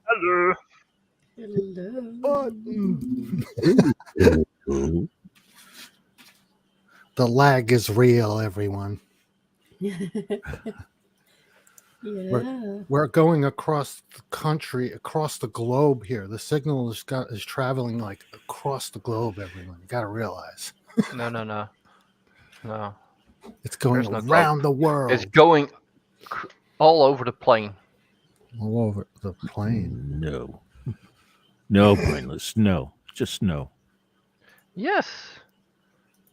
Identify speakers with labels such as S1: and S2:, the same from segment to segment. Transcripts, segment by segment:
S1: Hello.
S2: Hello. The lag is real, everyone. We're going across the country, across the globe here. The signal is traveling like across the globe, everyone. You got to realize.
S1: No.
S2: It's going around the world.
S1: It's going all over the plane.
S2: All over the plane?
S3: No. No, Brainless. No. Just no.
S1: Yes.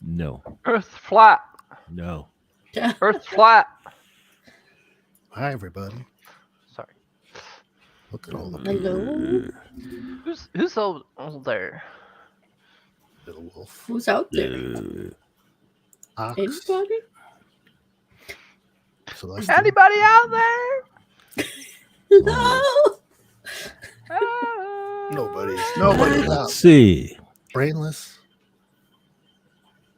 S3: No.
S1: Earth flat.
S3: No.
S1: Earth flat.
S2: Hi, everybody.
S1: Sorry.
S2: Look at all the
S4: Hello.
S1: Who's all there?
S2: Little wolf.
S4: Who's out there?
S2: Ox.
S4: Anybody?
S2: Celestial.
S1: Anybody out there?
S4: No.
S2: Nobody's out.
S3: Let's see.
S2: Brainless.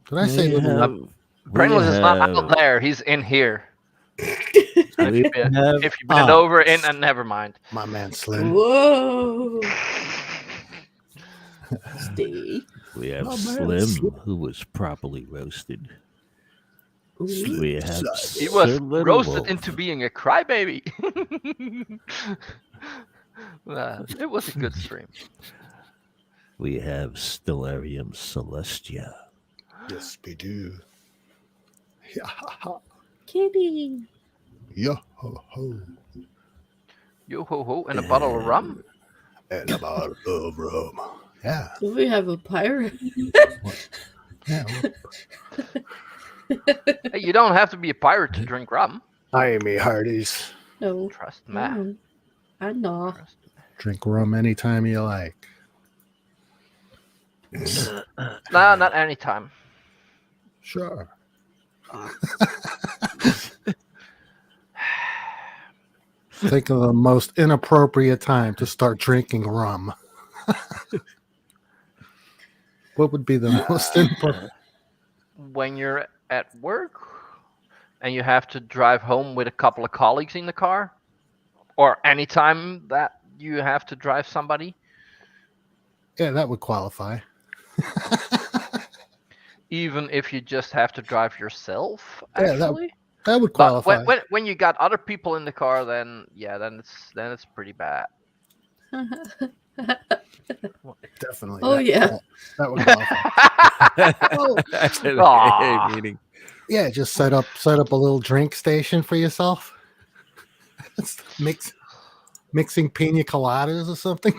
S2: Did I say little?
S1: Brainless is not out there. He's in here. If you've been over in, and never mind.
S2: My man Slim.
S4: Whoa. Steve.
S3: We have Slim, who was properly roasted. We have
S1: he was roasted
S3: Wolf.
S1: into being a crybaby. It was a good stream.
S3: We have Stellarium Celestia.
S2: Yes, we do.
S4: Kitty.
S2: Yo ho ho.
S1: Yo ho ho, and a bottle of rum.
S2: And a bottle of rum. Yeah.
S4: Do we have a pirate?
S2: Yeah.
S1: Hey, you don't have to be a pirate to drink rum.
S2: Hi, me hearties.
S4: No.
S1: Trust me.
S4: I know.
S2: Drink rum anytime you like.
S1: No, not anytime.
S2: Sure. Think of the most inappropriate time to start drinking rum. What would be the most inappropriate?
S1: When you're at work and you have to drive home with a couple of colleagues in the car, or anytime that you have to drive somebody.
S2: Yeah, that would qualify.
S1: Even if you just have to drive yourself,
S2: Yeah,
S1: actually.
S2: that would
S1: But
S2: qualify.
S1: when you got other people in the car, then it's pretty bad.
S2: Definitely.
S4: Oh, yeah.
S2: That would qualify.
S3: At an
S1: Aw.
S3: AA meeting.
S2: Yeah, just set up a little drink station for yourself. Mixing pina coladas or something.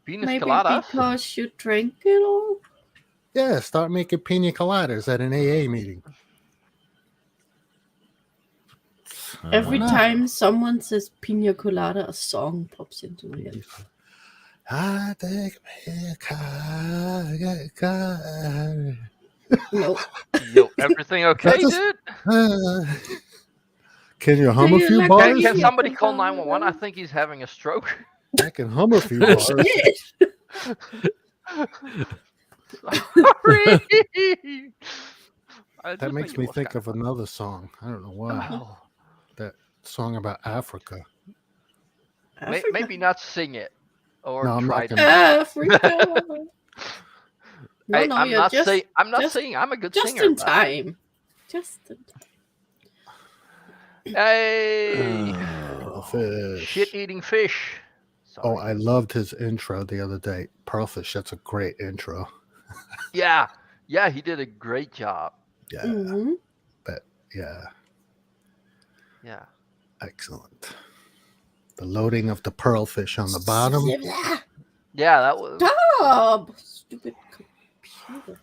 S1: Venus
S4: Maybe
S1: coladas.
S4: because you drink it all.
S2: Yeah, start making pina coladas at an AA meeting.
S4: Every
S2: not?
S4: time someone says pina colada, a song pops into my head.
S2: I take me
S4: No.
S1: Yo, everything okay, dude?
S2: Can you hum
S4: Do
S2: a
S4: you
S2: few
S4: like
S2: bars?
S1: Can
S4: Yeah,
S1: somebody
S4: can
S1: call
S4: call
S1: 911? I
S4: them.
S1: think he's having a stroke.
S2: I can hum a few bars.
S4: Shit.
S1: Sorry.
S2: That makes me think of another song. I don't know why.
S1: Oh,
S2: That song about Africa.
S4: Africa.
S1: maybe not sing it or
S2: No, I'm
S1: try
S2: not
S1: to.
S2: gonna-
S4: Africa. No,
S1: Hey,
S4: no,
S1: I'm
S4: you're
S1: not
S4: just,
S1: saying I'm not
S4: just-
S1: saying I'm a good
S4: just
S1: singer.
S4: in
S1: but-
S4: time. Just in time.
S1: Hey,
S2: Pearlfish.
S1: shit-eating fish. Sorry.
S2: Oh, I loved his intro the other day. Pearlfish, that's a great intro.
S1: Yeah, he did a great job.
S2: Yeah,
S4: Mm-hmm.
S2: yeah,
S1: Yeah.
S2: excellent. The loading of the pearlfish on the bottom.
S1: Yeah, that was.
S4: Stop! Stupid computer.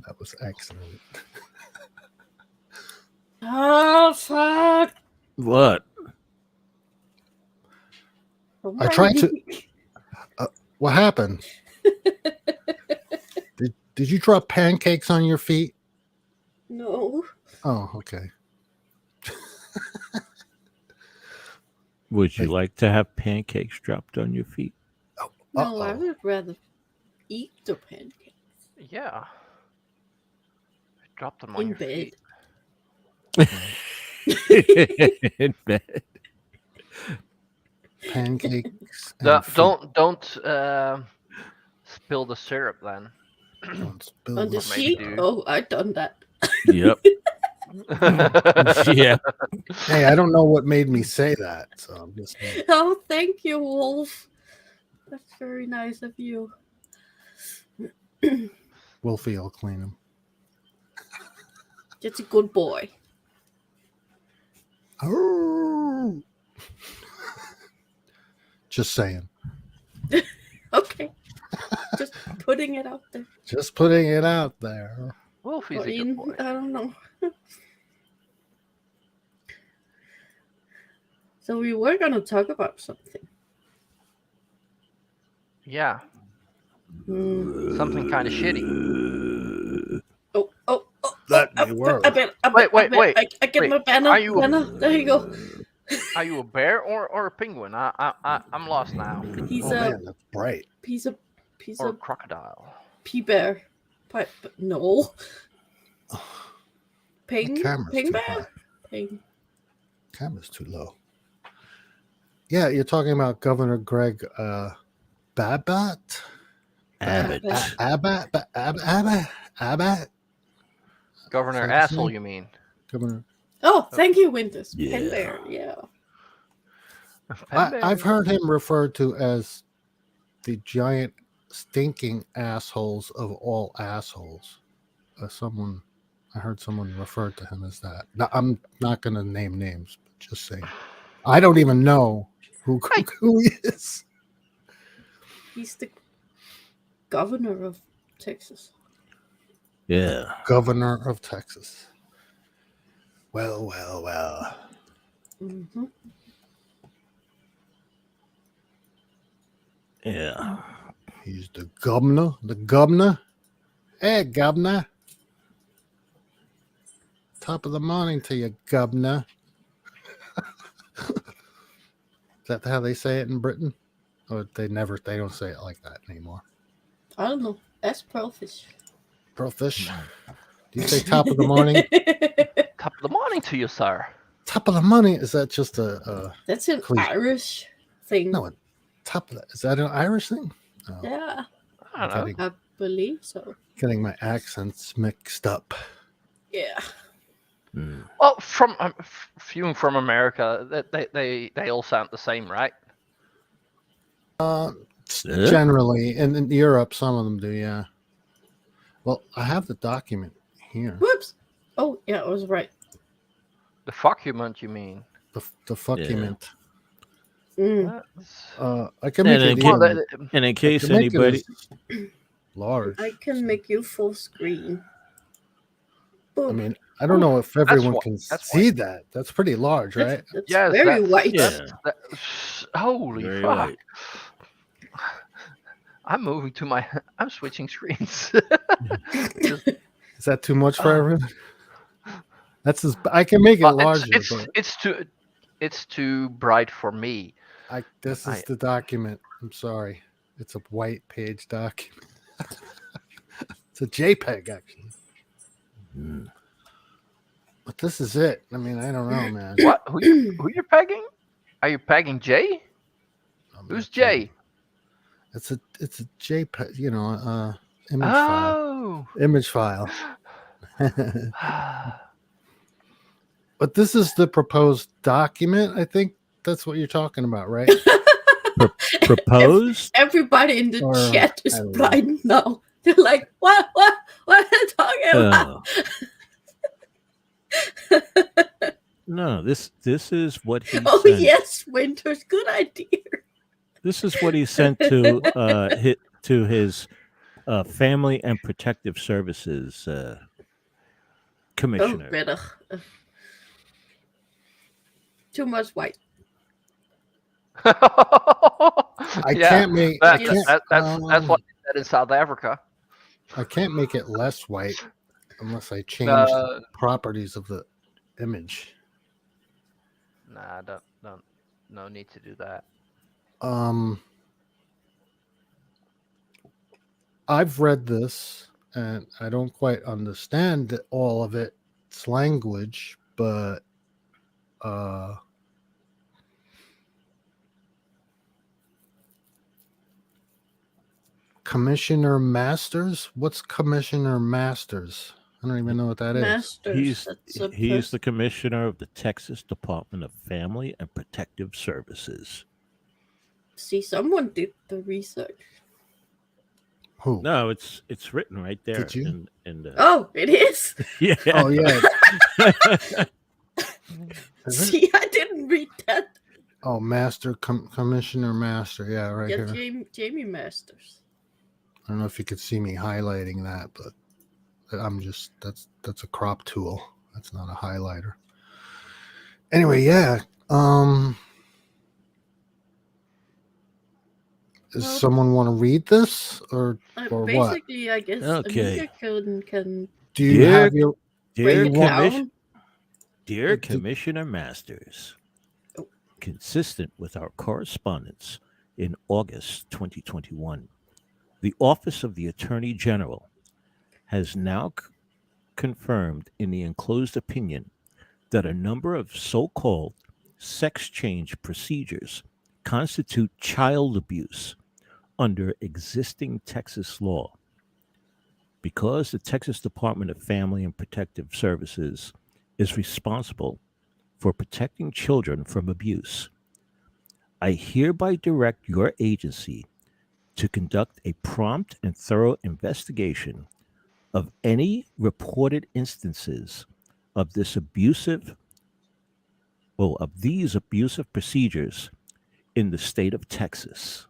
S2: That was excellent.
S4: Oh, fuck.
S3: What?
S2: I tried to. What happened? Did you drop pancakes on your feet?
S4: No.
S2: Oh, okay.
S3: Would you like to have pancakes dropped on your feet?
S4: No, I
S2: Uh-oh.
S4: would rather eat the pancakes
S1: Yeah. Drop them on
S4: in
S1: your
S4: bed.
S1: feet.
S3: In bed.
S2: Pancakes. and
S1: Don't spill the syrup then.
S2: Don't spill
S4: On the
S1: maybe
S4: sheet?
S1: do.
S4: Oh, I done that.
S3: Yep. Yeah.
S2: Hey, I don't know what made me say that, so I'm just.
S4: Oh, thank you, Wolf. That's very nice of you.
S2: Wolfie will clean them.
S4: Just a good boy.
S2: Oh. Just saying.
S4: Okay. Just putting it out there.
S2: Just putting it out there.
S1: Wolfie's
S4: Or
S1: a good
S4: in,
S1: boy.
S4: I don't know. So we were going to talk about something.
S1: Yeah,
S4: Hmm.
S1: something kind of shitty.
S4: Oh.
S2: That may work.
S1: Wait.
S4: I get
S1: Wait,
S4: my banner.
S1: are you a-
S4: banner. There you go.
S1: Are you a bear or a penguin? I'm lost now.
S4: He's
S2: Oh man, that's bright.
S4: piece of
S1: Or a crocodile.
S4: pea bear. No. Ping
S2: camera's
S4: ping
S2: too
S4: bear?
S2: high.
S4: Ping.
S2: Camera's too low. Yeah, you're talking about Governor Greg Abbott.
S3: Abbott.
S2: Abbott.
S1: Governor
S2: Fancy.
S1: asshole, you mean?
S2: Governor.
S4: Oh, thank you, Winters.
S3: Yeah.
S4: Ping bear. Yeah.
S2: I've heard him referred to as the giant stinking assholes of all assholes. I heard someone refer to him as that. Now, I'm not going to name names, but just saying. I don't even know who he is.
S4: He's the governor of Texas.
S3: Yeah.
S2: Governor of Texas. Well.
S4: Mm-hmm.
S3: Yeah.
S2: He's the governor. The governor. Hey, governor. Top of the morning to you, governor. Is that how they say it in Britain? Or they don't say it like that anymore.
S4: I don't know. That's Pearlfish.
S2: Pearlfish. Do you say top of the morning?
S1: Top of the morning to you, sir.
S2: Top of the morning? Is that just a
S4: That's an
S2: cliche?
S4: Irish thing.
S2: No, top of the, is that an Irish thing? Oh,
S4: Yeah,
S1: I don't know.
S4: I believe so.
S2: getting my accents mixed up.
S4: Yeah.
S1: Well, from viewing from America, they all sound the same, right?
S2: Generally, and in Europe, some of them do, yeah. Well, I have the document here.
S4: Whoops. Oh, yeah, I was right.
S1: The document, you mean?
S2: The document.
S4: Mm.
S2: I can make it
S3: Well,
S2: even,
S3: and in
S2: I
S3: case
S2: can make it
S3: anybody,
S2: as large.
S4: I can make you full screen. Boom.
S2: I mean, I don't know if everyone
S1: why-
S2: can
S1: that's
S2: see that. That's pretty large, right?
S4: That's
S1: Yes,
S4: very
S1: that's-
S4: white.
S3: yeah.
S1: Holy
S3: Very
S1: fuck!
S3: white.
S1: I'm switching screens.
S2: Is that too much for everyone? That's I can make it
S1: Well,
S2: larger,
S1: it's too bright for me.
S2: but this is the document. I'm sorry. It's a white page document. It's a JPEG, actually. But this is it. I mean, I don't know, man.
S1: What? Who you pegging? Are you pegging Jay?
S2: I'm
S1: Who's
S2: not sure.
S1: Jay?
S2: It's a JPEG, image file.
S1: Oh.
S2: Image file. But this is the proposed document. I think that's what you're talking about, right?
S3: proposed.
S4: Everybody in the
S2: Or,
S4: chat is
S2: I don't know.
S4: blind now. They're like, what are you talking about?
S3: No, this is what he
S4: Oh,
S3: sent.
S4: yes, Winters, good idea.
S3: This is what he sent to his Family and Protective Services commissioner.
S4: Oh, better. Too much white.
S2: I can't make. I can't,
S1: That's what they said in South Africa.
S2: I can't make it less white unless I change the
S1: Uh,
S2: properties of the image.
S1: Nah, don't, no need to do that.
S2: I've read this and I don't quite understand all of its language, but Commissioner Masters? What's Commissioner Masters? I don't even know what that is.
S4: Masters.
S3: He's the commissioner of the Texas Department of Family and Protective Services.
S4: See, someone did the research.
S2: Who?
S3: No, it's written right there.
S2: Did you?
S4: Oh, it is?
S3: Yeah.
S2: Oh, yeah. Is it?
S4: See, I didn't read that.
S2: Oh, Master, Commissioner Master. Yeah, right
S4: Yeah,
S2: here.
S4: Jamie Masters.
S2: I don't know if you could see me highlighting that, but I'm just that's a crop tool. That's not a highlighter. Anyway, yeah. Does someone want to read this or what?
S4: Basically, I guess
S3: Okay.
S4: Amiga can
S2: Do you have your
S4: break it down.
S3: Dear Commissioner Masters, consistent with our correspondence in August 2021, the Office of the Attorney General has now confirmed in the enclosed opinion that a number of so-called sex change procedures constitute child abuse under existing Texas law. Because the Texas Department of Family and Protective Services is responsible for protecting children from abuse, I hereby direct your agency to conduct a prompt and thorough investigation of any reported instances of these abusive procedures in the state of Texas.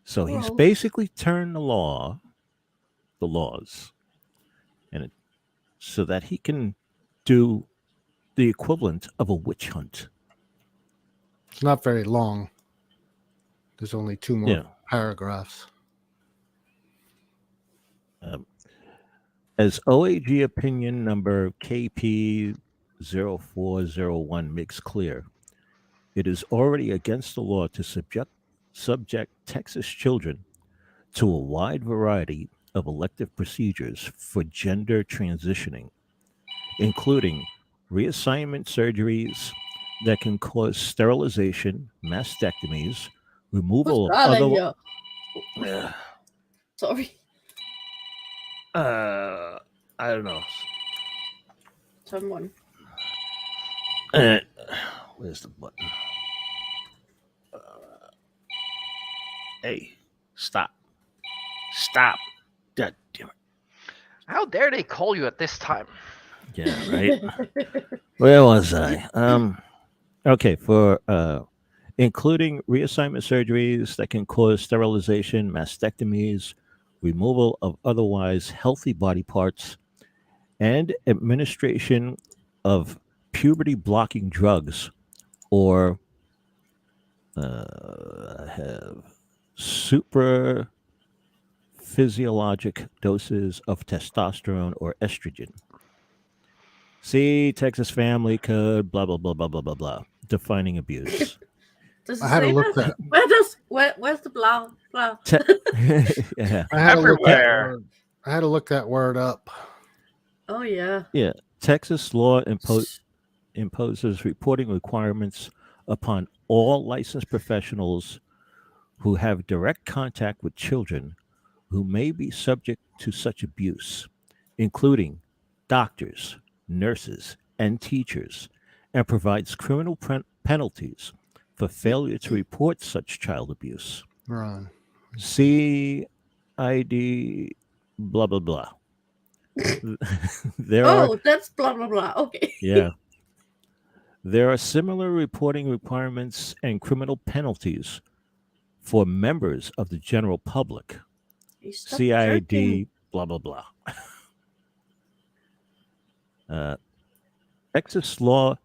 S3: So he's basically turned the laws, and so that he can do the equivalent of a witch hunt.
S2: It's not very long. There's only 2 more paragraphs.
S3: As OAG opinion number KP0401 makes clear, it is already against the law to subject Texas children to a wide variety of elective procedures for gender transitioning, including reassignment surgeries that can cause sterilization, mastectomies, removal of other.
S4: Sorry.
S3: I don't know.
S4: Someone.
S3: Where's the button? Hey, stop. God damn it.
S1: How dare they call you at this time?
S3: Yeah, right. Where was I? Okay, for including reassignment surgeries that can cause sterilization, mastectomies, removal of otherwise healthy body parts, and administration of puberty blocking drugs or have super physiologic doses of testosterone or estrogen. See Texas Family Code, blah, blah, blah, blah, blah, blah, blah. Defining abuse.
S4: Does it
S2: I had to
S4: say
S2: look
S4: that? Where's the blah?
S3: Yeah.
S2: I had to look that
S1: Everywhere.
S2: word. I had to look that word up.
S4: Oh yeah.
S3: Yeah. Texas law imposes reporting requirements upon all licensed professionals who have direct contact with children who may be subject to such abuse, including doctors, nurses, and teachers, and provides criminal penalties for failure to report such child abuse.
S2: Ron.
S3: CID, blah, blah, blah.
S4: That's blah blah blah. Okay.
S3: Yeah. There are similar reporting requirements and criminal penalties for members of the general public. CID, blah, blah, blah. Texas law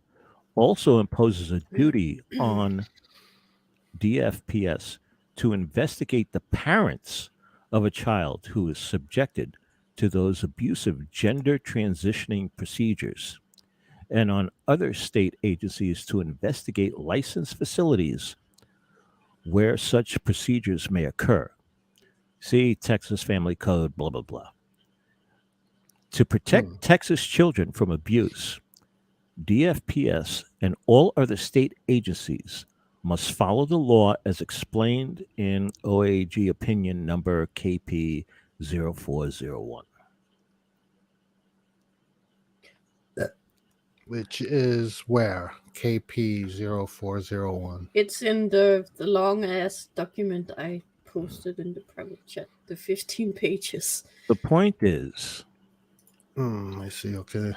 S3: also imposes a duty on DFPS to investigate the parents of a child who is subjected to those abusive gender transitioning procedures, and on other state agencies to investigate licensed facilities where such procedures may occur. See Texas Family Code, blah, blah, blah. To protect Texas children from abuse, DFPS and all other state agencies must follow the law as explained in OAG opinion number KP0401.
S2: Which is where? KP0401.
S4: It's in the long ass document I posted in the private chat. The 15 pages.
S3: The point is,
S2: I see. Okay.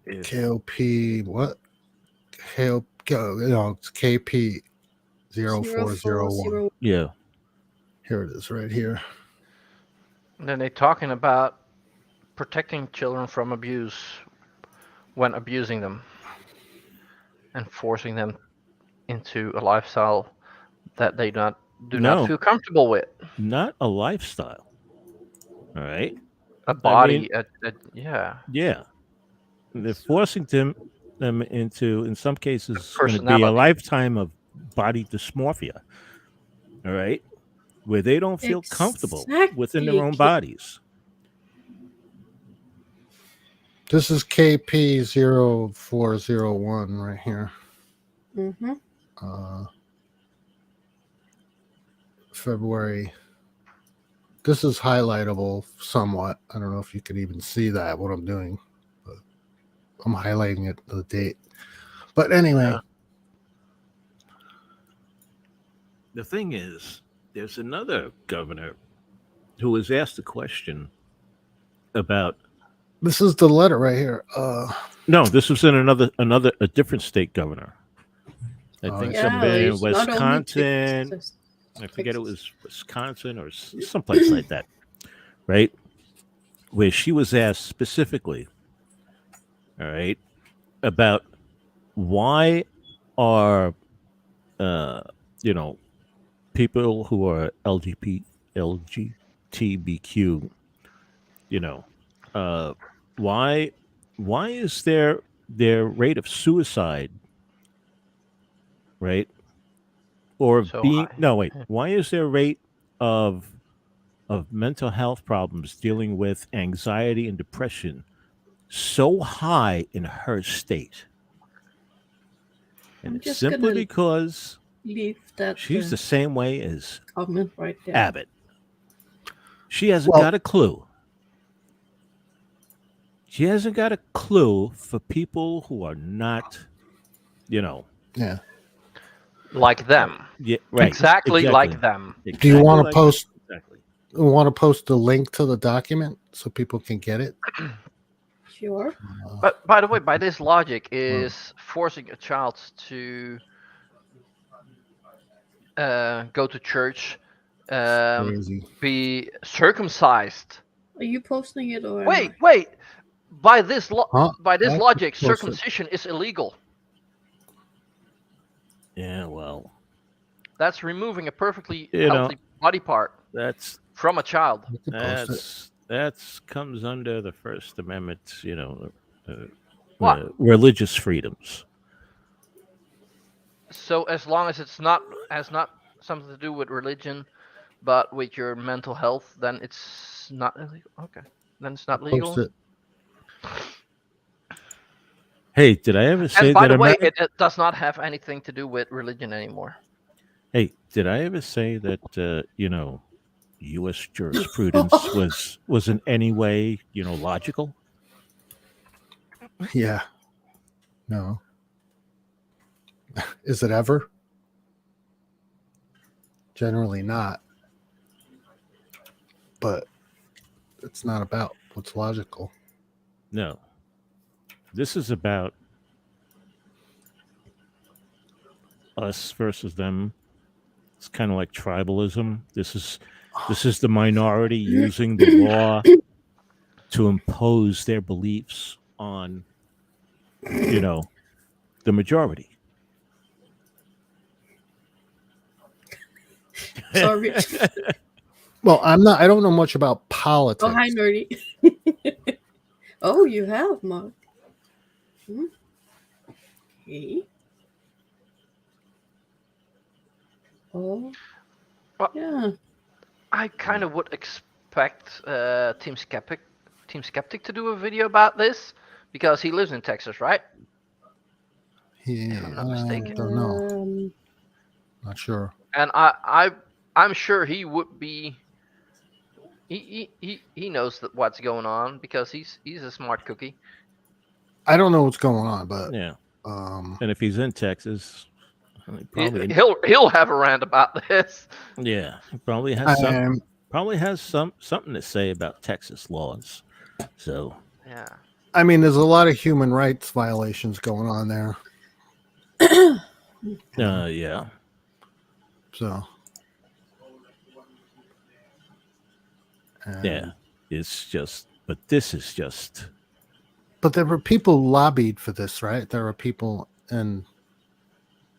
S3: KLP,
S2: what? No, it's KP0401.
S3: Yeah.
S2: Here it is, right here.
S1: And then they're talking about protecting children from abuse when abusing them and forcing them into a lifestyle that they do not feel comfortable with.
S3: Not a lifestyle. All right.
S1: A body. Yeah.
S3: Yeah. They're forcing them into, in some cases, going to be a lifetime of body dysmorphia. All right. Where they don't feel comfortable within their own bodies.
S2: This is KP0401 right here.
S4: Mm-hmm.
S2: February. This is highlightable somewhat. I don't know if you can even see that, what I'm doing. But I'm highlighting it, the date. But anyway.
S3: Yeah. The thing is, there's another governor who was asked a question about.
S2: This is the letter right here.
S3: No, this was in a different state governor. I think somebody in Wisconsin. I forget it was Wisconsin or someplace like that, right? Where she was asked specifically, all right, about why are you know, people who are LGBTQ, you know, uh, why is their rate of suicide, right, or of
S1: So
S3: being
S1: high.
S3: no wait, why is their rate of mental health problems dealing with anxiety and depression so high in her state? And
S4: I'm
S3: it's
S4: just
S3: simply
S4: gonna
S3: because
S4: leave that
S3: she's the same way as
S4: comment right there.
S3: Abbott. She hasn't
S2: Well,
S3: got a clue. She hasn't got a clue for people who are not, you know,
S2: yeah.
S1: Like them.
S3: yeah, right,
S1: Exactly like them.
S2: Do you
S3: exactly
S2: want to
S3: like
S2: post?
S3: exactly.
S2: Want to post the link to the document so people can get it?
S4: Sure.
S1: But by the way, by this logic,
S2: Well,
S1: is forcing a child to go to church,
S2: crazy.
S1: be circumcised.
S4: Are you posting it or am
S1: Wait,
S4: I?
S1: wait. By
S2: Huh? I can
S1: logic,
S2: post it.
S1: circumcision is illegal.
S3: Yeah, well,
S1: That's removing a perfectly
S3: you know,
S1: healthy body part
S3: that's
S1: from a child.
S2: I can post it.
S3: that's comes under the First Amendment, uh,
S1: What?
S3: religious freedoms.
S1: So as long as it's not has not something to do with religion, but with your mental health, then it's not illegal. Okay, then it's not
S2: Post
S1: legal.
S2: it.
S3: Hey, did I ever say
S1: And by
S3: that
S1: the way,
S3: America?
S1: it does not have anything to do with religion anymore.
S3: Hey, did I ever say that U.S. jurisprudence was in any way logical?
S2: Yeah. No. Is it ever? Generally not. But it's not about what's logical.
S3: No. This is about us versus them. It's kind of like tribalism. This is the minority using the law to impose their beliefs on the majority.
S4: Sorry.
S2: Well, I don't know much about politics.
S4: Oh, hi, nerdy. Oh, you have, Mark. Okay. Oh,
S1: Well,
S4: yeah.
S1: I kind of would expect Team Skeptic to do a video about this because he lives in Texas, right?
S2: Yeah,
S1: If I'm not
S2: I
S1: mistaken.
S2: don't know. Not sure.
S1: And I'm sure he would be. He knows that what's going on because he's a smart cookie.
S2: I don't know what's going on, but
S3: Yeah.
S2: um,
S3: And if he's in Texas, probably
S1: He'll have a rant about this.
S3: yeah, he probably has
S2: I'm,
S3: something to say about Texas laws. So
S1: Yeah.
S2: I mean, there's a lot of human rights violations going on there.
S3: yeah.
S2: So
S3: Yeah. It's just but this is just
S2: But there were people lobbied for this, right? There are people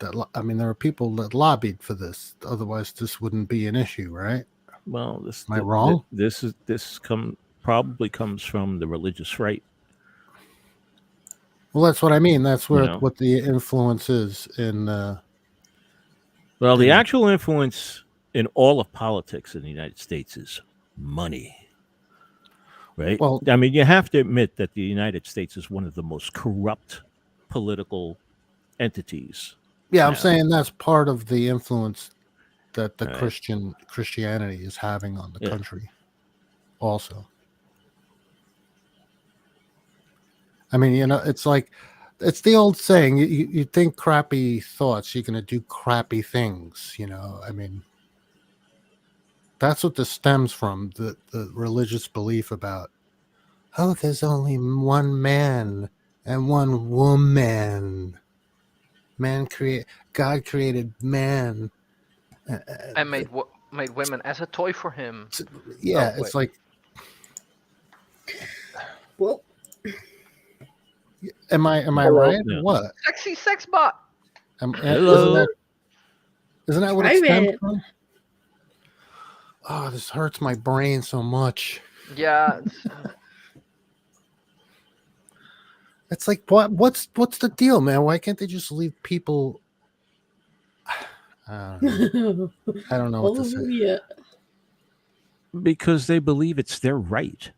S2: there are people that lobbied for this. Otherwise, this wouldn't be an issue, right?
S3: well this
S2: Am I wrong?
S3: this probably comes from the religious right.
S2: Well, that's what I mean. That's where
S3: know.
S2: what the influence is in.
S3: Well, the actual influence in all of politics in the United States is money. Right?
S2: Well,
S3: I mean, you have to admit that the United States is one of the most corrupt political entities.
S2: yeah, I'm
S3: now.
S2: saying that's part of the influence that the
S3: Right.
S2: Christianity is having on the
S3: Yeah.
S2: country. Also, I mean, it's like it's the old saying: you think crappy thoughts, you're going to do crappy things. I mean, that's what this stems from, the religious belief about, oh, there's only one man and one woman. God created man.
S1: And made women as a toy for him.
S2: Yeah,
S1: Oh,
S2: it's like,
S4: Well,
S2: am I
S3: Hello.
S2: right?
S3: Yeah.
S2: What?
S1: Sexy sex bot.
S2: Isn't
S3: Hello.
S2: that Isn't that what it stems
S4: Private.
S2: from? Oh, this hurts my brain so much.
S1: Yeah,
S2: It's like what's the deal, man? Why can't they just leave people? I don't know what to say.
S4: Yeah.
S3: Because they believe it's their right.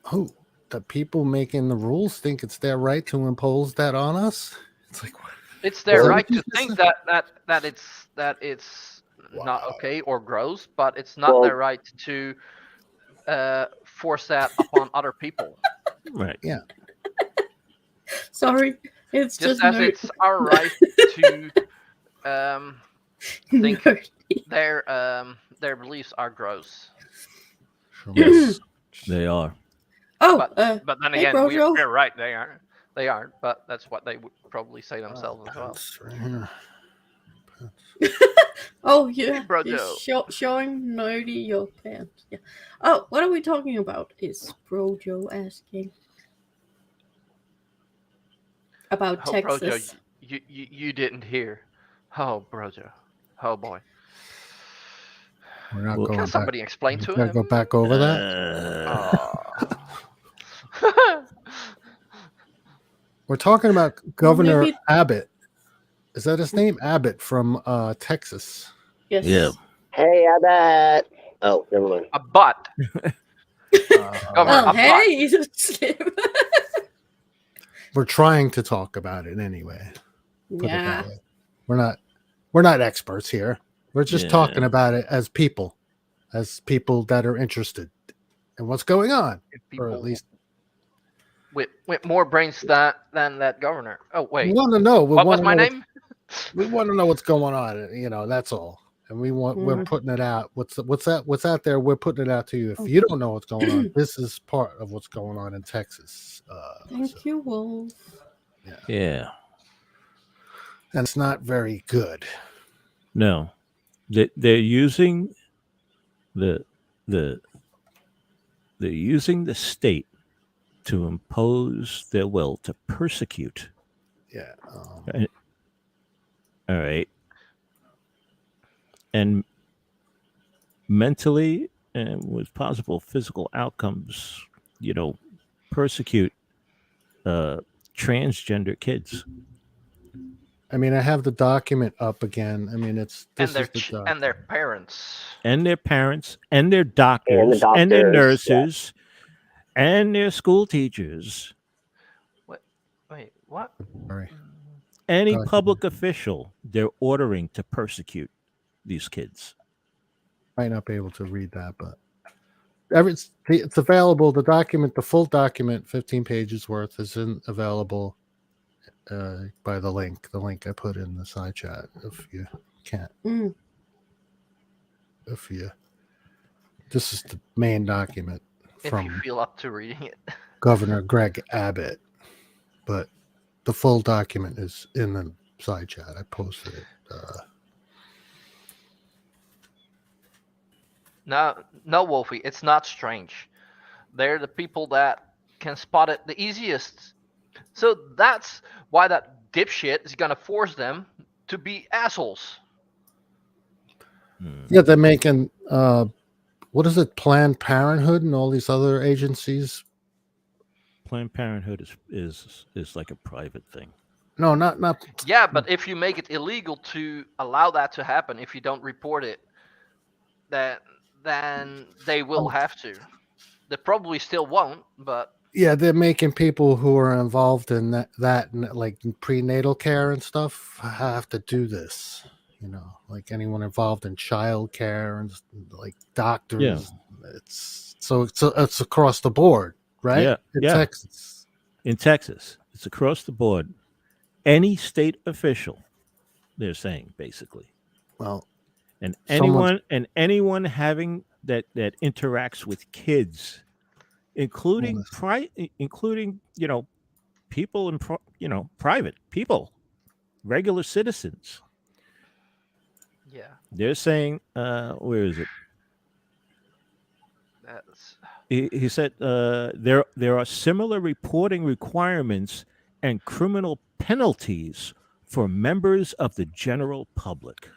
S2: Who? The people making the rules think it's their right to impose that on us? It's like what?
S1: it's their
S2: Well,
S1: right
S2: you
S1: to
S2: just
S1: think
S2: said-
S1: that it's not
S2: Wow.
S1: okay or gross, but it's not
S5: Well-
S1: their right to force that upon other people.
S3: Right.
S4: Sorry, it's
S1: Just
S4: just
S1: as it's our right to think
S4: nerdy.
S1: their beliefs are gross.
S3: Yes, they are.
S4: Oh,
S1: But then
S4: hey,
S1: again,
S4: Brojo.
S1: we're right. They aren't. But that's what they would probably say themselves as well.
S2: Pants right here.
S4: Oh yeah,
S1: Brojo.
S4: showing nerdy your pants. Yeah. Oh, what are we talking about? Is Brojo asking about
S1: Oh,
S4: Texas?
S1: Brojo, you didn't hear. Oh, Brojo. Oh boy.
S2: We're not
S3: Well,
S2: going
S1: Can
S2: back.
S1: somebody explain to
S2: Gotta
S1: him?
S2: go back over that.
S1: Oh.
S2: We're talking about Governor
S4: Maybe-
S2: Abbott. Is that his name? Abbott from Texas.
S4: Yes.
S3: Yeah.
S5: Hey, I bet. Oh, never mind.
S1: A butt. Governor,
S4: Oh,
S1: a
S4: hey, Slim.
S2: We're trying to talk about it anyway. Put it
S4: Yeah.
S2: that way. We're not experts here. We're just
S3: Yeah.
S2: talking about it as people that are interested in what's going on, or at least
S1: with more brains than that governor. Oh
S2: we
S1: wait,
S2: want to know.
S1: what was my name?
S2: We want to know what's going on. You know, that's all. And we're putting it out. What's out there? We're putting it out to you. If you don't know what's going on, this is part of what's going on in Texas.
S4: Thank you, Wolf.
S3: Yeah.
S2: And it's not very good.
S3: No. They're using they're using the state to impose their will to persecute.
S2: Yeah.
S3: All right. And mentally and with possible physical outcomes, persecute transgender kids.
S2: I mean, I have the document up again. I mean,
S1: And their parents.
S3: And their parents, and their doctors,
S5: And
S3: and their
S5: doctors, yeah.
S3: nurses, and their school teachers.
S1: Wait, what?
S2: Sorry.
S3: Any
S2: Document.
S3: public official they're ordering to persecute these kids.
S2: Might not be able to read that, but it's available. The document, the full document, 15 pages worth, is available by the link I put in the side chat. If you can't, this is the main document
S1: If
S2: from
S1: you feel up to reading it.
S2: Governor Greg Abbott, but the full document is in the side chat. I posted it.
S1: No, Wolfie, it's not strange. They're the people that can spot it the easiest. So that's why that dipshit is gonna force them to be assholes.
S2: Yeah, they're making what is it? Planned Parenthood and all these other agencies.
S3: Planned Parenthood is like a private thing.
S2: No, not.
S1: Yeah, but if you make it illegal to allow that to happen, if you don't report it, then they will have to. They probably still won't, but
S2: Yeah, they're making people who are involved in that and like prenatal care and stuff have to do this. Like anyone involved in child care and like doctors.
S3: Yeah.
S2: It's across the board, right?
S3: Yeah,
S2: In
S3: yeah.
S2: Texas.
S3: In Texas, it's across the board. Any state official, they're saying basically.
S2: Well,
S3: And
S2: Someone's-
S3: anyone having that interacts with kids, including people in private people, regular citizens.
S1: yeah,
S3: They're saying, where is it?
S1: that's
S3: He said there are similar reporting requirements and criminal penalties for members of the general public.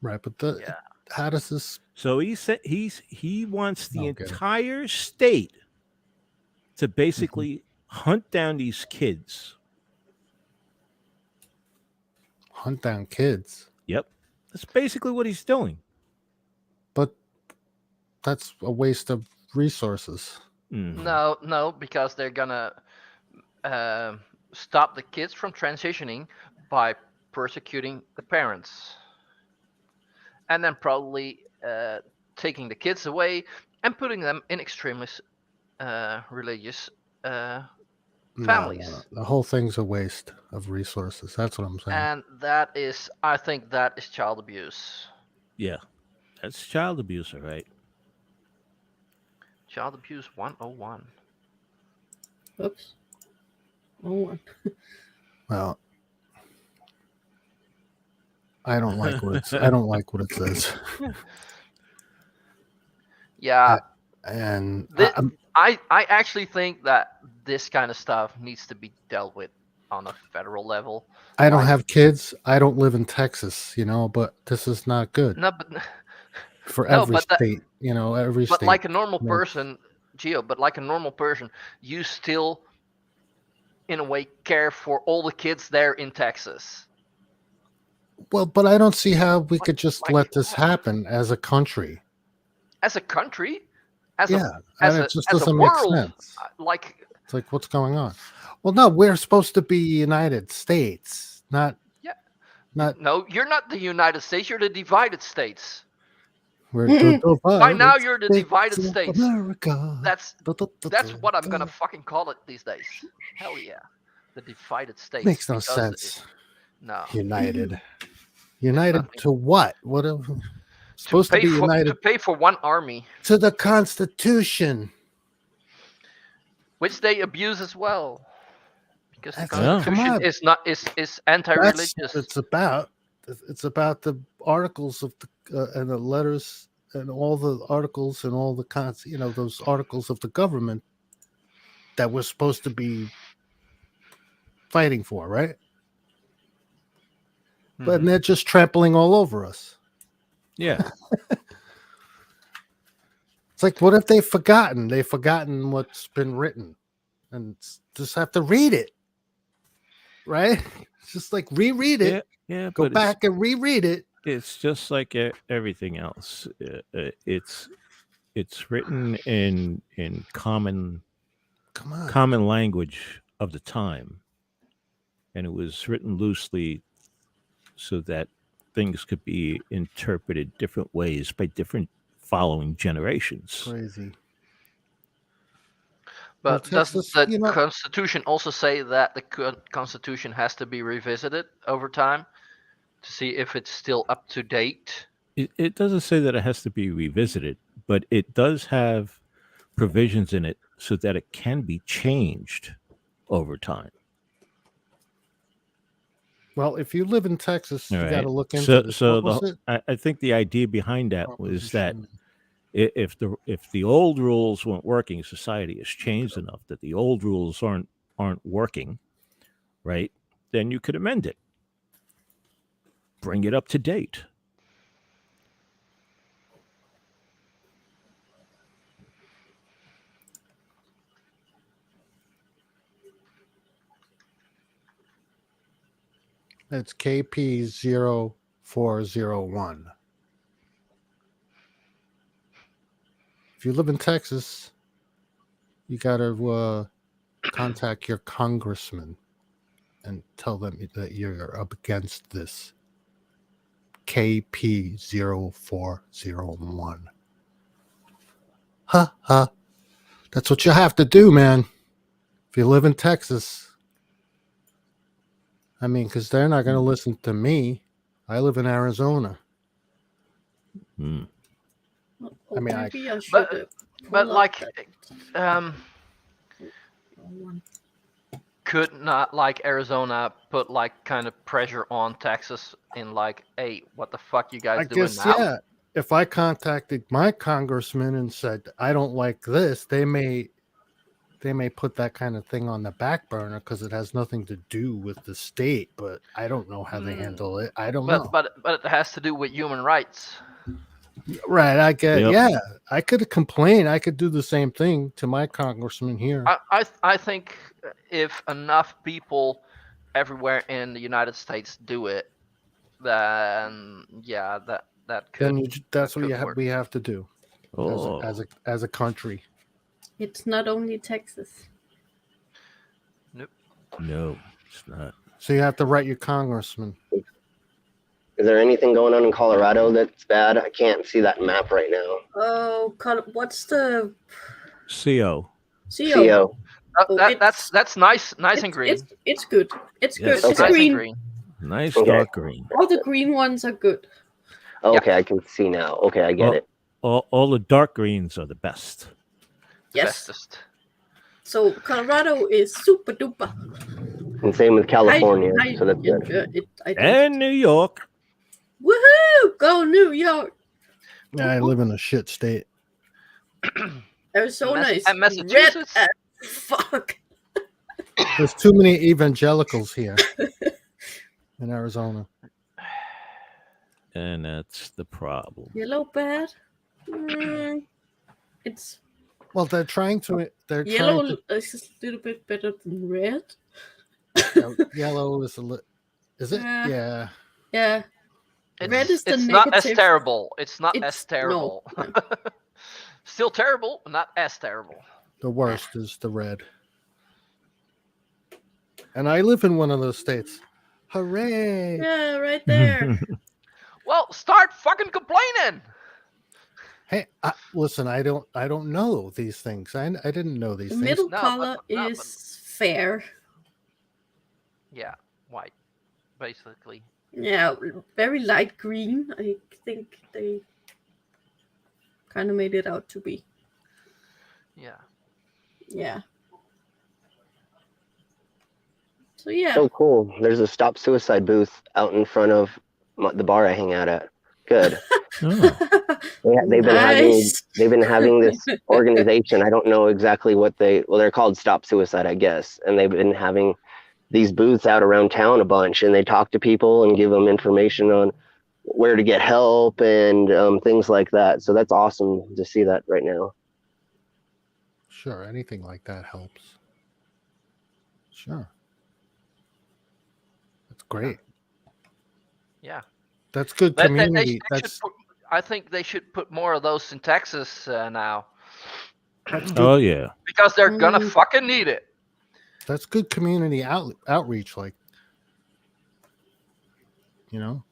S2: Right, but
S1: Yeah.
S2: how does this?
S3: So he said he wants the
S2: Okay.
S3: entire state to basically hunt down these kids.
S2: Hunt down kids,
S3: Yep. That's basically what he's doing.
S2: but that's a waste of resources.
S3: Mhm.
S1: No, because they're gonna stop the kids from transitioning by persecuting the parents, and then probably taking the kids away and putting them in extremely religious families.
S2: No. The whole thing's a waste of resources. That's what I'm saying.
S1: And I think that is child abuse.
S3: Yeah. That's child abuse, all right.
S1: Child abuse 101.
S4: Oops. Oh,
S2: Well, I don't like what it's. I don't like what it says.
S1: Yeah,
S2: And
S1: I actually think that this kind of stuff needs to be dealt with on a federal level.
S2: I don't
S1: Like-
S2: have kids. I don't live in Texas, but this is not good
S1: No, but
S2: for
S1: no,
S2: every
S1: but that-
S2: state. Every
S1: but
S2: state.
S1: like a normal
S2: no.
S1: person, Geo, but like a normal person, you still, in a way, care for all the kids there in Texas.
S2: Well, but I don't see how we could just
S1: like-
S2: let this happen as a country.
S1: As a country, as
S2: Yeah, and
S1: a
S2: it just
S1: as a
S2: doesn't make
S1: world,
S2: sense.
S1: like
S2: It's like, what's going on? Well, no, we're supposed to be United States, not.
S1: Yeah.
S2: Not
S1: no, you're not the United States. You're the divided states.
S2: we're the
S1: By now,
S2: divided
S1: you're the divided
S2: states of
S1: states.
S2: America.
S1: That's what I'm gonna fucking call it these days. Hell yeah, the divided states.
S2: Makes no
S1: because
S2: sense.
S1: No.
S2: United. United
S1: nothing.
S2: to what? What? Supposed to be
S1: to
S2: united
S1: pay for one army,
S2: to the Constitution.
S1: which they abuse as well, because the
S2: That's-
S3: Yeah.
S2: come
S1: Constitution
S2: on.
S1: is not is
S2: That's
S1: anti-religious.
S2: what it's about. It's about the articles of the and the letters and all the articles and all the those articles of the government that we're supposed to be fighting for, right? But
S1: Mhm.
S2: they're just trampling all over us.
S3: Yeah.
S2: It's like, what if they've forgotten? They've forgotten what's been written, and just have to read it, right? It's just like reread it,
S3: Yeah.
S2: go
S3: but
S2: back and reread it.
S3: It's just like everything else. It's written in common
S2: Come on,
S3: common language of the time, and it was written loosely so that things could be interpreted different ways by different following generations.
S2: crazy.
S1: But
S2: Well,
S1: doesn't
S2: Texas,
S1: the Constitution also say that the Constitution has to be revisited over time to see if it's still up to date?
S3: It doesn't say that it has to be revisited, but it does have provisions in it so that it can be changed over time.
S2: Well, if you live in Texas, you
S3: All
S2: got to
S3: right.
S2: look into
S3: So,
S2: this.
S3: so
S2: What was it?
S3: I think the idea behind that was that
S2: Proposition.
S3: if the old rules weren't working, society has changed enough that the old rules aren't working, right? Then you could amend it, bring it up to date.
S2: It's KP0401. If you live in Texas, you got to contact your congressman and tell them that you're up against this. KP0401. Ha ha. That's what you have to do, man. If you live in Texas. I mean, because they're not going to listen to me. I live in Arizona.
S3: Hmm.
S2: I mean,
S4: maybe I should.
S1: but
S4: pull up
S1: like,
S4: that one.
S1: could not like Arizona put like kind of pressure on Texas in like, hey, what the fuck you guys
S2: I
S1: doing
S2: guess,
S1: now?
S2: yeah. If I contacted my congressman and said, I don't like this, they may they may put that kind of thing on the back burner because it has nothing to do with the state. But I don't know how they handle it. I don't know.
S1: But it has to do with human rights.
S2: Right, I get.
S3: Yep.
S2: Yeah, I could complain. I could do the same thing to my congressman here.
S1: I think if enough people everywhere in the United States do it, then yeah, that could.
S2: Then that's
S1: that
S2: what
S1: could work.
S2: we have to do
S3: Oh,
S2: as a country.
S4: It's not only Texas.
S3: no, it's not.
S2: So you have to write your congressman.
S5: Is there anything going on in Colorado that's bad? I can't see that map right now.
S4: Oh, what's the
S3: CO.
S5: CO.
S4: Oh,
S1: That's nice and green.
S4: It's good. It's
S3: Yes.
S4: good.
S1: It's
S4: It's
S1: nice and
S4: green.
S1: green.
S3: Nice
S5: Okay.
S3: dark green.
S4: All the green ones are good.
S5: Okay, I can see now. Okay, I get
S3: Oh.
S5: it.
S3: All the dark greens are the best.
S4: Yes.
S1: Bestest.
S4: So Colorado is super duper.
S5: And same with California,
S4: I
S5: so that's good.
S4: don't-
S3: And New York.
S4: Woohoo! Go New York.
S2: Yeah, I live in a shit state.
S4: Arizona is
S1: And Massachusetts?
S4: red as fuck.
S2: There's too many evangelicals here in Arizona.
S3: And that's the problem.
S4: Yellow bad. It's
S2: Well, they're trying to. They're
S4: yellow
S2: trying
S4: is a little bit better than red.
S2: to. Yellow is a little. Is it?
S4: Yeah.
S2: Yeah.
S4: Yeah. Red is the
S1: it's not as
S4: negative.
S1: terrible. It's not
S4: It's-
S1: as terrible.
S4: no.
S1: Still terrible, but not as terrible.
S2: The worst is the red. And I live in one of those states. Hooray!
S4: Yeah, right there.
S1: Well, start fucking complaining.
S2: Hey, listen, I don't know these things. I didn't know these
S4: The
S2: things.
S4: middle
S1: No,
S4: color
S1: but-
S4: is fair.
S1: Yeah, white, basically.
S4: Yeah, very light green. I think they kind of made it out to be.
S1: Yeah.
S4: Yeah. So yeah.
S5: So cool. There's a Stop Suicide booth out in front of the bar I hang out at. Good.
S3: Oh,
S5: They've been having this organization. I don't know exactly what they're called Stop Suicide, I guess. And they've been having these booths out around town a bunch, and they talk to people and give them information on where to get help and things like that. So that's awesome to see that right now.
S2: Sure, anything like that helps. Sure. That's great.
S1: Yeah.
S2: That's good
S1: They
S2: community.
S1: should
S2: That's
S1: I think they should put more of those in Texas now
S2: that's good.
S3: oh yeah.
S1: because they're gonna fucking need it.
S2: That's good community outreach. Like, you know,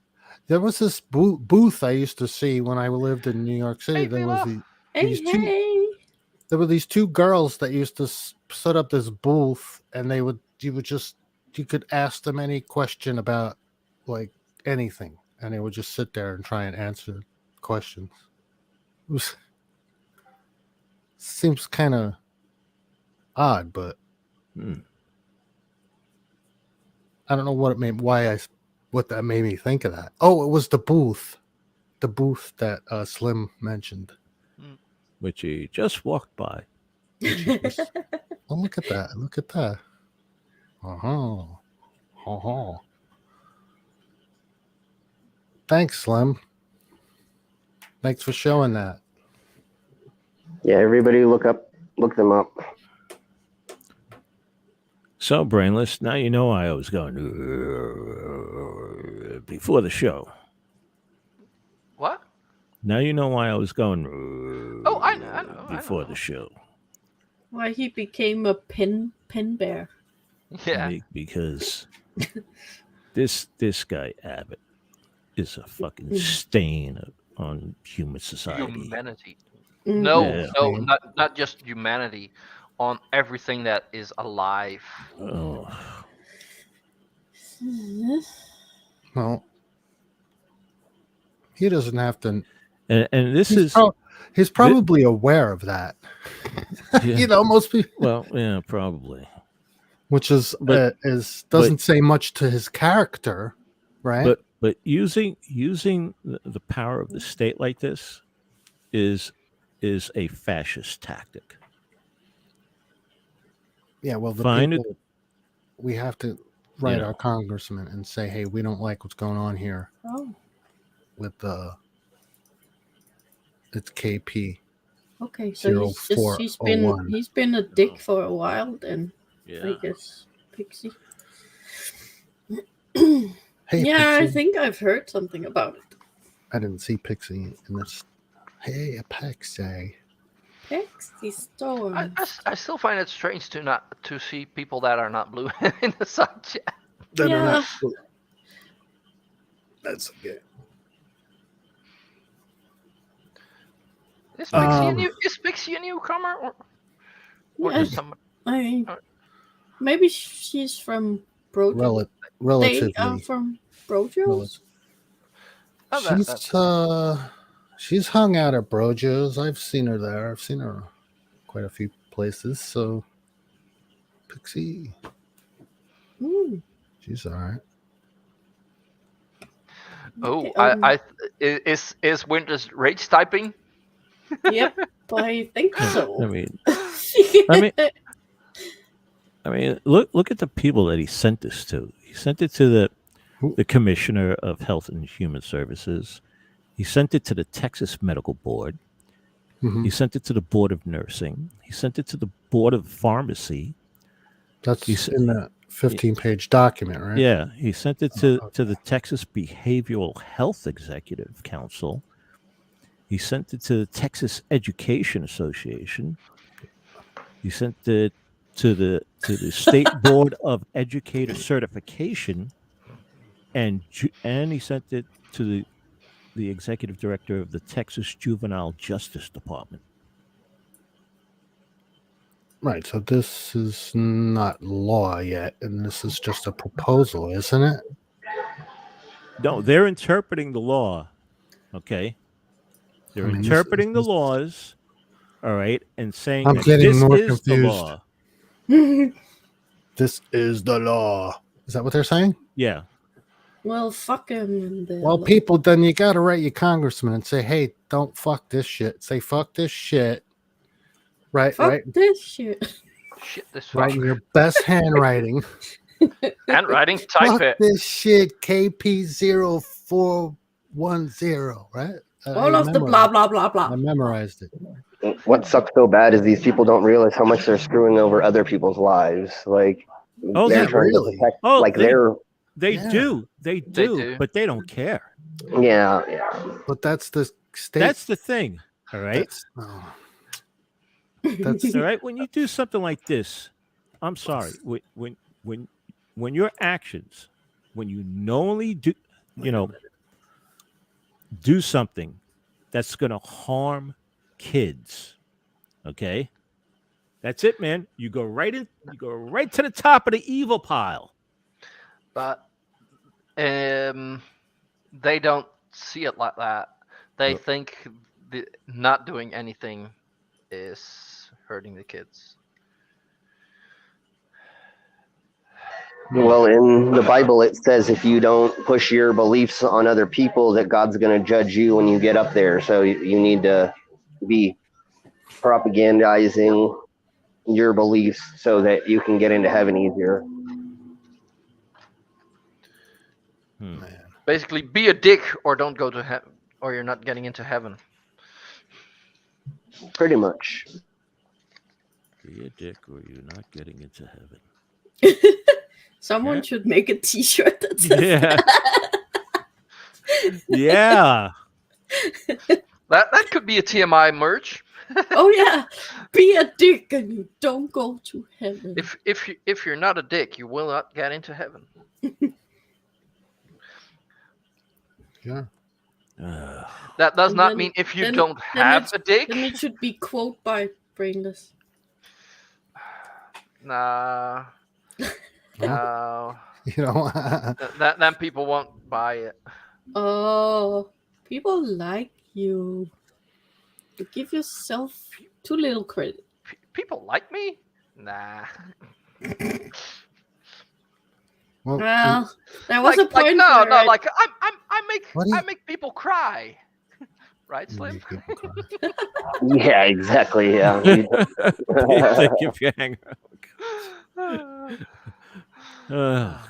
S2: there was this booth I used to see when I lived in New York City.
S1: Hey,
S2: There was
S1: Mila.
S4: Hey.
S2: there were these two girls that used to set up this booth, and you could ask them any question about like anything, and they would just sit there and try and answer questions. Seems kind of odd, but I don't know what it made. What that made me think of that. Oh, it was the booth that Slim mentioned.
S3: Which he just walked by.
S2: Oh, look at that! Look at that! Thanks, Slim. Thanks for showing that.
S5: Yeah, everybody look them up.
S3: So, Brainless, now you know why I was going before the show.
S1: What?
S3: Now you know why I was going
S1: Oh, I know.
S3: before the show.
S4: Why he became a pen bear.
S1: Yeah.
S3: Because this guy Abbott is a fucking stain on human society.
S1: Humanity.
S4: Mm.
S1: No, not just humanity, on everything that is alive.
S3: Oh,
S2: Well, he doesn't have to.
S3: and this
S2: He's,
S3: is
S2: he's probably aware of that.
S3: Yeah.
S2: You know, most people,
S3: well, yeah, probably.
S2: which is
S3: But-
S2: doesn't say much to his character, right?
S3: But using the power of the state like this is a fascist tactic.
S2: Yeah, well, the
S3: Find
S2: people, we have to write
S3: Yeah.
S2: our congressman and say, hey, we don't like what's going on here
S4: Oh,
S2: with it's KP
S4: okay. So he's
S2: 0401.
S4: been a dick for a while then.
S3: Yeah.
S4: I guess Pixie.
S2: Hey,
S4: Yeah, I
S2: Pixie.
S4: think I've heard something about it.
S2: I didn't see Pixie in this. Hey, a Pixie.
S4: Pixie Storm.
S1: I still find it strange to see people that are not blue in the side chat.
S2: That are
S4: Yeah.
S2: not. That's okay.
S1: Is Pixie a newcomer or
S4: Yeah,
S1: just somebody?
S4: I mean, maybe she's from Brojo.
S2: Relatively.
S4: They are from Brojo's.
S2: She's hung out at Brojo's. I've seen her there. I've seen her quite a few places. So, Pixie, she's all right.
S1: Oh,
S4: Okay,
S1: is Winters rage typing?
S4: Yep, I think so.
S3: I mean, look at the people that he sent this to. He sent it to the Commissioner of Health and Human Services. He sent it to the Texas Medical Board.
S2: Mm-hmm.
S3: He sent it to the Board of Nursing. He sent it to the Board of Pharmacy.
S2: That's in that 15-page document, right?
S3: Yeah, he sent it to the Texas Behavioral Health Executive Council. He sent it to the Texas Education Association. He sent it to the State Board of Educator Certification, and he sent it to the executive director of the Texas Juvenile Justice Department.
S2: Right. So this is not law yet, and this is just a proposal, isn't it?
S3: No, they're interpreting the law. Okay. They're interpreting the laws, all right, and saying
S2: I'm
S3: that
S2: getting
S3: this
S2: more
S3: is
S2: confused.
S3: the law.
S2: This is the law. Is that what they're saying?
S3: Yeah.
S4: Well, fuck him.
S2: Well, people, then you got to write your congressman and say, hey, don't fuck this shit. Say, fuck this shit. Right,
S4: fuck
S2: right.
S4: this shit.
S1: Shit, this
S2: Write in your best handwriting.
S1: Handwriting, type
S2: fuck
S1: it.
S2: this shit, KP0410, right?
S4: All of the blah, blah, blah, blah.
S2: I memorized it.
S5: What sucks so bad is these people don't realize how much they're screwing over other people's lives. Like, they're trying to protect,
S3: They do, but they don't care.
S5: Yeah.
S2: But that's the state.
S3: That's the thing, all right?
S2: That's
S3: all right. When you do something like this, I'm sorry. When your actions, when you knowingly do something that's going to harm kids, okay? That's it, man. You go right to the top of the evil pile.
S1: But they don't see it like that. They think not doing anything is hurting the kids.
S5: Well, in the Bible, it says if you don't push your beliefs on other people, that God's going to judge you when you get up there. So you need to be propagandizing your beliefs so that you can get into heaven easier.
S1: Basically, be a dick or don't go to heaven, or you're not getting into heaven.
S5: Pretty much.
S3: Be a dick or you're not getting into heaven.
S4: Someone should make a t-shirt that says
S3: Yeah.
S1: That could be a TMI merch.
S4: Oh yeah, be a dick and you don't go to heaven.
S1: If you're not a dick, you will not get into heaven.
S2: Yeah.
S1: That does not mean if you don't have a dick.
S4: Then it should be quote by Brainless.
S1: Nah. No.
S2: You know,
S1: then people won't buy it.
S4: Oh, people like you. You give yourself too little credit.
S1: People like me? Nah.
S2: well,
S4: There was a point.
S1: I make people cry. right,
S2: You
S1: Slim?
S2: make people cry.
S5: Yeah, exactly. Yeah.
S3: Big thing if you hang around. Oh,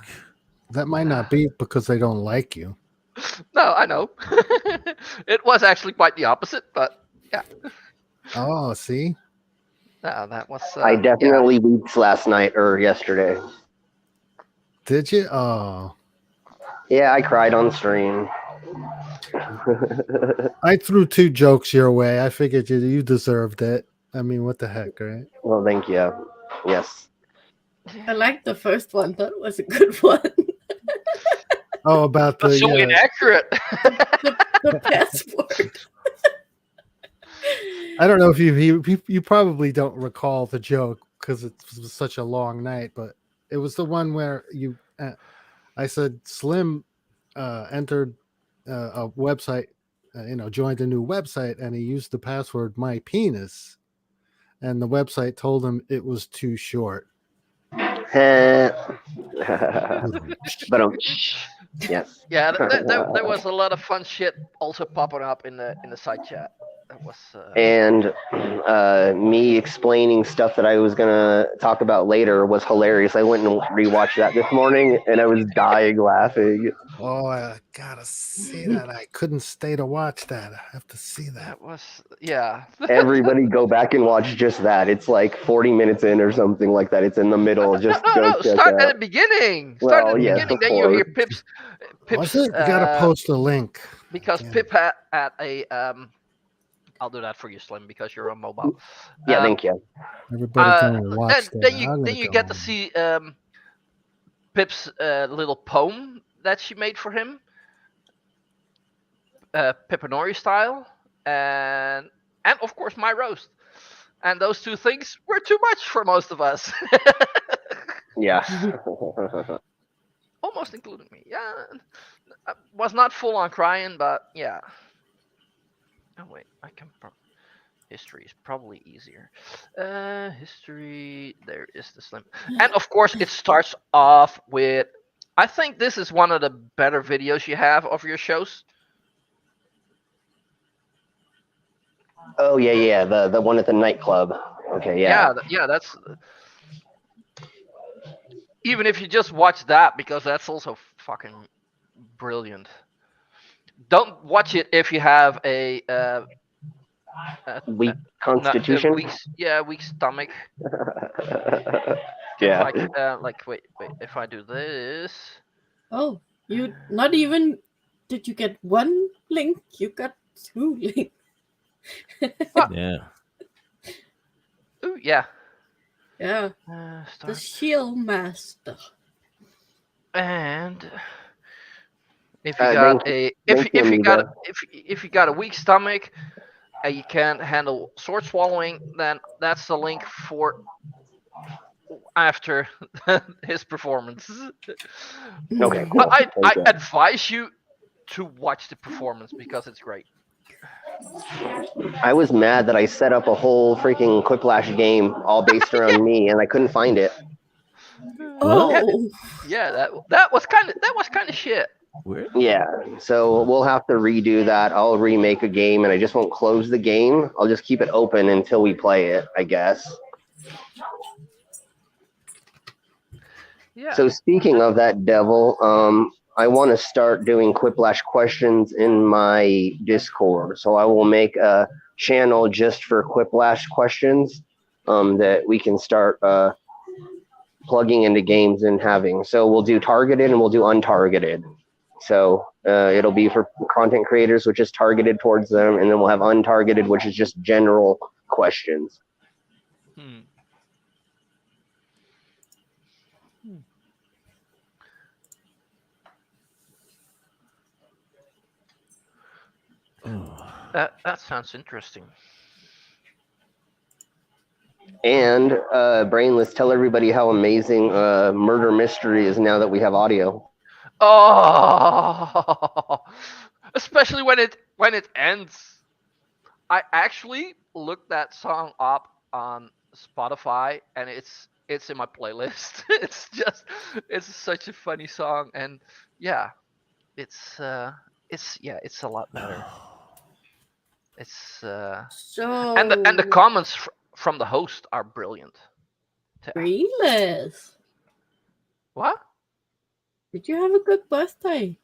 S2: That might not be because they don't like you.
S1: No, I know. It was actually quite the opposite, but yeah.
S2: Oh, see?
S1: No, that was.
S5: I
S1: Yeah.
S5: definitely weeped last night or yesterday.
S2: Did you? Oh,
S5: Yeah, I cried on stream.
S2: I threw 2 jokes your way. I figured you deserved it. I mean, what the heck, right?
S5: Well, thank you. Yes.
S4: I like the first one. That was a good one.
S2: Oh, about
S1: That's so
S2: the
S1: inaccurate.
S4: The passport.
S2: I don't know if you probably don't recall the joke because it was such a long night, but it was the one where I said Slim entered a website, joined a new website, and he used the password my penis, and the website told him it was too short.
S5: But yes.
S1: Yeah, there was a lot of fun shit also popping up in the side chat. That was.
S5: And me explaining stuff that I was gonna talk about later was hilarious. I went and rewatched that this morning, and I was dying laughing.
S2: Oh, I gotta see that. I couldn't stay to watch that. I have to see that.
S1: That was, yeah.
S5: Everybody go back and watch just that. It's like 40 minutes in or something like that. It's in the middle. Just
S1: No.
S5: go check
S1: Start
S5: it
S1: at
S5: out.
S1: the beginning.
S5: Well,
S1: Start at the
S5: yes,
S1: beginning.
S5: of
S1: Then you hear
S5: course.
S1: Pip's.
S2: Was it? You gotta post a link.
S1: Because
S2: Yeah.
S1: Pip had a I'll do that for you, Slim, because you're on mobile.
S5: Yeah, thank you.
S2: Everybody go and watch that.
S1: Then you get to see Pip's little poem that she made for him, Pipinori style, and of course my roast. And those 2 things were too much for most of us.
S5: Yeah.
S1: Almost including me. Yeah, I was not full on crying, but yeah. Oh wait, I can. History is probably easier. History. There is the Slim, and of course it starts off with. I think this is one of the better videos you have of your shows.
S5: Oh yeah. The one at the nightclub. Okay, yeah.
S1: Yeah. That's. Even if you just watch that, because that's also fucking brilliant. Don't watch it if you have a
S5: Weak constitution.
S1: Weak stomach.
S5: Yeah.
S1: Wait. If I do this.
S4: Oh, you not even. Did you get 1 link? You got 2 links.
S3: yeah.
S1: Ooh, yeah.
S4: Yeah. The Shield Master.
S1: And if you got if you got a weak stomach and you can't handle sword swallowing, then that's the link for after his performance.
S5: Okay, cool.
S1: I
S5: Thank you.
S1: advise you to watch the performance because it's great.
S5: I was mad that I set up a whole freaking Quiplash game all based around me, and I couldn't find it.
S4: Oh.
S1: Yeah, that was kind of shit.
S3: Where?
S5: Yeah, so we'll have to redo that. I'll remake a game, and I just won't close the game. I'll just keep it open until we play it, I guess.
S1: Yeah.
S5: So speaking of that, Devil, I want to start doing Quiplash questions in my Discord. So I will make a channel just for Quiplash questions that we can start plugging into games and having. So we'll do targeted and we'll do untargeted. So it'll be for content creators, which is targeted towards them, and then we'll have untargeted, which is just general questions.
S1: That sounds interesting.
S5: And Brainless, tell everybody how amazing Murder Mystery is now that we have audio.
S1: Oh, especially when it ends. I actually looked that song up on Spotify, and it's in my playlist. It's such a funny song, and yeah, it's a lot better. It's
S4: So
S1: and the comments from the host are brilliant.
S4: Brainless.
S1: What?
S4: Did you have a good birthday?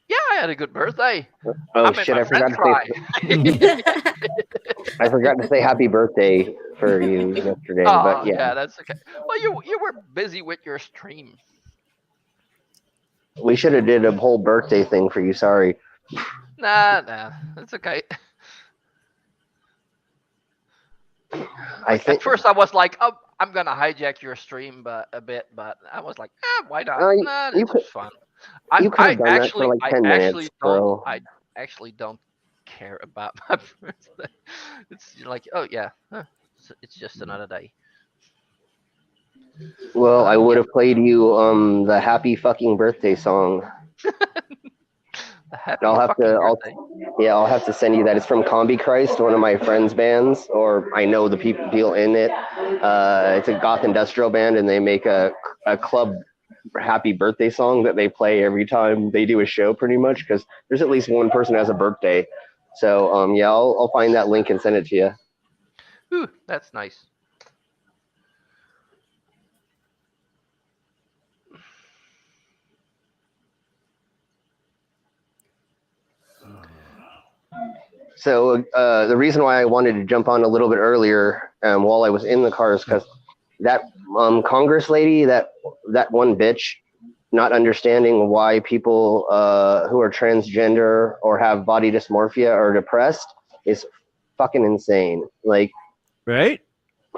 S1: Yeah, I had a good birthday.
S5: Oh
S1: made
S5: shit!
S1: my
S5: I forgot
S1: friends
S5: to say.
S1: cry.
S5: I forgot to say happy birthday for you yesterday.
S1: Oh,
S5: But yeah,
S1: that's okay. Well, you were busy with your stream.
S5: we should have did a whole birthday thing for you. Sorry.
S1: Nah, it's okay. At first I was like, oh, I'm gonna hijack your stream, but I was like, why not? Nah,
S5: You
S1: it's
S5: could
S1: fun.
S5: you could have done that for like 10 minutes, bro.
S1: I actually don't care about my birthday. It's like, oh yeah, it's just another day.
S5: Well, I would
S1: Yeah.
S5: have played you the happy fucking birthday song.
S1: A happy
S5: I'll have
S1: fucking
S5: to
S1: birthday.
S5: I'll have to send you that. It's from Combi Christ, one of my friends' bands, or I know the people in it. It's a goth industrial band, and they make a club happy birthday song that they play every time they do a show, pretty much, because there's at least one person who has a birthday. So yeah, I'll find that link and send it to you.
S1: Ooh, that's nice.
S5: So the reason why I wanted to jump on a little bit earlier while I was in the car is because that Congress lady, that one bitch, not understanding why people who are transgender or have body dysmorphia are depressed is fucking insane. Like,
S3: Right?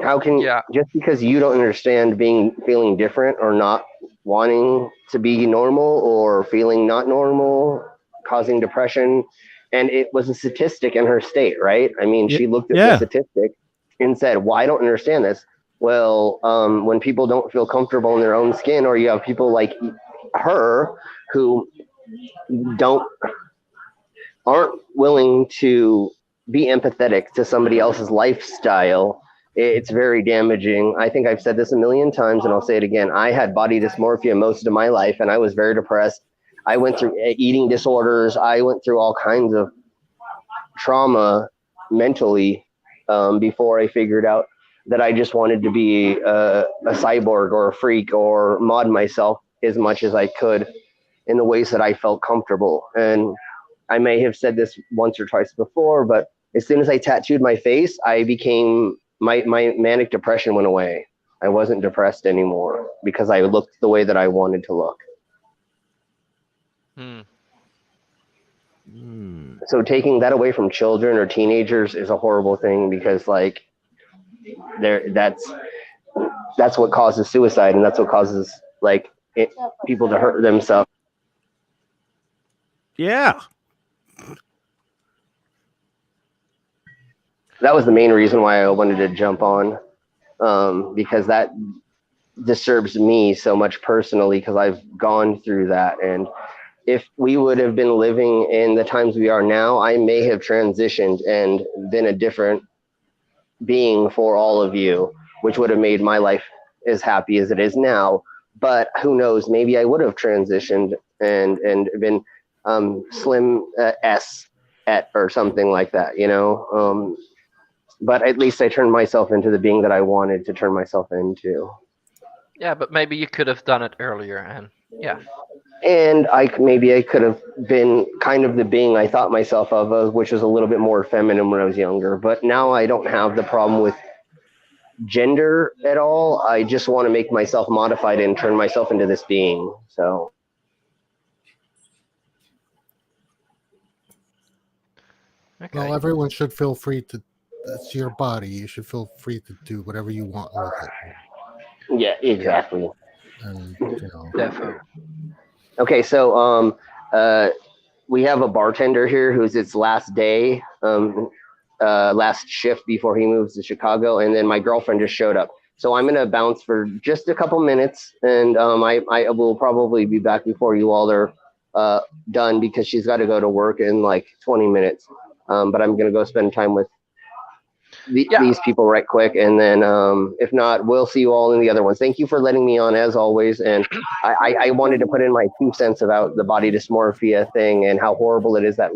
S5: how can just because you don't understand feeling different or not wanting to be normal or feeling not normal causing depression, and it was a statistic in her state, right? I mean, she looked at the statistic and said, well, I don't understand this. Well, when people don't feel comfortable in their own skin, or you have people like her who aren't willing to be empathetic to somebody else's lifestyle, it's very damaging. I think I've said this a million times, and I'll say it again. I had body dysmorphia most of my life, and I was very depressed. I went through eating disorders. I went through all kinds of trauma mentally before I figured out that I just wanted to be a cyborg or a freak or mod myself as much as I could in the ways that I felt comfortable. And I may have said this once or twice before, but as soon as I tattooed my face, I became my manic depression went away. I wasn't depressed anymore because I looked the way that I wanted to look. So taking that away from children or teenagers is a horrible thing, because like that's what causes suicide, and that's what causes like people to hurt themselves.
S3: Yeah.
S5: That was the main reason why I wanted to jump on, because that disturbs me so much personally, because I've gone through that. And if we would have been living in the times we are now, I may have transitioned and been a different being for all of you, which would have made my life as happy as it is now. But who knows, maybe I would have transitioned and been Slim S at or something like that, you know. But at least I turned myself into the being that I wanted to turn myself into.
S1: Yeah, but maybe you could have done it earlier, and yeah.
S5: And maybe I could have been kind of the being I thought myself of, which was a little bit more feminine when I was younger. But now I don't have the problem with gender at all. I just want to make myself modified and turn myself into this being. So.
S1: Okay.
S2: Well, everyone should feel free to. It's your body. You should feel free to do whatever you want with it.
S5: Yeah, exactly.
S2: And you know.
S1: Defo.
S5: Okay, so we have a bartender here who's its last day, last shift before he moves to Chicago, and then my girlfriend just showed up. So I'm gonna bounce for just a couple minutes, and I will probably be back before you all are done, because she's got to go to work in like 20 minutes. But I'm gonna go spend time with these people right quick, and then if not, we'll see you all in the other ones. Thank you for letting me on as always, and I wanted to put in my 2 cents about the body dysmorphia thing and how horrible it is that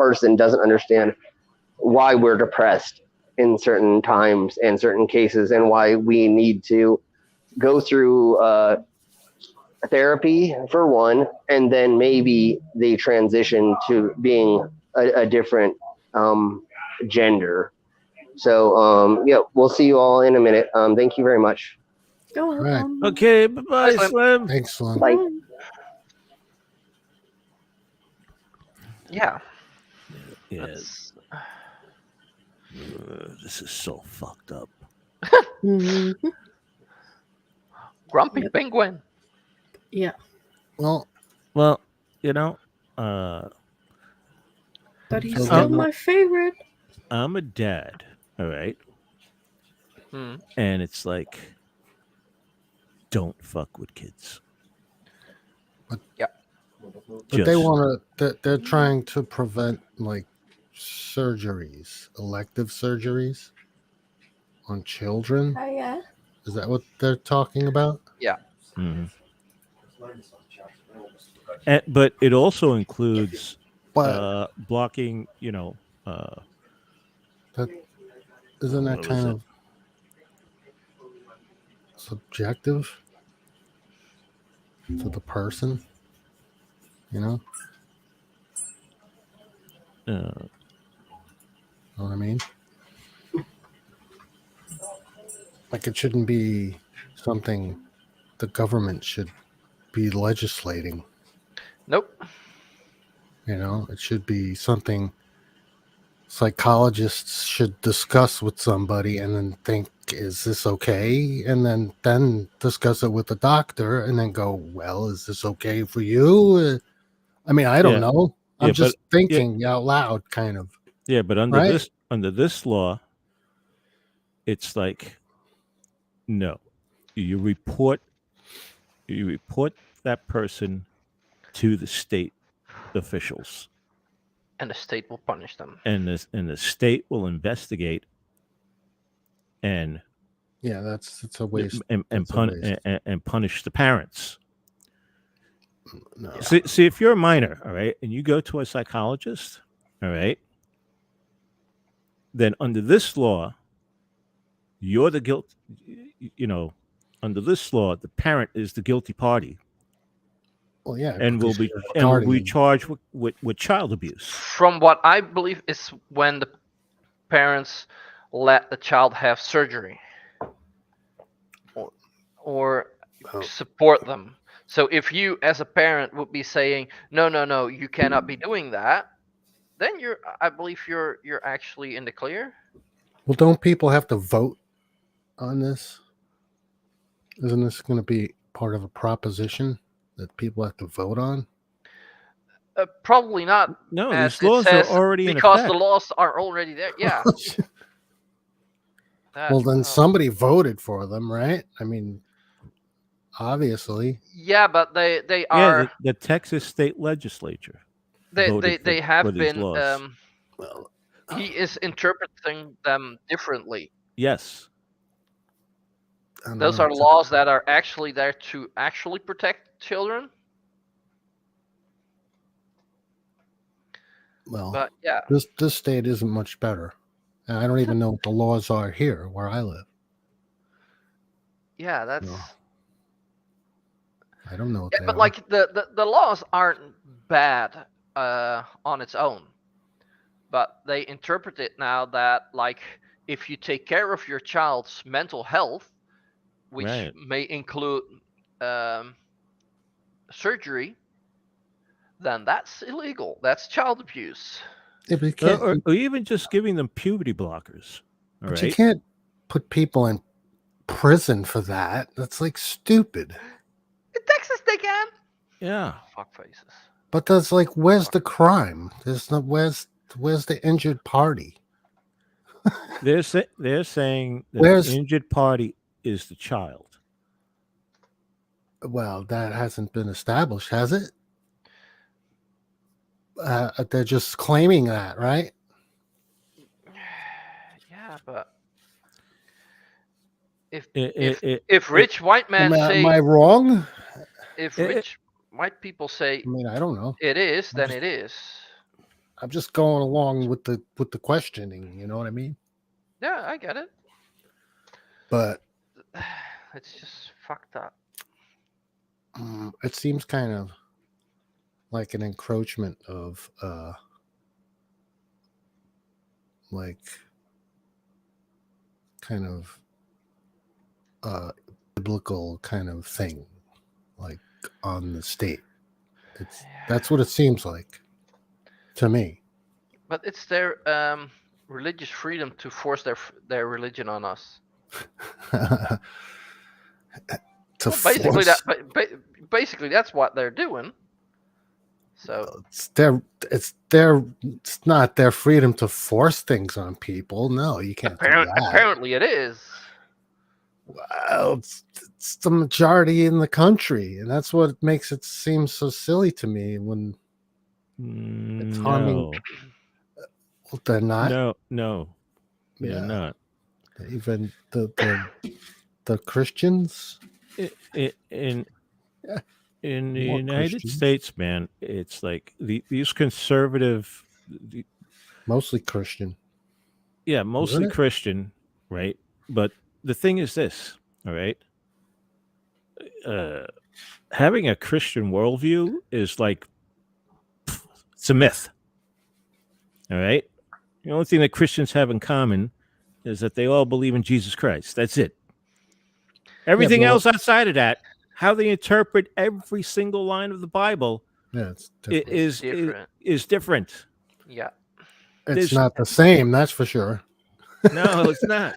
S5: person doesn't understand why we're depressed in certain times and certain cases, and why we need to go through therapy for one, and then maybe they transition to being a different gender. So yeah, we'll see you all in a minute. Thank you very much.
S4: Go
S2: Right.
S4: on.
S3: Okay, bye-bye,
S1: Slim.
S3: Slim.
S2: Excellent.
S5: Bye.
S1: Yeah.
S3: Yeah,
S1: That's-
S3: this is so fucked up.
S4: Mhm.
S1: Grumpy
S4: Yep.
S1: penguin.
S4: Yeah,
S2: Well,
S3: Well, you know, uh,
S4: but he's
S2: So
S4: still
S2: then-
S4: my favorite.
S3: I'm a dad, all right?
S1: Hmm.
S3: And it's like, don't fuck with kids.
S2: but
S3: Just-
S2: they want to. They're trying to prevent like surgeries, elective surgeries on children.
S4: Oh yeah.
S2: Is that what they're talking about?
S3: Mhm. But it also includes
S2: But
S3: blocking,
S2: isn't
S3: what
S2: that
S3: was
S2: kind
S3: it?
S2: of subjective to the person? You know what I mean? Like it shouldn't be something the government should be legislating.
S1: Nope.
S2: You know, it should be something psychologists should discuss with somebody and then think, is this okay? And then discuss it with the doctor and then go, well, is this okay for you? I mean, I don't
S3: Yeah.
S2: know. I'm
S3: Yeah,
S2: just thinking out loud, kind of.
S3: yeah, but under
S2: Right?
S3: under this law, it's like, no, you report that person to the state officials,
S1: And the state will punish them.
S3: and the state will investigate and
S2: Yeah, it's a waste.
S3: and
S2: It's a waste.
S3: and punish the parents.
S2: No.
S1: Yeah.
S3: See, if you're a minor, all right, and you go to a psychologist, all right, then under this law, you're the guilt. You know, under this law, the parent is the guilty party
S2: Well, yeah,
S3: and will
S2: because
S3: be
S2: you're a
S3: and will be
S2: guardian.
S3: charged with child abuse.
S1: From what I believe is when the parents let the child have surgery or
S2: Oh.
S1: support them. So if you as a parent would be saying, no, you cannot be doing that, then I believe you're actually in the clear.
S2: Well, don't people have to vote on this? Isn't this going to be part of a proposition that people have to vote on?
S1: Probably not.
S3: No,
S1: as
S3: these laws
S1: it
S3: are
S1: says,
S3: already in
S1: because
S3: effect.
S1: the laws are already there. Yeah.
S2: Well, then somebody voted for them, right? I mean, obviously.
S1: Yeah, but they
S3: Yeah,
S1: are
S3: the Texas state legislature.
S1: they
S3: voted
S1: they
S3: for
S1: have
S3: these
S1: been.
S3: laws.
S2: Well,
S1: He is interpreting them differently.
S3: Yes.
S2: I don't
S1: Those
S2: know.
S1: are laws that are actually there to actually protect children.
S2: Well,
S1: But yeah,
S2: this state isn't much better. And I don't even know what the laws are here where I live.
S1: yeah, that's.
S2: No. I don't know what
S1: Yeah,
S2: they
S1: but
S2: are.
S1: like the laws aren't bad on its own, but they interpret it now that like if you take care of your child's mental health, which
S3: Right.
S1: may include surgery, then that's illegal. That's child abuse.
S2: Yeah, but you can't,
S3: Or even just giving them puberty blockers. All
S2: but you
S3: right.
S2: can't put people in prison for that. That's like stupid.
S1: In Texas, they can.
S3: Yeah.
S1: Fuck faces.
S2: But that's like, where's the crime? There's no where's the injured party?
S3: They're saying that
S2: Where's-
S3: the injured party is the child.
S2: Well, that hasn't been established, has it? They're just claiming that, right?
S1: Yeah, but if
S3: It-
S1: if rich white men
S2: Am I
S1: say
S2: wrong?
S1: if
S3: it-
S1: rich white people say
S2: I mean, I don't know.
S1: it is, then
S2: just-
S1: it is.
S2: I'm just going along with the questioning. You know what I mean?
S1: Yeah, I get it.
S2: But
S1: It's just fucked up.
S2: it seems kind of like an encroachment of like kind of biblical kind of thing, like on the state. That's what it seems like to me.
S1: But it's their religious freedom to force their religion on us. Basically, basically that's what they're doing. So
S2: it's not their freedom to force things on people. No, you can't do that.
S1: Apparently it is.
S2: Well, it's the majority in the country, and that's what makes it seem so silly to me when it's harming. Well, they're not.
S3: No, they're not.
S2: Even the Christians
S3: in the United States, man, it's like these conservative,
S2: mostly Christian.
S3: Yeah, mostly Christian, right? But the thing is this, all right? Having a Christian worldview is like, it's a myth, all right? The only thing that Christians have in common is that they all believe in Jesus Christ. That's it. Everything else outside of that, how they interpret every single line of the Bible,
S2: it's
S3: different. Is different.
S1: Yeah.
S2: It's not the same, that's for sure.
S3: No, it's not.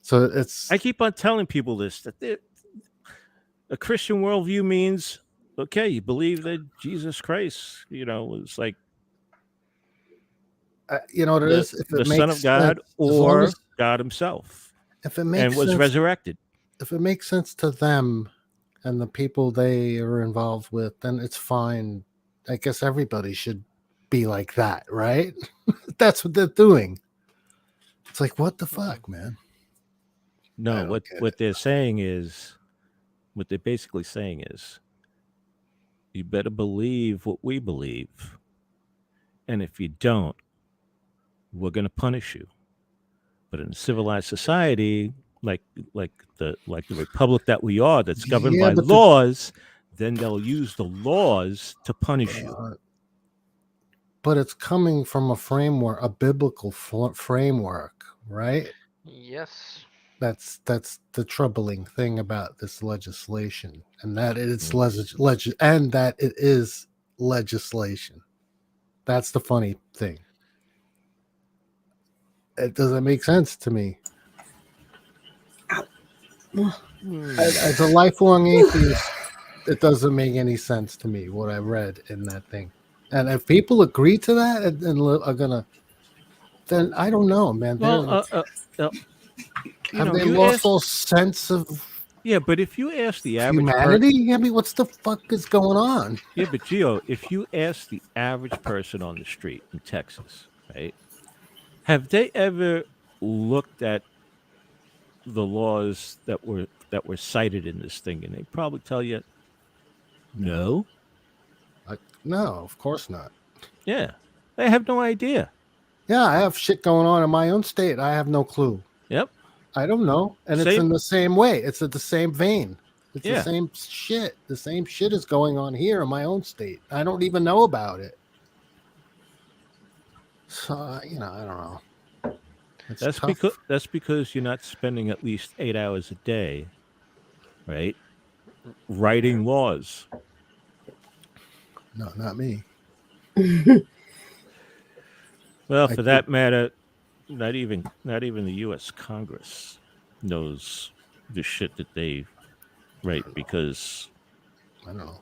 S2: So I
S3: keep on telling people this, that a Christian worldview means, okay, you believe that Jesus Christ, was like,
S2: you know what it is? If
S3: the Son of God or God himself.
S2: If it makes
S3: and was
S2: sense,
S3: resurrected.
S2: If it makes sense to them and the people they are involved with, then it's fine. I guess everybody should be like that, right? That's what they're doing. It's like, what the fuck, man?
S3: No, what they're saying is, what they're basically saying is, you better believe what we believe. And if you don't, we're going to punish you. But in a civilized society, like the republic that we are, that's governed by laws, then they'll use the laws to punish you.
S2: But it's coming from a framework, a biblical framework, right?
S1: Yes.
S2: That's the troubling thing about this legislation, and that it's and that it is legislation. That's the funny thing. It doesn't make sense to me. As a lifelong atheist, it doesn't make any sense to me what I read in that thing. And if people agree to that and are gonna, then I don't know, man.
S3: Well,
S2: have they lost all sense of?
S3: Yeah, but if you ask the average
S2: humanity, I mean, what's the fuck is going on?
S3: Yeah, but Gio, if you ask the average person on the street in Texas, right, have they ever looked at the laws that were cited in this thing, and they probably tell you, no.
S2: No, of course not.
S3: Yeah, they have no idea.
S2: Yeah, I have shit going on in my own state. I have no clue.
S3: Yep.
S2: I don't know. And it's in the same way. It's at the same vein. It's the same shit. The same shit is going on here in my own state. I don't even know about it. So, I don't know.
S3: That's because you're not spending at least 8 hours a day, right, writing laws.
S2: No, not me.
S3: Well, for that matter, not even the U.S. Congress knows the shit that they write, because
S2: I don't know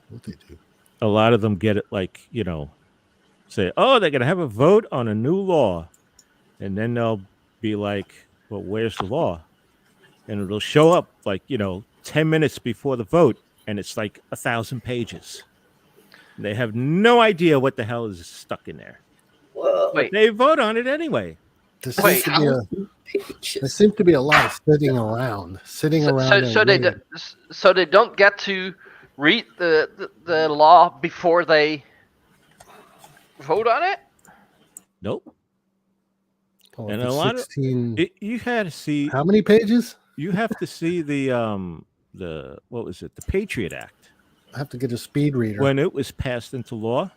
S2: what they do.
S3: A lot of them get it like, say, oh, they're going to have a vote on a new law. And then they'll be like, well, where's the law? And it'll show up like, 10 minutes before the vote. And it's like 1,000 pages. And they have no idea what the hell is stuck in there.
S4: Whoa.
S3: But they vote on it anyway.
S2: There seems to be a lot of sitting around. So
S1: they don't get to read the law before they vote on it?
S3: Nope.
S2: Oh,
S3: And
S2: if
S3: a
S2: it's
S3: lot of
S2: 16.
S3: you had to see.
S2: How many pages?
S3: You have to see the what was it? The Patriot Act.
S2: I have to get a speed reader.
S3: When it was passed into law,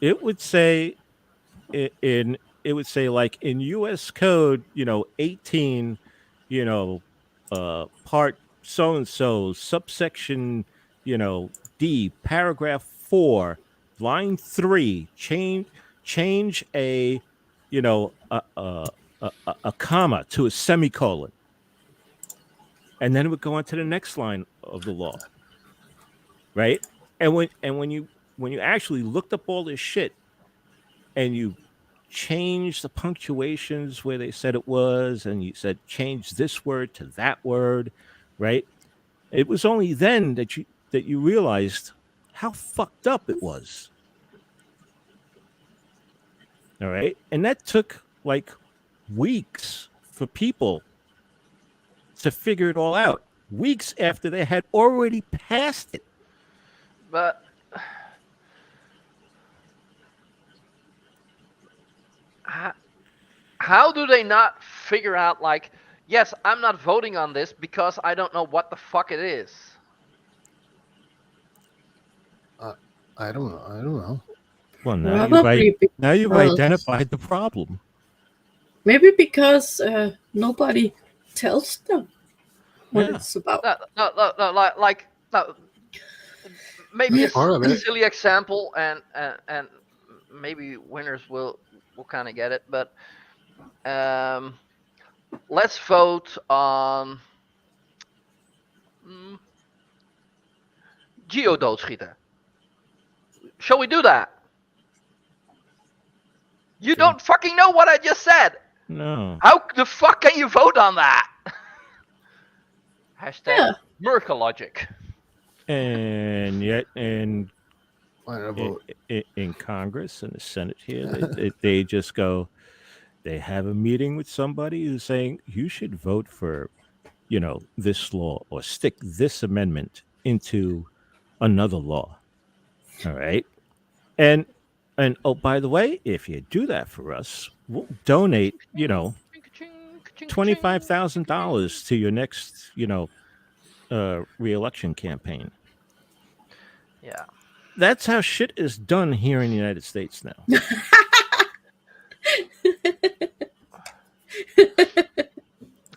S3: it would say it would say like in U.S. Code, 18, part so and so, subsection, D, paragraph 4, line 3, change a, a comma to a semicolon, and then it would go on to the next line of the law, right? And when you actually looked up all this shit, and you change the punctuations where they said it was, and you said change this word to that word, right? It was only then that you realized how fucked up it was. All right, and that took like weeks for people to figure it all out. Weeks after they had already passed it.
S1: But how do they not figure out, like, yes, I'm not voting on this because I don't know what the fuck it is?
S2: I don't know.
S3: Well, now
S4: Probably
S3: you've identified the problem.
S4: Maybe because nobody tells them what it's about.
S1: No, maybe
S2: Yeah,
S1: a
S2: part of it.
S1: silly example, and maybe winners will kind of get it, but let's vote on geodoodschieten. Shall we do that? You don't fucking know what I just said.
S3: No.
S1: How the fuck can you vote on that? Hashtag Merkel logic.
S3: And yet, in Congress and the Senate here, they just go, they have a meeting with somebody who's saying you should vote for, this law or stick this amendment into another law. All right. And oh, by the way, if you do that for us, we'll donate, $25,000 to your next, re-election campaign.
S1: Yeah.
S3: That's how shit is done here in the United States now.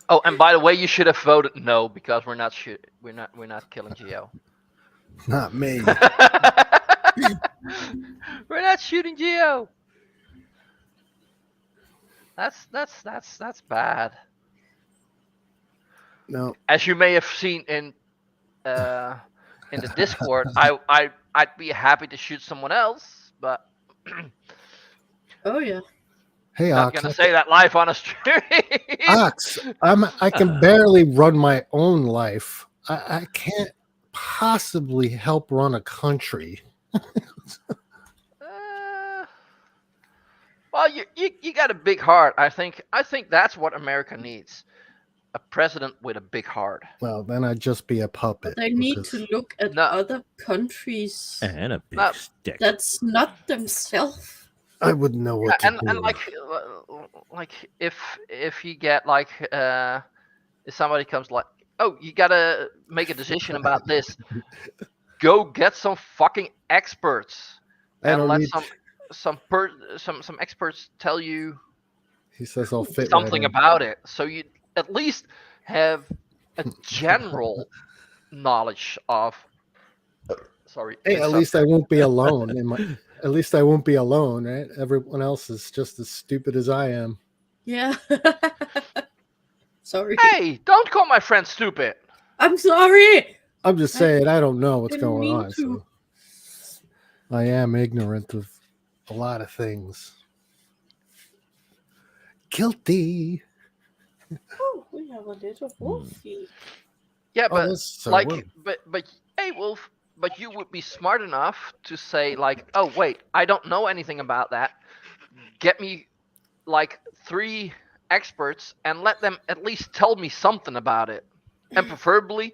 S1: Oh, and by the way, you should have voted no, because we're not killing Geo.
S2: Not me.
S1: We're not shooting Geo. That's bad.
S2: No.
S1: As you may have seen in the Discord, I'd be happy to shoot someone else, but
S4: Oh yeah.
S2: Hey,
S1: not
S2: Ox.
S1: gonna say that live on a stream.
S2: Ox, I can barely run my own life. I can't possibly help run a country.
S1: Well, you got a big heart. I think that's what America needs. A president with a big heart.
S2: Well, then I'd just be a puppet.
S4: They need to look at other countries
S3: and a big stick.
S4: That's not themselves.
S2: I wouldn't know what to do.
S1: And like if you get like if somebody comes like, oh, you gotta make a decision about this, go get some fucking experts and let some experts tell you.
S2: He says I'll fit
S1: something
S2: right
S1: about it, so you at least have a general knowledge of. Sorry.
S2: Hey, at least I won't be alone. At least I won't be alone, right? Everyone else is just as stupid as I am.
S4: Yeah. Sorry.
S1: Hey, don't call my friend stupid.
S4: I'm sorry.
S2: I'm just saying I don't know what's
S4: didn't
S2: going
S4: mean
S2: on.
S4: to.
S2: So I am ignorant of a lot of things. Guilty.
S4: Oh, we have a little wolfie.
S1: Yeah, but
S2: Wolf.
S1: but hey, Wolf. But you would be smart enough to say, like, oh, wait, I don't know anything about that. Get me, like, 3 experts and let them at least tell me something about it. And preferably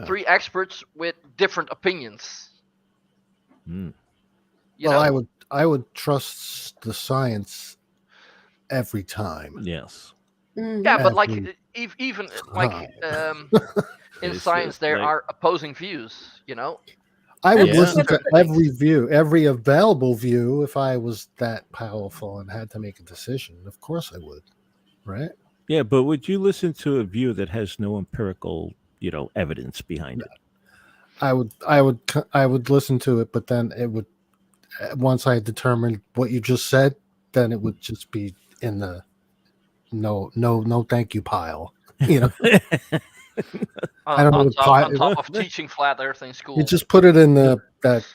S1: 3 experts with different opinions.
S3: Mm.
S2: Well, I would trust the science every time.
S3: Yes.
S4: Mhm.
S1: Yeah, but like
S2: Every
S1: even like
S2: time.
S1: in
S3: It's
S1: science, there
S3: like-
S1: are opposing views. You know.
S2: I would
S3: Yeah.
S2: listen to
S1: Makes-
S2: every view, every available view, if I was that powerful and had to make a decision. Of course, I would. Right?
S3: Yeah, but would you listen to a view that has no empirical, evidence behind it?
S2: I would listen to it, but then it would. Once I determined what you just said, then it would just be in the no, thank you pile. I don't know
S1: on
S2: what
S1: top,
S2: pile.
S1: on top of teaching flat Earth in school.
S2: You just put it in that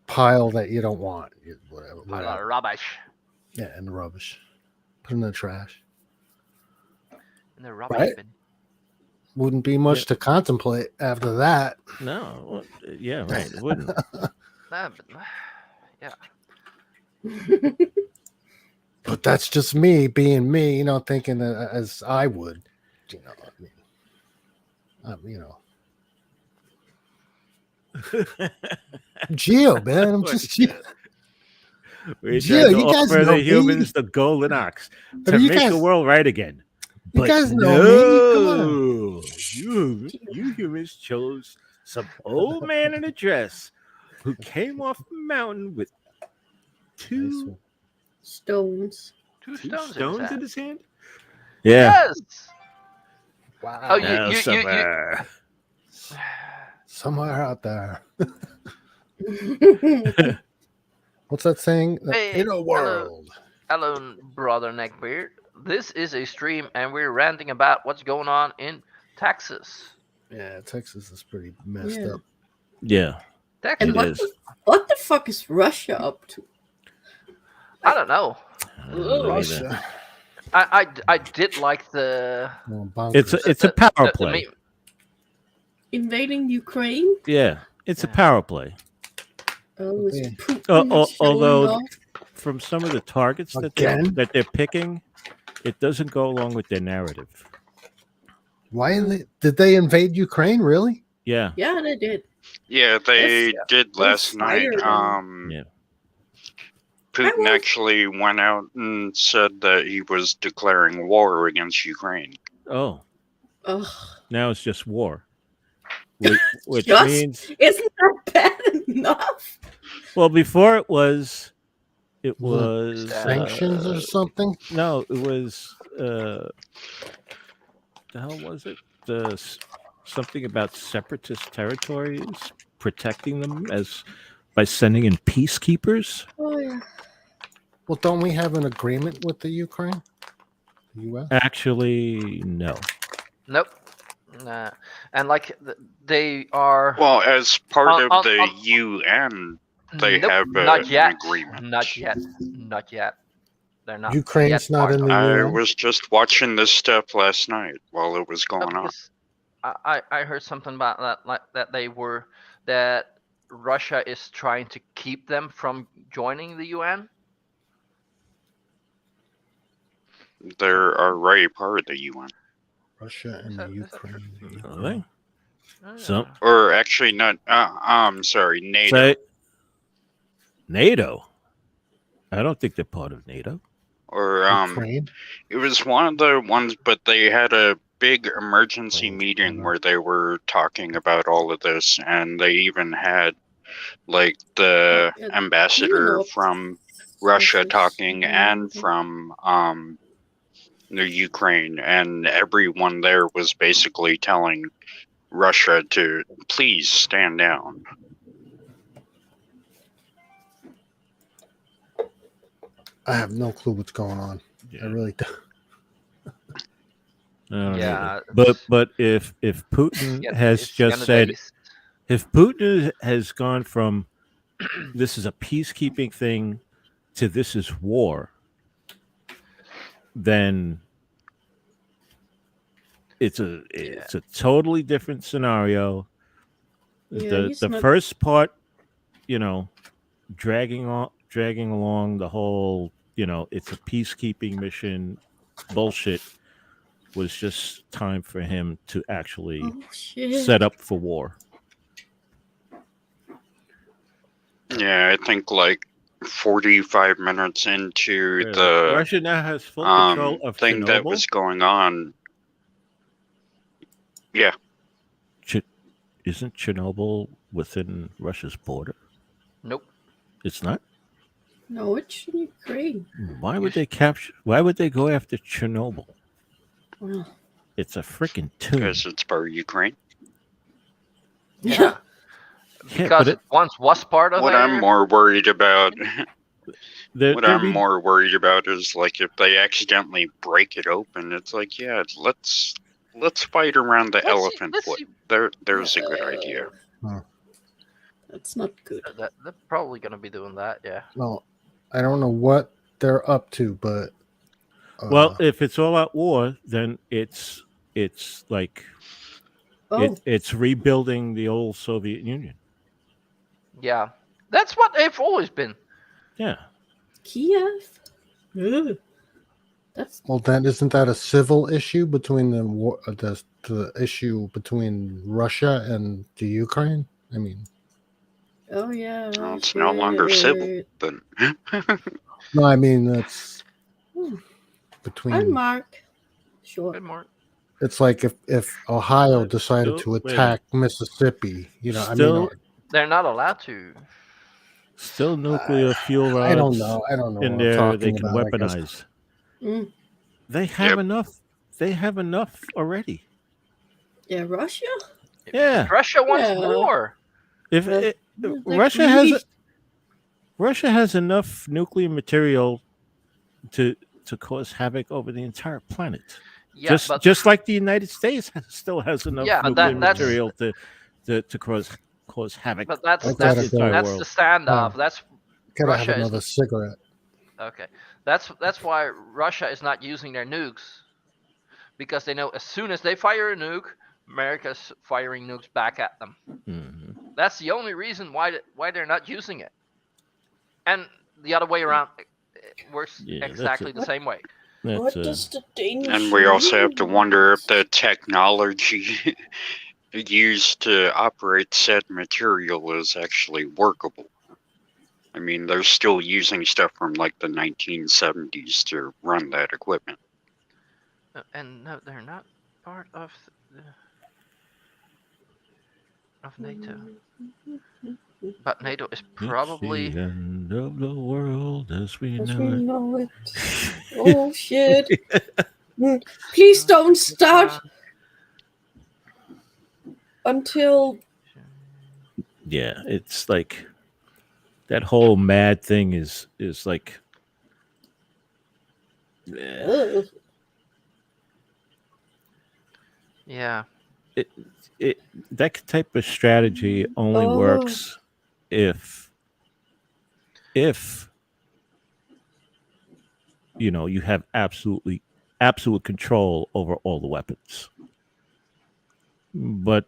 S2: pile that you don't want.
S1: Pile
S2: Whatever.
S1: of rubbish.
S2: Yeah, in the rubbish. Put it in the trash.
S1: In the rubbish
S2: Right?
S1: bin.
S2: Wouldn't be much to contemplate after that.
S3: No. Well, yeah, right. It wouldn't.
S1: Nah, but, yeah.
S2: But that's just me being me, thinking as I would, Geo, man. I'm just Geo.
S3: We
S2: Geo,
S3: tried to
S2: you guys
S3: offer
S2: know
S3: the
S2: me.
S3: humans the golden ox
S2: I
S3: to
S2: mean, you
S3: make
S2: guys-
S3: the world right again.
S2: You
S3: But
S2: guys know
S3: no, you humans chose some old man in a dress who came off the mountain with two
S4: Stones.
S1: Two
S3: two
S1: stones,
S3: stones
S1: in
S3: in
S1: his hand.
S3: his hand. Yeah.
S1: Yes.
S2: Wow.
S1: Oh,
S3: Now
S1: you-
S3: supper.
S2: Somewhere out there. What's that saying?
S1: Hey,
S2: In a world.
S1: Hello, brother Neckbeard. This is a stream, and we're ranting about what's going on in Texas.
S2: Yeah, Texas is pretty messed
S4: Yeah.
S2: up.
S3: Yeah.
S1: Texas.
S4: And
S3: It is.
S4: what the fuck is Russia up to?
S1: I don't know.
S3: I don't know either.
S2: Russia.
S1: I did like the
S2: Well,
S3: It's
S2: bonkers.
S3: a power
S1: the
S3: play.
S1: meme.
S4: Invading Ukraine?
S3: Yeah, it's a
S1: Yeah.
S3: power play.
S4: Oh, it's
S2: Yeah.
S4: Putin showing
S3: Although
S4: off.
S3: from some of the targets
S2: Again?
S3: that they're picking, it doesn't go along with their narrative.
S2: Did they invade Ukraine? Really?
S3: Yeah.
S4: Yeah, they did.
S6: Yeah, they
S4: Yes.
S6: did last night.
S4: fired
S3: Yeah.
S6: Putin
S4: was-
S6: actually went out and said that he was declaring war against Ukraine.
S3: Oh,
S4: Ugh.
S3: now it's just war, which
S4: Just?
S3: means
S4: Isn't that bad enough?
S3: well before it was
S2: Sanctions or something?
S3: no, it was the hell was it something about separatist territories protecting them by sending in peacekeepers.
S4: Oh, yeah.
S2: Well, don't we have an agreement with the Ukraine? The U.S.?
S3: Actually, no.
S1: Nope. Nah. And like they are.
S6: Well, as part of
S1: On-
S6: the
S1: on-
S6: UN, they
S1: Nope,
S6: have
S1: not
S6: an
S1: yet.
S6: agreement.
S1: Not yet. Not yet. They're not.
S2: Ukraine's
S1: yet
S2: not
S1: part
S2: in
S1: of
S2: the
S1: it.
S6: I
S2: UN?
S6: was just watching this stuff last night while it was
S1: No,
S6: going on.
S1: because I heard something about that, like that Russia is trying to keep them from joining the UN.
S6: They're already part of the UN.
S2: Russia and
S1: Is
S2: the
S1: that
S2: Ukraine.
S3: Are they?
S1: Oh,
S3: So-
S1: yeah.
S6: Or actually not, I'm sorry, NATO.
S3: Say NATO. I don't think they're part of NATO.
S6: Or,
S2: Ukraine?
S6: it was one of the ones, but they had a big emergency
S2: Oh,
S6: meeting
S2: mhm.
S6: where they were talking about all of this, and they even had like the
S4: Yeah,
S6: ambassador
S4: Europe.
S6: from Russia
S4: Sources.
S6: talking and
S4: Mhm.
S6: from the Ukraine, and everyone there was basically telling Russia to please stand down.
S2: I have no clue what's going on. I really don't.
S3: I don't
S1: Yeah,
S3: either. But if Putin
S1: Yeah,
S3: has
S1: it's
S3: just
S1: gonna
S3: said,
S1: taste-
S3: if Putin has gone from this is a peacekeeping thing to this is war, then it's a totally different scenario.
S4: Yeah, he's
S3: the
S4: not-
S3: first part, dragging along the whole, it's a peacekeeping mission bullshit was just time for him to actually
S4: Oh, shit.
S3: set up for war.
S6: Yeah, I think like 45 minutes into
S3: Yeah,
S6: the
S3: Russia now has full control of
S6: thing that was
S3: Chernobyl.
S6: going on. Yeah,
S3: Isn't Chernobyl within Russia's border?
S1: Nope.
S3: It's not.
S4: No, it's in Ukraine.
S3: Why would they capture? Why would they go after Chernobyl?
S4: Well,
S3: It's a freaking tomb.
S6: because it's part of Ukraine.
S1: Yeah.
S3: Yeah,
S1: Because
S3: but
S1: it once was part of
S6: What
S1: there.
S6: I'm more worried about,
S3: they're
S6: more worried about is like if they accidentally break it open. It's like, yeah, let's fight around the
S1: Let's see-
S6: elephant
S1: let's
S6: foot.
S1: see.
S6: There's a good idea.
S4: that's not good.
S1: They're probably gonna be doing that. Yeah.
S2: Well, I don't know what they're up to, but
S3: well, if it's all out war, then it's like
S4: Oh,
S3: it's rebuilding the old Soviet Union.
S1: Yeah. That's what they've always been.
S3: Yeah.
S4: Kiev. Ugh. That's
S2: well, then isn't that a civil issue between the issue between Russia and the Ukraine? I mean,
S4: oh yeah.
S6: Well, it's no longer civil,
S4: shit.
S6: but
S2: no, I mean that's
S4: Hmm. Hi,
S2: between.
S4: Mark. Sure.
S1: Good morning.
S2: It's like if Ohio decided to
S3: Wait a
S2: attack Mississippi, you know,
S3: Still-
S1: They're not allowed to.
S3: Still nuclear fuel rods
S2: I don't know. I don't know
S3: in
S2: what I'm
S3: there
S2: talking
S3: they can
S2: about. I guess.
S3: weaponize.
S4: Mm.
S3: They have
S6: Yep.
S3: enough. They have enough already.
S4: Yeah, Russia.
S3: Yeah.
S1: Russia wants
S4: Yeah.
S1: more.
S3: If
S4: They're
S3: Russia
S4: greedy.
S3: has enough nuclear material to cause havoc over the entire planet.
S1: Yeah, but
S3: just like the United States still has enough
S1: Yeah, but
S3: nuclear
S1: that's-
S3: material to cause havoc.
S1: but that's
S2: I
S1: that's
S2: gotta
S1: that's
S2: go.
S1: the standoff. That's
S2: Gotta
S1: Russia
S2: have
S1: is-
S2: another cigarette.
S1: okay. That's why Russia is not using their nukes, because they know as soon as they fire a nuke, America's firing nukes back at them.
S3: Mhm.
S1: That's the only reason why they're not using it. And the other way around it works
S3: Yeah, that's
S1: exactly
S3: it.
S1: the same way.
S3: That's,
S4: What does the Danish?
S6: and we also have to
S4: use?
S6: wonder if the technology used to operate said material is actually workable. I mean, they're still using stuff from like the 1970s to run that equipment.
S1: And no, they're not part of NATO. But NATO is probably
S3: It's the end of the world as we
S4: As
S3: know
S4: we
S3: it.
S4: know it. Oh shit! Please don't start until
S3: Yeah, it's like that whole mad thing is like
S4: Ugh.
S1: yeah.
S3: it that type of strategy only
S4: Oh.
S3: works if you know you have absolute control over all the weapons, but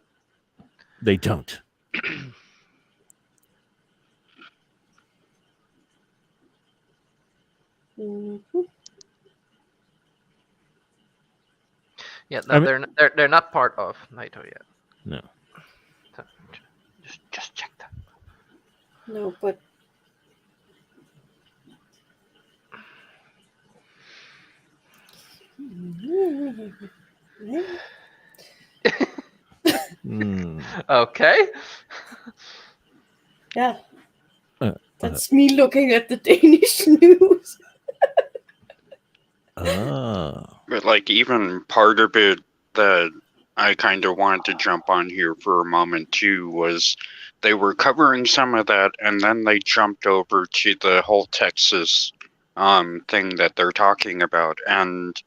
S3: they don't.
S4: Mhm.
S1: Yeah,
S3: I
S1: no,
S3: mean-
S1: they're not part of NATO yet.
S3: No.
S1: So, just check that.
S4: No, but
S3: Hmm.
S1: Okay.
S4: yeah,
S3: Uh,
S4: that's me looking at the Danish news.
S3: Ah.
S6: But like even part of it that I kind of wanted to jump on here for a moment too was they were covering some of that and then they jumped over to the whole Texas thing that they're talking about, and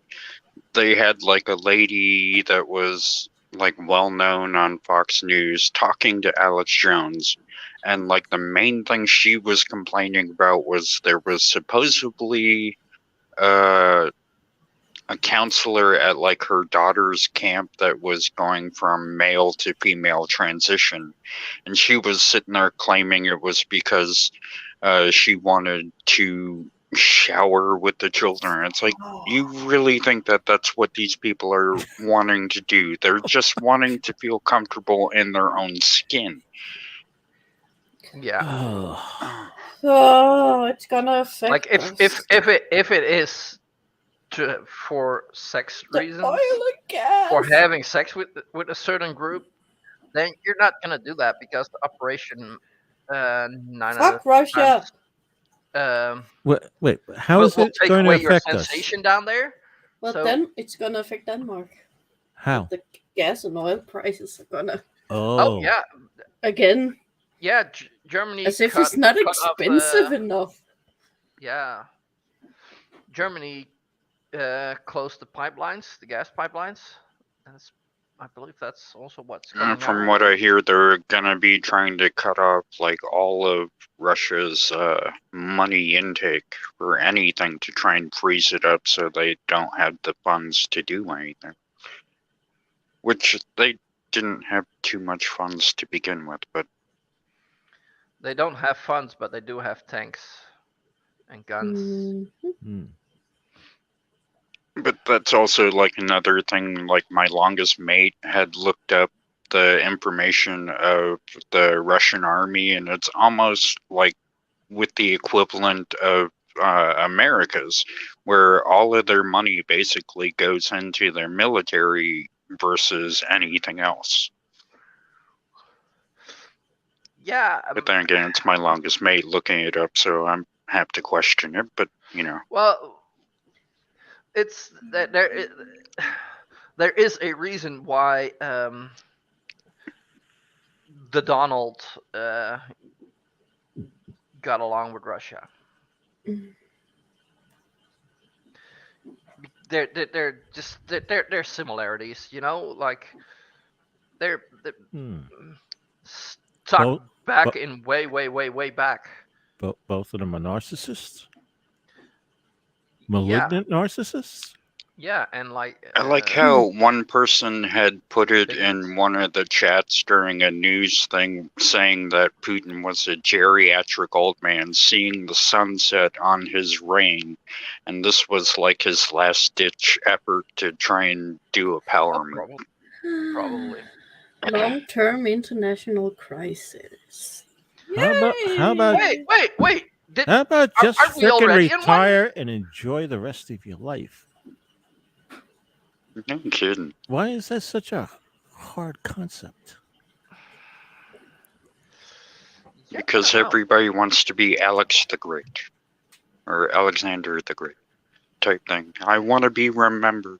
S6: they had like a lady that was like well known on Fox News talking to Alex Jones, and like the main thing she was complaining about was there was supposedly a counselor at like her daughter's camp that was going from male to female transition, and she was sitting there claiming it was because she wanted to shower with the children. It's like, you really think that that's what these people are wanting to do? They're just wanting to feel comfortable in their own skin.
S1: Yeah.
S3: Oh,
S4: Oh, it's gonna affect
S1: Like
S4: us.
S1: if it is for sex
S4: The
S1: reasons,
S4: oil and gas.
S1: for having sex with a certain group, then you're not gonna do that because the operation 9 out of
S4: Fuck Russia.
S1: times
S3: wait, how is
S1: will
S3: it
S1: take
S3: going to
S1: away your
S3: affect us?
S1: sensation down there.
S4: Well,
S1: So
S4: then it's gonna affect Denmark.
S3: How?
S4: The gas and oil prices are gonna
S1: oh yeah,
S4: again,
S1: yeah, Germany
S4: as if
S1: cut,
S4: it's not
S1: cut
S4: expensive
S1: off,
S4: enough.
S1: yeah, Germany closed the pipelines, the gas pipelines. That's, I believe that's also what's coming
S6: From
S1: out.
S6: what I hear, they're gonna be trying to cut off like all of Russia's money intake for anything to try and freeze it up so they don't have the funds to do anything. Which they didn't have too much funds to begin with, but
S1: They don't have funds, but they do have tanks and guns.
S4: Mhm.
S6: But that's also like another thing. Like my longest mate had looked up the information of the Russian army, and it's almost like with the equivalent of America's, where all of their money basically goes into their military versus anything else.
S1: Yeah,
S6: But then again, it's my longest mate looking it up, so I have to question it. But you know,
S1: well, it's that there is a reason why the Donald got along with Russia. They're just they're similarities, you know, like they're stuck
S3: Both-
S1: back
S3: bo-
S1: in way back.
S3: Both of them are narcissists?
S1: Yeah,
S3: Malignant narcissists?
S1: yeah, and like
S6: I like how one person had put it in
S1: bigots.
S6: one of the chats during a news thing saying that Putin was a geriatric old man seeing the sunset on his reign, and this was like his last ditch effort to try and do a power move.
S1: Probably.
S4: Long-term international crisis.
S3: How about
S1: Wait.
S3: how about just
S1: aren't we
S3: frickin'
S1: already in one?
S3: retire and enjoy the rest of your life?
S6: No kidding.
S3: Why is that such a hard concept?
S1: Yeah,
S6: Because
S1: I don't know.
S6: everybody wants to be Alex the Great or Alexander the Great type thing. I want to be remembered.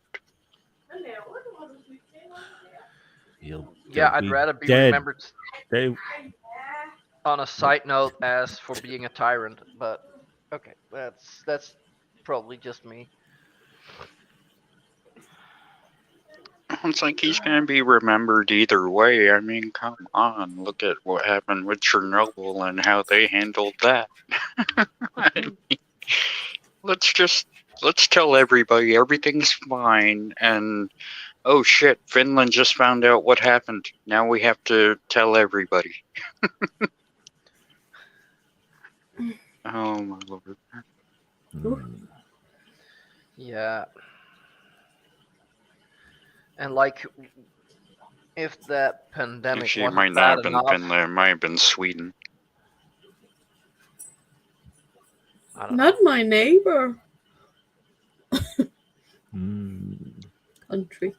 S1: Yeah, I'd rather be
S3: dead.
S1: remembered
S3: They
S1: on a side note as for being a tyrant, but okay, that's probably just me.
S6: It's like he's going to be remembered either way. I mean, come on. Look at what happened with Chernobyl and how they handled that. I mean, let's tell everybody everything's fine. And oh shit, Finland just found out what happened. Now we have to tell everybody. Oh my lord.
S1: Yeah. And like, if that pandemic
S6: Actually, it
S1: wasn't
S6: might not
S1: bad
S6: have been
S1: enough,
S6: Finland. It might have been Sweden.
S1: I don't
S4: Not
S1: know.
S4: my neighbor country.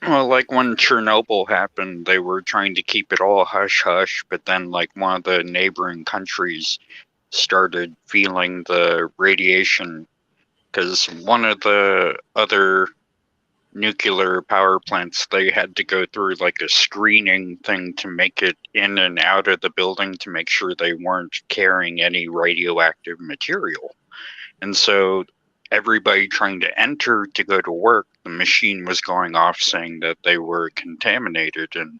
S6: Well, like when Chernobyl happened, they were trying to keep it all hush hush, but then like one of the neighboring countries started feeling the radiation because one of the other nuclear power plants, they had to go through like a screening thing to make it in and out of the building to make sure they weren't carrying any radioactive material. And so everybody trying to enter to go to work, the machine was going off saying that they were contaminated, and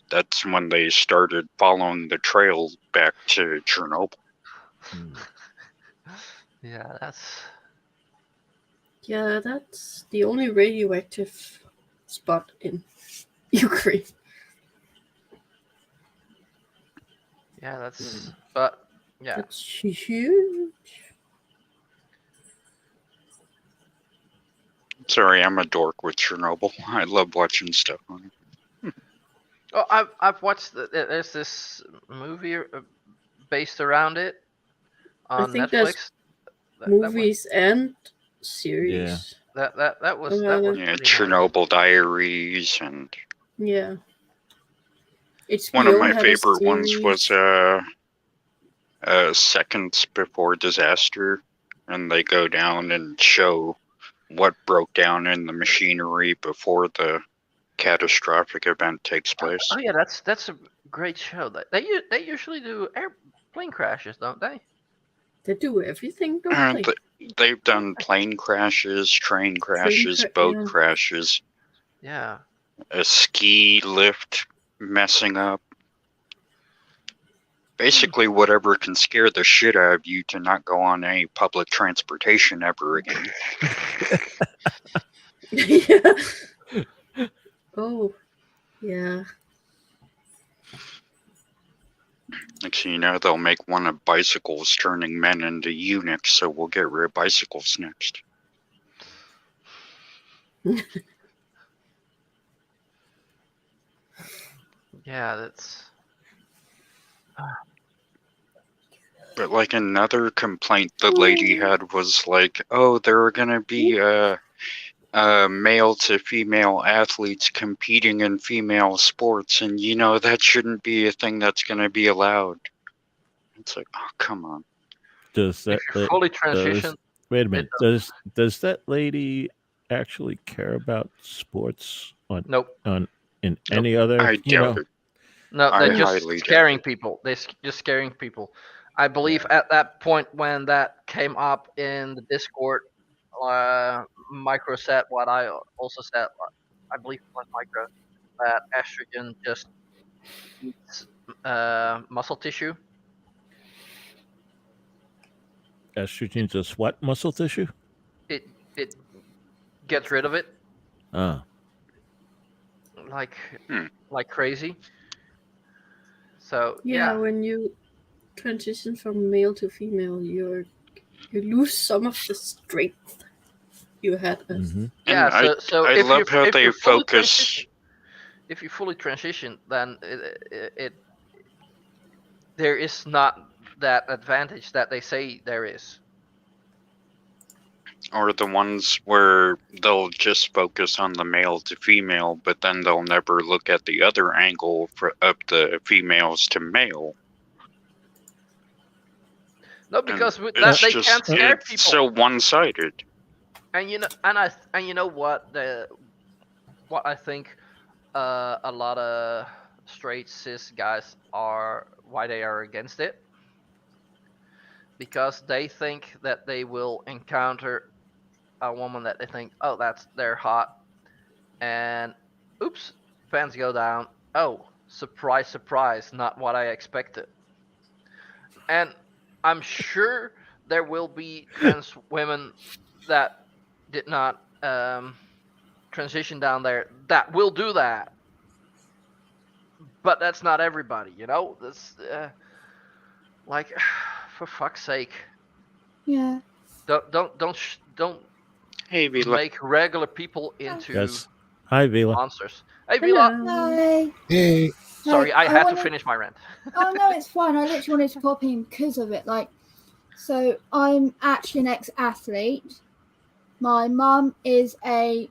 S6: that's when they started following the trail back to Chernobyl.
S1: Yeah,
S4: that's the only radioactive spot in Ukraine.
S1: yeah, that's. But yeah,
S4: That's huge.
S6: Sorry, I'm a dork with Chernobyl. I love watching stuff on it.
S1: Oh, I've watched. There's this movie based around it
S4: I
S1: on
S4: think there's
S1: Netflix.
S4: movies and series.
S1: That was
S4: Yeah,
S6: Yeah,
S1: pretty nice.
S6: Chernobyl Diaries, and
S4: Yeah.
S6: one of
S4: HBO
S6: my
S4: had a
S6: favorite ones
S4: series.
S6: was Seconds Before Disaster, and they go down and show what broke down in the machinery before the catastrophic event takes place.
S1: Oh yeah, that's a great show. They usually do airplane crashes, don't they?
S4: They do everything, don't they?
S6: They've done plane crashes, train crashes, boat
S4: yeah.
S6: crashes,
S1: Yeah.
S6: a ski lift messing up. Basically, whatever can scare the shit out of you to not go on any public transportation ever again.
S4: Yeah. Oh, yeah.
S6: Next thing you know, they'll make one of bicycles turning men into eunuchs, so we'll get rid of bicycles next.
S1: Yeah, that's.
S6: But like another complaint the lady had was like, oh, there are gonna be male to female athletes competing in female sports, and you know that shouldn't be a thing that's gonna be allowed. It's like, oh, come on.
S3: Does that
S1: If you fully transition,
S3: wait a minute? Does that lady actually care about sports
S1: nope.
S3: in any other?
S6: I doubt it.
S1: No,
S6: I
S1: they're just
S6: highly doubt
S1: scaring
S6: it.
S1: people. They're just scaring people. I believe at that point when that came up in the Discord, Micro said what I also said. I believe it was Micro that estrogen just eats muscle tissue.
S3: Estrogen just what muscle tissue?
S1: It gets rid of it like crazy. So
S4: Yeah, when you transition from male to female, you lose some of the strength you had.
S1: Yeah,
S6: And
S1: so
S6: I
S1: if
S6: love how they focus.
S1: If you fully transition, then there is not that advantage that they say there is.
S6: Or the ones where they'll just focus on the male to female, but then they'll never look at the other angle of the females to male.
S1: No, because with
S6: And
S1: that
S6: it's
S1: they
S6: just,
S1: can't scare
S6: it's
S1: people.
S6: so one-sided.
S1: And you know, and you know what I think a lot of straight cis guys are why they are against it, because they think that they will encounter a woman that they think, oh, they're hot, and oops, pants go down. Oh, surprise, surprise, not what I expected. And I'm sure there will be trans women that did not transition down there that will do that, but that's not everybody, you know. That's like, for fuck's sake.
S7: Yeah.
S1: Don't
S6: Hey, Vila.
S1: make regular people into
S3: Yes. Hi, Vila.
S1: monsters. Hey, Vila.
S7: Hi.
S2: Hey,
S1: Sorry,
S7: Like,
S1: I had to
S7: wanted-
S1: finish my rant.
S7: Oh no, it's fine. I literally wanted to pop in because of it. Like, so I'm actually an ex-athlete. My mum is a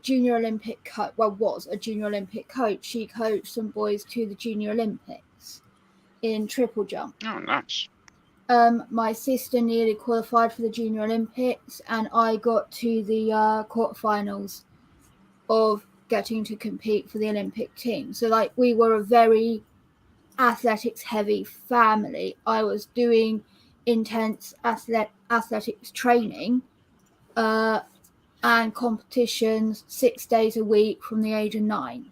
S7: junior Olympic coach. Well, was a junior Olympic coach. She coached some boys to the Junior Olympics in triple jump.
S6: Oh, nice.
S7: My sister nearly qualified for the Junior Olympics, and I got to the quarterfinals of getting to compete for the Olympic team. So, like, we were a very athletics-heavy family. I was doing intense athletics training and competitions 6 days a week from the age of 9.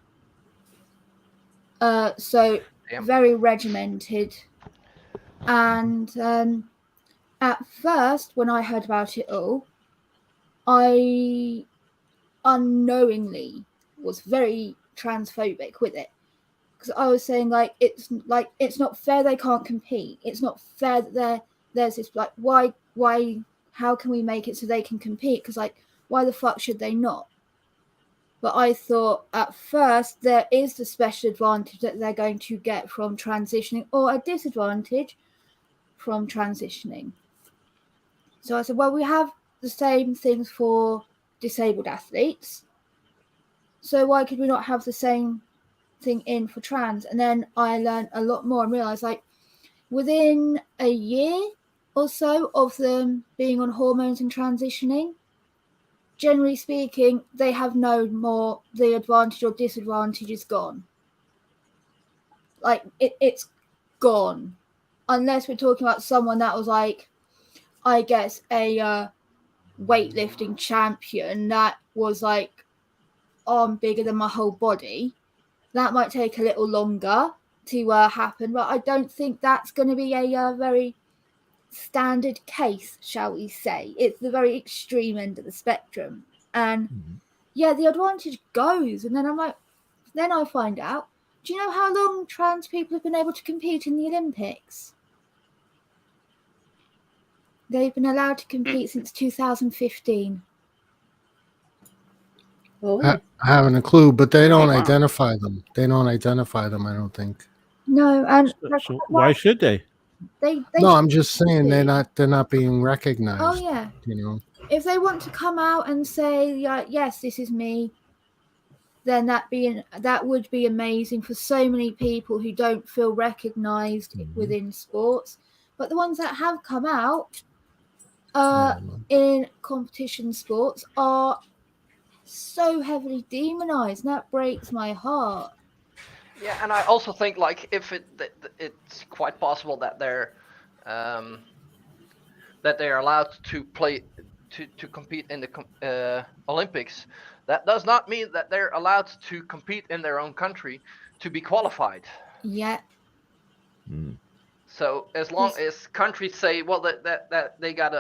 S7: So
S1: Damn.
S7: very regimented. And at first, when I heard about it all, I unknowingly was very transphobic with it, because I was saying it's not fair they can't compete. It's not fair that there's this, like, why how can we make it so they can compete? Because, like, why the fuck should they not? But I thought at first there is the special advantage that they're going to get from transitioning, or a disadvantage from transitioning. So I said, well, we have the same things for disabled athletes, so why could we not have the same thing in for trans? And then I learned a lot more and realized, like, within a year or so of them being on hormones and transitioning, generally speaking, they have no more, the advantage or disadvantage is gone. Like, it's gone. Unless we're talking about someone that was, like, I guess, a weightlifting champion that was, like, arm bigger than my whole body. That might take a little longer to happen, but I don't think that's going to be a very standard case, shall we say. It's the very extreme end of the spectrum. And yeah, the advantage goes. And then I'm like, then I find out, do you know how long trans people have been able to compete in the Olympics? They've been allowed to compete since 2015.
S4: Oh,
S2: I haven't a clue, but they don't
S6: Oh, wow.
S2: identify them. They don't identify them, I don't think.
S7: No, and
S3: So why should they?
S7: they
S2: No, I'm just saying
S7: do.
S2: they're not being recognized.
S7: Oh yeah.
S2: You know.
S7: If they want to come out and say, yeah, yes, this is me, then that would be amazing for so many people who don't feel recognized within sports. But the ones that have come out in competition sports are so heavily demonized, and that breaks my heart.
S1: Yeah, and I also think, like, if it's quite possible that they're allowed to play to compete in the Olympics. That does not mean that they're allowed to compete in their own country to be qualified.
S7: Yeah.
S1: So as long as countries say, well, that they got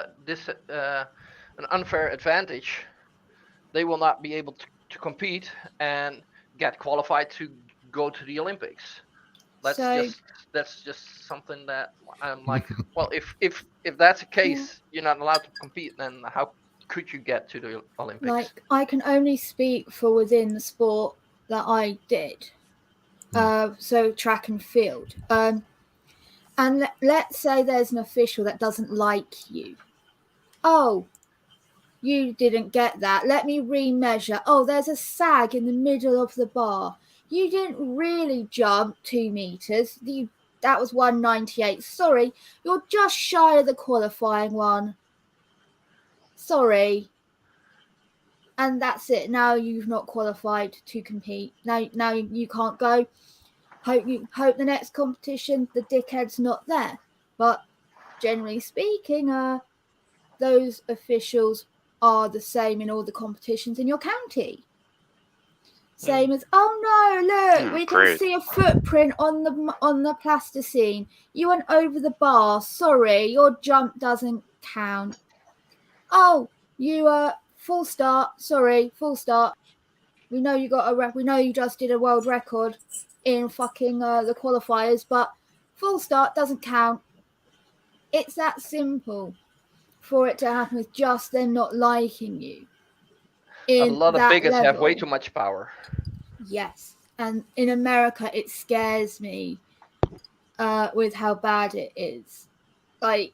S1: an unfair advantage, they will not be able to compete and get qualified to go to the Olympics. That's just something that I'm like, well, if that's the case, you're not allowed to compete, then how could you get to the Olympics?
S7: Like, I can only speak for within the sport that I did. So track and field. And let's say there's an official that doesn't like you. Oh, you didn't get that. Let me remeasure. Oh, there's a sag in the middle of the bar. You didn't really jump 2 meters. That was 198. Sorry, you're just shy of the qualifying one. Sorry. And that's it. Now you've not qualified to compete. Now you can't go. Hope the next competition the dickhead's not there. But generally speaking, those officials are the same in all the competitions in your county. Same as, oh no, look, we can see a footprint on the plasticine. You went over the bar. Sorry, your jump doesn't count. Oh, you full start. Sorry, full start. We know you got we know you just did a world record in fucking the qualifiers, but full start doesn't count. It's that simple for it to happen with just them not liking you.
S1: A lot of bigots have way too much power.
S7: Yes, and in America it scares me with how bad it is. Like,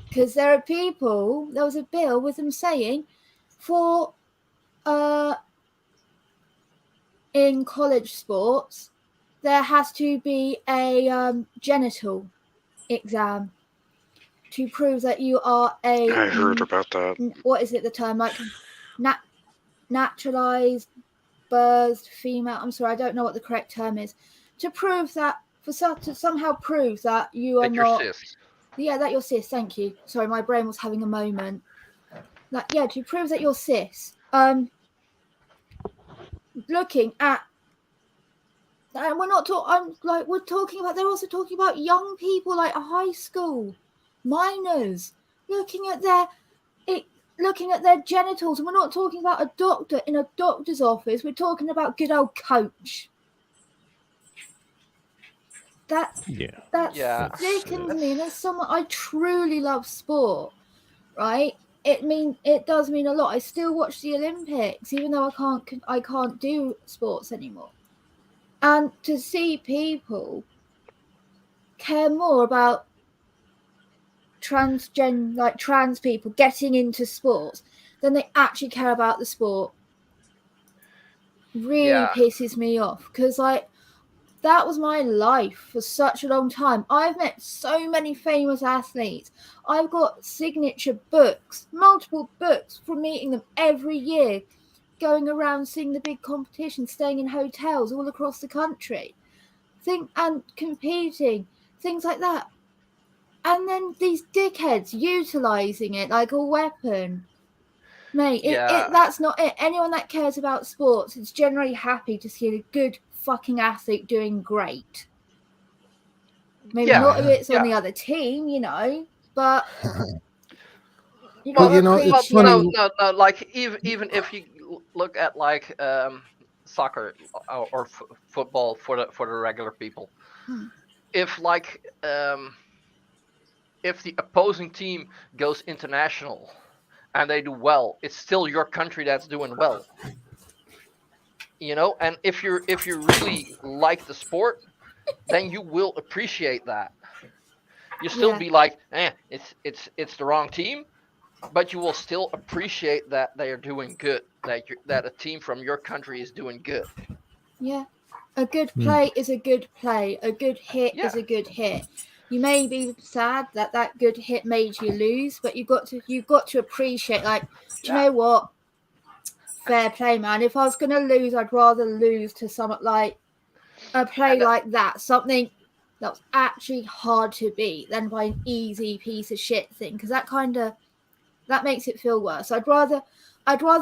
S7: because there are people, there was a bill with them saying for in college sports there has to be a genital exam to prove that you are a...
S6: I heard about that.
S7: What is it, the term? Like, naturalized, birthed female. I'm sorry, I don't know what the correct term is. To prove that, to somehow prove that you are not...
S1: You're cis.
S7: Yeah, that you're cis, thank you. Sorry, my brain was having a moment. To prove that you're cis. Looking at... And we're not talking... we're talking about... They're also talking about young people, like a high school. Minors. Looking at their genitals. And we're not talking about a doctor in a doctor's office. We're talking about good old coach. That sickens me. And as someone, I truly love sport, right? it does mean a lot. I still watch the Olympics, even though I can't do sports anymore. And to see people care more about trans people getting into sports than they actually care about the sport really pisses me off, because like that was my life for such a long time. I've met so many famous athletes. I've got signature books, multiple books, from meeting them every year, going around seeing the big competitions, staying in hotels all across the country, and competing, things like that. And then these dickheads utilising it like a weapon. Mate, that's not it. Anyone that cares about sports is generally happy to see a good fucking athlete doing great. Maybe not if it's on the other team, you know, but you gotta
S2: it's funny.
S1: No, like even if you look at like soccer or football for the regular people, if like if the opposing team goes international and they do well, it's still your country that's doing well. You know, and if you really like the sport, then you will appreciate that. You still be like, it's the wrong team, but you will still appreciate that they are doing good. That a team from your country is doing good.
S7: Yeah, a good play is a good play. A good hit is a good hit. You may be sad that good hit made you lose, but you've got to appreciate. Like, do you know what? Fair play, man. If I was going to lose, I'd rather lose to something like a play like that, something that was actually hard to beat, than by an easy piece of shit thing, because that makes it feel worse. I'd rather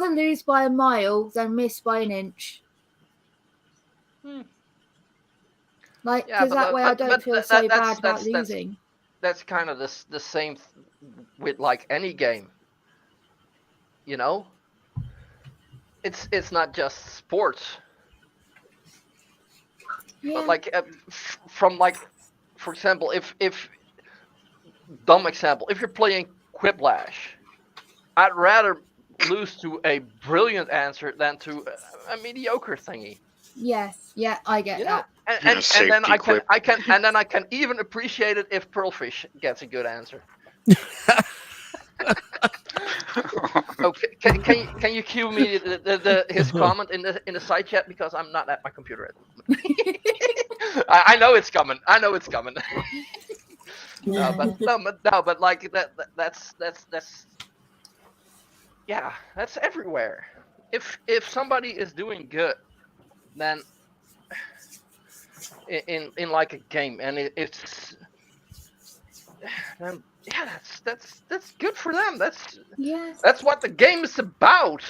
S7: lose by a mile than miss by an inch. Like, because that way I don't feel so bad about losing.
S1: That's kind of the same with like any game. You know, it's not just sports.
S7: Yeah.
S1: But like from like, for example, if dumb example, if you're playing Quiplash, I'd rather lose to a brilliant answer than to a mediocre thingy.
S7: Yeah, I get that.
S1: And then I can even appreciate it if Pearlfish gets a good answer. Okay, can you cue me his comment in the side chat, because I'm not at my computer at the moment. I know it's coming. But like that's yeah, that's everywhere. If somebody is doing good, then in like a game, and it's that's good for them. That's what the game is about.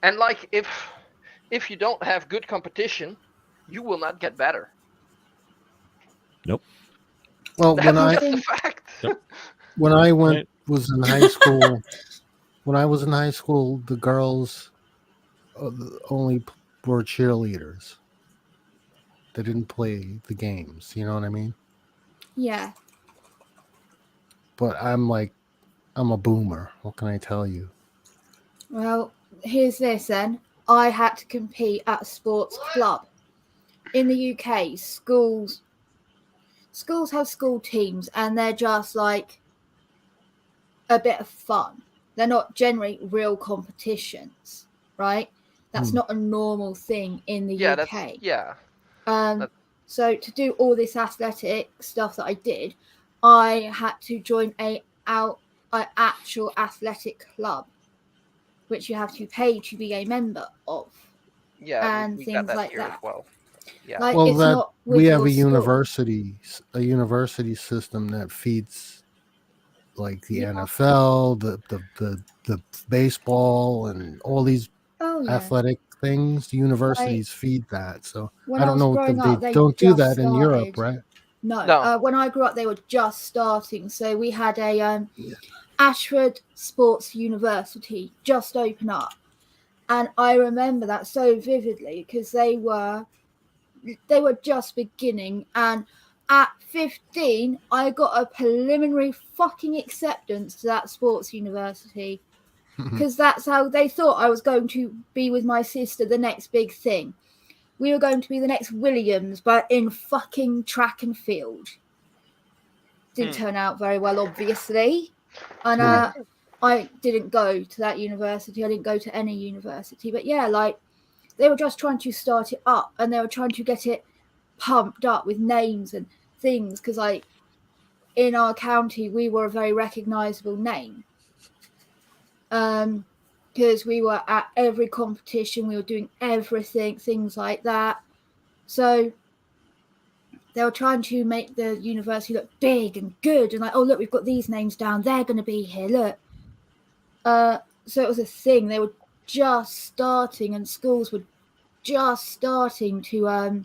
S1: And like if you don't have good competition, you will not get better.
S3: Nope.
S2: Well,
S1: that's just a fact.
S3: Yep.
S2: When I was in high school, the girls only were cheerleaders. They didn't play the games. You know what I mean?
S7: Yeah.
S2: But I'm a boomer. What can I tell you?
S7: Well, here's this then. I had to compete at a sports club. In the UK, schools have school teams, and they're just like a bit of fun. They're not generally real competitions, right? That's not a normal thing in the UK. So to do all this athletic stuff that I did, I had to join an actual athletic club, which you have to pay to be a member of.
S1: Yeah,
S7: and
S1: we
S7: things
S1: got that
S7: like
S1: here
S7: that.
S1: as well. Yeah.
S7: Like,
S2: Well,
S7: it's not with
S2: we have
S7: your
S2: a
S7: school.
S2: university system that feeds like the NFL, the baseball, and all these athletic things. Universities feed that. So I don't know if they don't do that in Europe, right?
S7: No. When I grew up, they were just starting. So we had a Ashford Sports University just open up, and I remember that so vividly because they were just beginning. And at 15, I got a preliminary fucking acceptance to that sports university. because that's how they thought I was going to be with my sister, the next big thing. We were going to be the next Williams, but in fucking track and field. Didn't turn out very well, obviously. And I didn't go to that university. I didn't go to any university. But yeah, like, they were just trying to start it up, and they were trying to get it pumped up with names and things, because, like, in our county, we were a very recognisable name. Because we were at every competition, we were doing everything, things like that. So they were trying to make the university look big and good, and like, oh look, we've got these names down, they're going to be here, look. So it was a thing. They were just starting, and schools were just starting to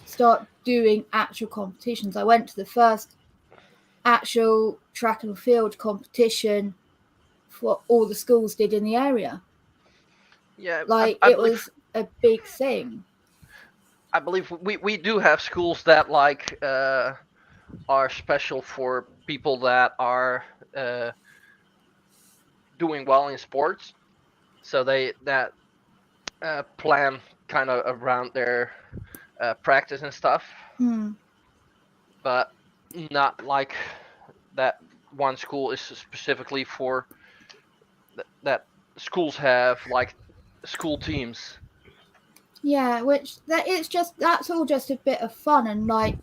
S7: start doing actual competitions. I went to the first actual track and field competition for all the schools did in the area.
S1: Yeah,
S7: Like,
S1: I
S7: it was a big thing.
S1: I believe we do have schools that like are special for people that are doing well in sports, so they plan kind of around their practice and stuff, but not like that one school is specifically for that. Schools have like school teams.
S7: Yeah, which that's all just a bit of fun and like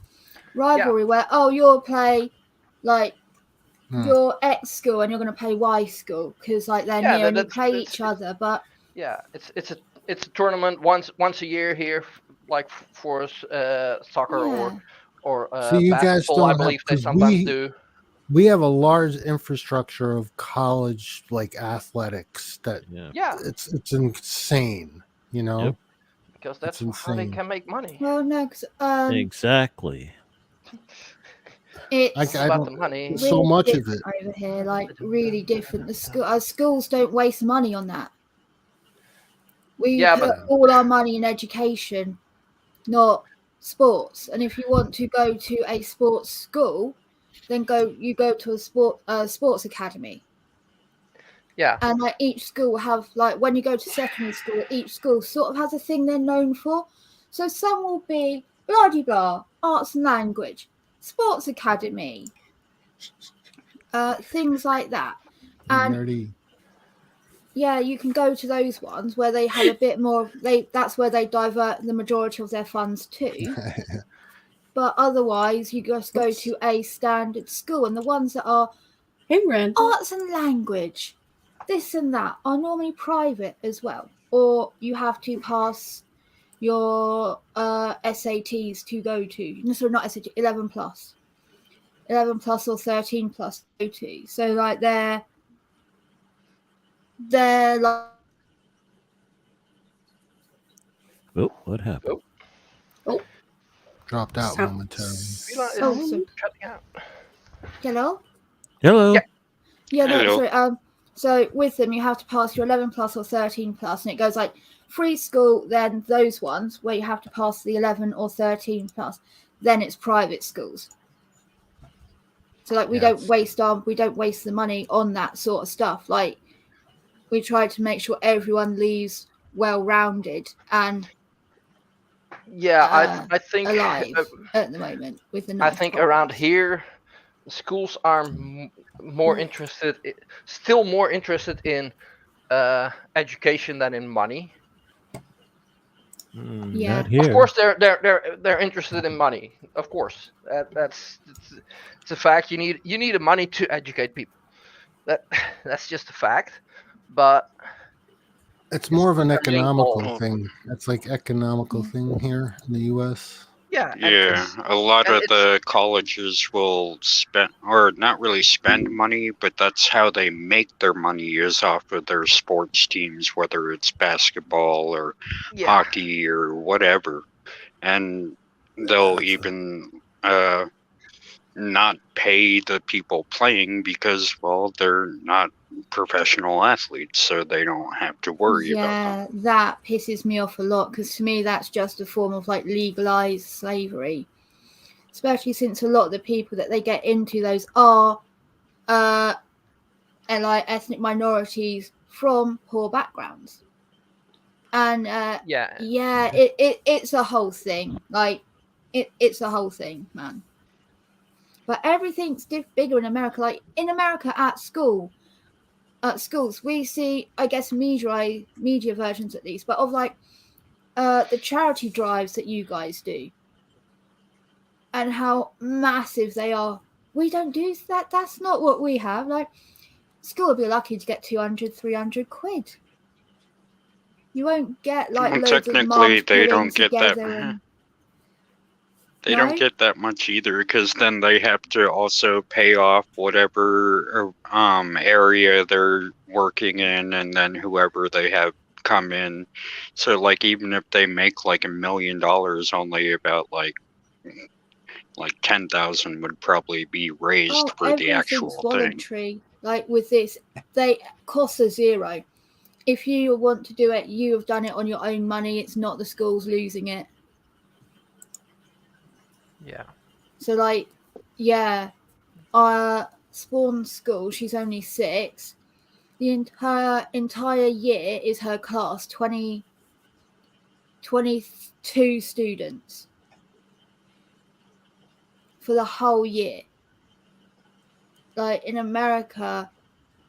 S7: rivalry, where you'll play like your X school and you're going to play Y school because like they're near and you play each other. But
S1: yeah, it's a tournament once a year here, like for soccer or
S2: so you
S1: basketball.
S2: guys don't
S1: I believe they
S2: have,
S1: sometimes do.
S2: We have a large infrastructure of college like athletics that it's insane, you know.
S3: Yep.
S1: Because that's how they can make money.
S7: Well, no,
S3: exactly.
S7: It's
S1: about the money.
S2: So much of it
S7: over here, like really different. The schools don't waste money on that. We put all our money in education, not sports. And if you want to go to a sports school, then you go to a sports academy.
S1: Yeah.
S7: And like each school have, like, when you go to secondary school, each school sort of has a thing they're known for. So some will be blah de blah, arts and language, sports academy, things like that. And yeah, you can go to those ones where they have a bit more. That's where they divert the majority of their funds to. But otherwise, you just go to a standard school, and the ones that are arts and language, this and that, are normally private as well, or you have to pass your SATs to go to. No, sorry, not SAT, 11 plus or 13 plus go to. So like they're like.
S3: Oh, what happened?
S7: Oh,
S2: dropped out momentarily.
S7: Hello.
S3: Hello.
S7: Yeah. No, sorry. So with them, you have to pass your 11 plus or 13 plus, and it goes like free school, then those ones where you have to pass the 11 or 13 plus, then it's private schools. So like we don't waste the money on that sort of stuff. Like we try to make sure everyone leaves well-rounded and
S1: I think
S7: alive at the moment with the.
S1: I think around here, schools are more interested, still more interested in education than in money.
S7: Yeah,
S1: of course they're interested in money. Of course, it's a fact. You need money to educate people. That's just a fact. But
S2: it's more of an economical thing. It's like economical thing here in the U.S.
S6: Yeah, a lot of the colleges will spend, or not really spend money, but that's how they make their money, is off of their sports teams, whether it's basketball or hockey or whatever. And they'll even not pay the people playing because, well, they're not professional athletes, so they don't have to worry about them.
S7: Yeah, that pisses me off a lot, because to me that's just a form of like legalized slavery, especially since a lot of the people that they get into those are like ethnic minorities from poor backgrounds. And it's a whole thing. Like it's a whole thing, man. But everything's bigger in America. Like in America at schools, we see, I guess, media versions at least, but of like the charity drives that you guys do and how massive they are. We don't do that. That's not what we have. Like, school will be lucky to get 200, 300 quid. You won't get like
S6: Well,
S7: loads of
S6: technically,
S7: mums
S6: they
S7: pulling
S6: don't get that.
S7: together and-
S6: They
S7: No?
S6: don't get that much either, because then they have to also pay off whatever area they're working in, and then whoever they have come in. So like, even if they make like $1 million, only about like 10,000 would probably be raised for the actual
S7: everything's
S6: thing.
S7: voluntary. Like with this, they costs are zero. If you want to do it, you have done it on your own money. It's not the schools losing it.
S1: Yeah.
S7: So like, Spawn's school, she's only 6. The entire year is her class 22 students for the whole year. Like in America,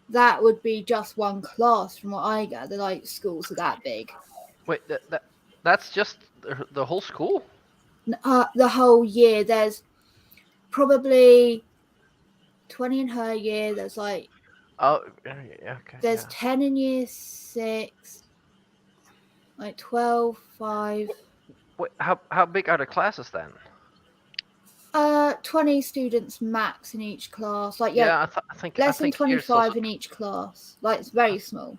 S7: that would be just one class from what I gather. Like schools are that big.
S1: Wait, that's just the whole school?
S7: The whole year, there's probably 20 in her year. There's like
S1: Okay.
S7: there's 10 in year 6, like 12, 5.
S1: Wait, how big are the classes then?
S7: 20 students max in each class. Like
S1: I think
S7: less
S1: I
S7: than
S1: think here's
S7: 25
S1: also-
S7: in each class. Like it's very small.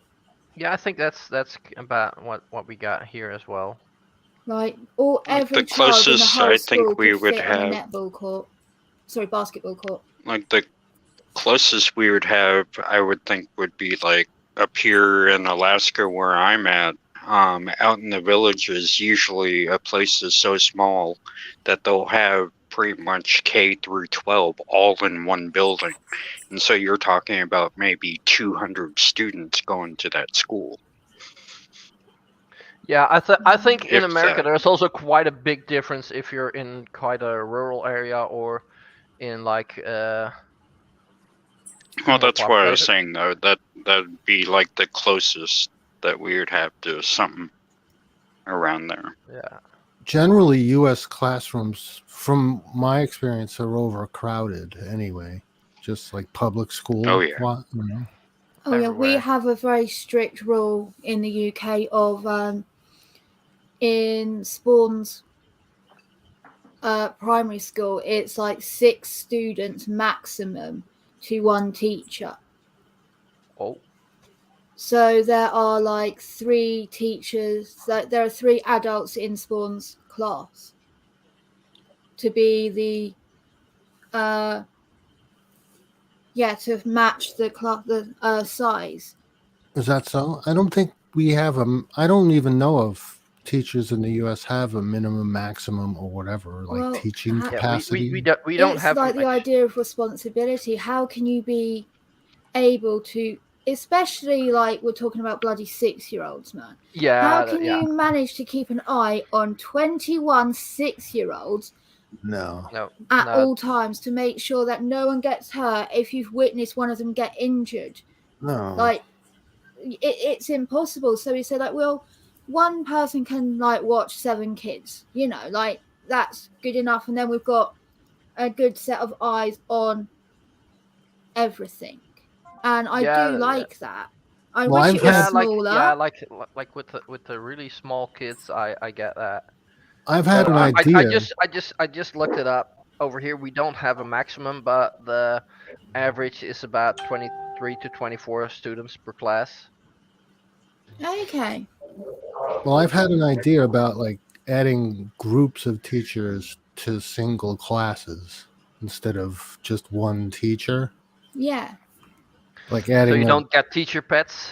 S1: Yeah, I think that's about what we got here as well.
S7: Like
S6: Like
S7: every
S6: the
S7: child in the
S6: closest
S7: whole
S6: I
S7: school
S6: think we
S7: could
S6: would
S7: fit on a
S6: have,
S7: netball court. Sorry, basketball court.
S6: like the closest we would have, I would think, would be like up here in Alaska where I'm at. Out in the villages, usually a place is so small that they'll have pretty much K through 12 all in one building. And so you're talking about maybe 200 students going to that school.
S1: Yeah, I think in
S6: If
S1: America
S6: that.
S1: there's also quite a big difference if you're in quite a rural area or in like
S6: Well,
S1: more
S6: that's why I was
S1: populated.
S6: saying, though, that'd be like the closest that we would have to something around there.
S1: Yeah.
S2: Generally, U.S. classrooms, from my experience, are overcrowded anyway. Just like public school.
S6: Oh, yeah.
S2: You know?
S7: Oh yeah, we
S1: Everywhere.
S7: have a very strict rule in the UK of in Spawn's primary school, it's like 6 students maximum to one teacher.
S1: Oh.
S7: So there are like 3 teachers. There are 3 adults in Spawn's class to be the to match the size.
S2: Is that so? I don't think we have I don't even know of teachers in the U.S. have a minimum, maximum, or whatever, like
S7: Well,
S2: teaching
S7: Yeah,
S2: capacity.
S1: We don't
S7: it's
S1: have
S7: like the idea of responsibility. How can you be able to, especially like we're talking about bloody 6-year-olds, man?
S1: Yeah.
S7: How can you manage to keep an eye on 21 6-year-olds
S2: No.
S7: at all times to make sure that no one gets hurt if you've witnessed one of them get injured?
S2: No.
S7: Like it's impossible. So he said, like, well, one person can like watch 7 kids, you know, like that's good enough, and then we've got a good set of eyes on everything. And I do like that. I wish it was smaller.
S1: like with the really small kids, I get that.
S2: I've had an idea.
S1: I just looked it up. Over here we don't have a maximum, but the average is about 23 to 24 students per class.
S7: Okay.
S2: Well, I've had an idea about like adding groups of teachers to single classes instead of just one teacher.
S7: Yeah.
S2: Like adding.
S1: So you don't get teacher pets.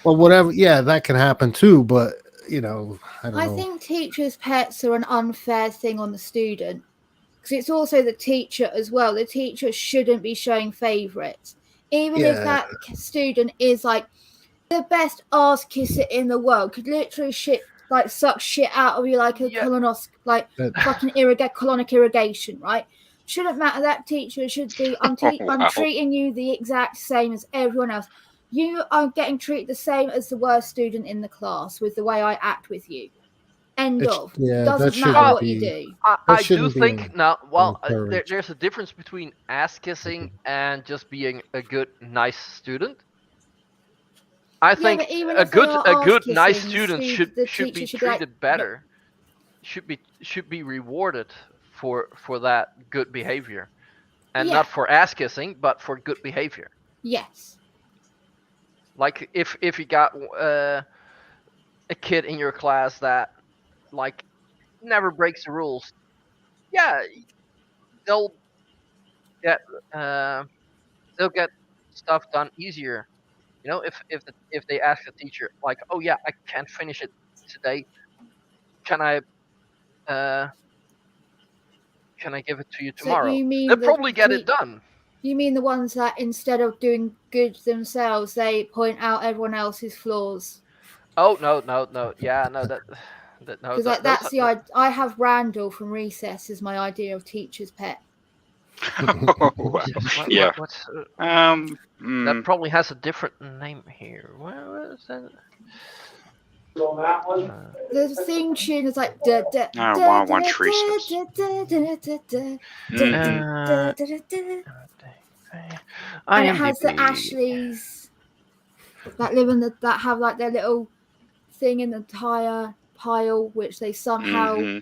S2: Well, whatever. Yeah, that can happen too. But you know, I don't know.
S7: I think teachers' pets are an unfair thing on the student because it's also the teacher as well. The teacher shouldn't be showing favourites. Even if that student is like the best ass kisser in the world, could literally suck shit out of you like a fucking colonic irrigation, right? Shouldn't matter. That teacher should be. I'm treating you the exact same as everyone else. You are getting treated the same as the worst student in the class with the way I act with you. End of. Doesn't matter what you do.
S1: I do think now. Well, there's a difference between ass kissing and just being a good, nice student. I think a good, nice student should be treated better. Should be rewarded for that good behavior, and not for ass kissing, but for good behavior.
S7: Yes.
S1: Like if you got a kid in your class that like never breaks the rules, they'll get stuff done easier. You know, if they ask the teacher like, oh yeah, I can't finish it today, can I give it to you tomorrow?
S7: So
S1: they'll probably get it done.
S7: You mean the ones that instead of doing good themselves, they point out everyone else's flaws?
S1: Oh no, yeah, no, no.
S7: Because that's the idea. I have Randall from Recess as my idea of teacher's pet.
S6: Yeah.
S1: That probably has a different name here. What is that?
S7: The theme tune is like
S6: I want Recess.
S7: And it has the Ashleys that live in that have like their little thing in the tire pile, which they somehow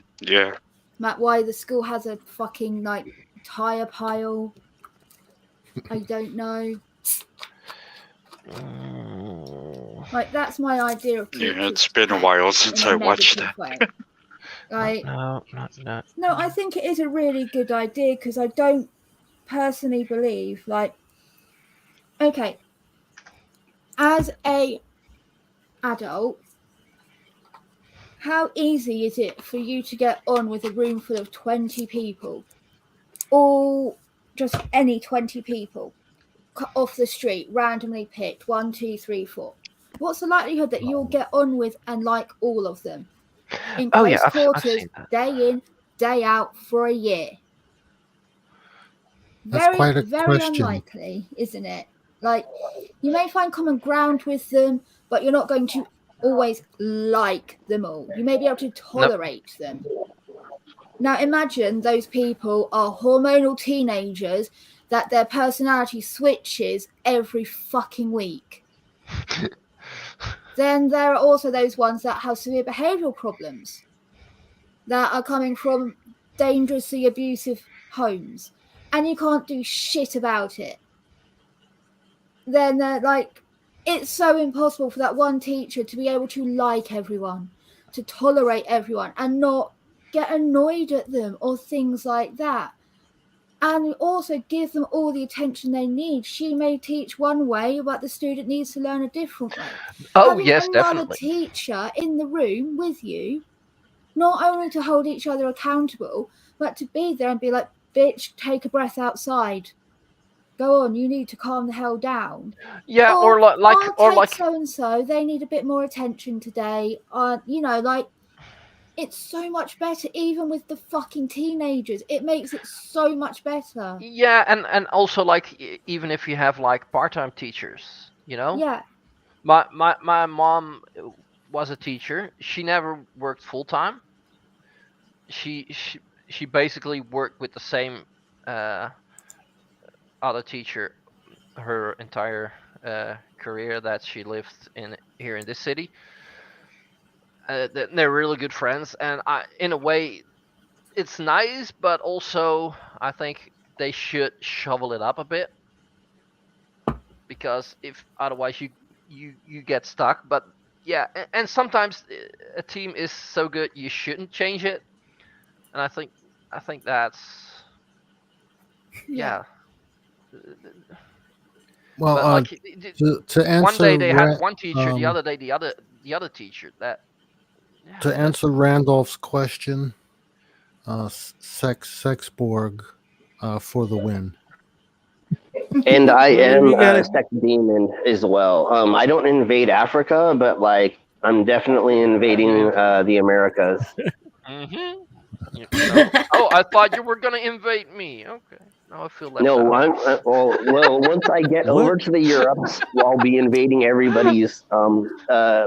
S7: Matt, why the school has a fucking like tire pile. I don't know. Like that's my idea of
S6: it's been a while since I watched that.
S7: Like,
S1: no,
S7: I think it is a really good idea because I don't personally believe as a adult, how easy is it for you to get on with a room full of 20 people, all just any 20 people off the street, randomly picked 1, 2, 3, 4? What's the likelihood that you'll get on with and like all of them in close quarters, day in, day out for a year?
S2: That's quite a
S7: very
S2: question.
S7: Unlikely, isn't it? Like, you may find common ground with them, but you're not going to always like them all. You may be able to tolerate them. Now, imagine those people are hormonal teenagers that their personality switches every fucking week. Then there are also those ones that have severe behavioural problems that are coming from dangerously abusive homes, and you can't do shit about it. Then it's so impossible for that one teacher to be able to like everyone, to tolerate everyone, and not get annoyed at them or things like that. And also give them all the attention they need. She may teach one way, but the student needs to learn a different way.
S1: Oh, yes,
S7: another
S1: definitely.
S7: Teacher in the room with you, not only to hold each other accountable, but to be there and be like, bitch, take a breath outside. Go on, you need to calm the hell down.
S1: Yeah, or like
S7: so and so, they need a bit more attention today. It's so much better, even with the fucking teenagers. It makes it so much better.
S1: Yeah, and also even if you have part-time teachers,
S7: Yeah.
S1: My mom was a teacher. She never worked full-time. She basically worked with the same other teacher her entire career that she lived here in this city. They're really good friends, and in a way, it's nice, but also I think they should shovel it up a bit, because if otherwise you get stuck. But yeah, and sometimes a team is so good you shouldn't change it, and I think that's yeah.
S2: Well, to answer,
S1: one day they had one teacher, the other day the other teacher.
S2: To answer Randolph's question, Sexborg for the win.
S5: And I
S3: Well,
S5: am
S3: you gotta-
S5: a sex demon as well. I don't invade Africa, but like I'm definitely invading the Americas.
S1: Mm-hmm. No. Oh, I thought you were gonna invade me. Okay. Now I feel left
S5: No,
S1: out.
S5: well, once I get
S3: What?
S5: over to the Europes, I'll be invading everybody's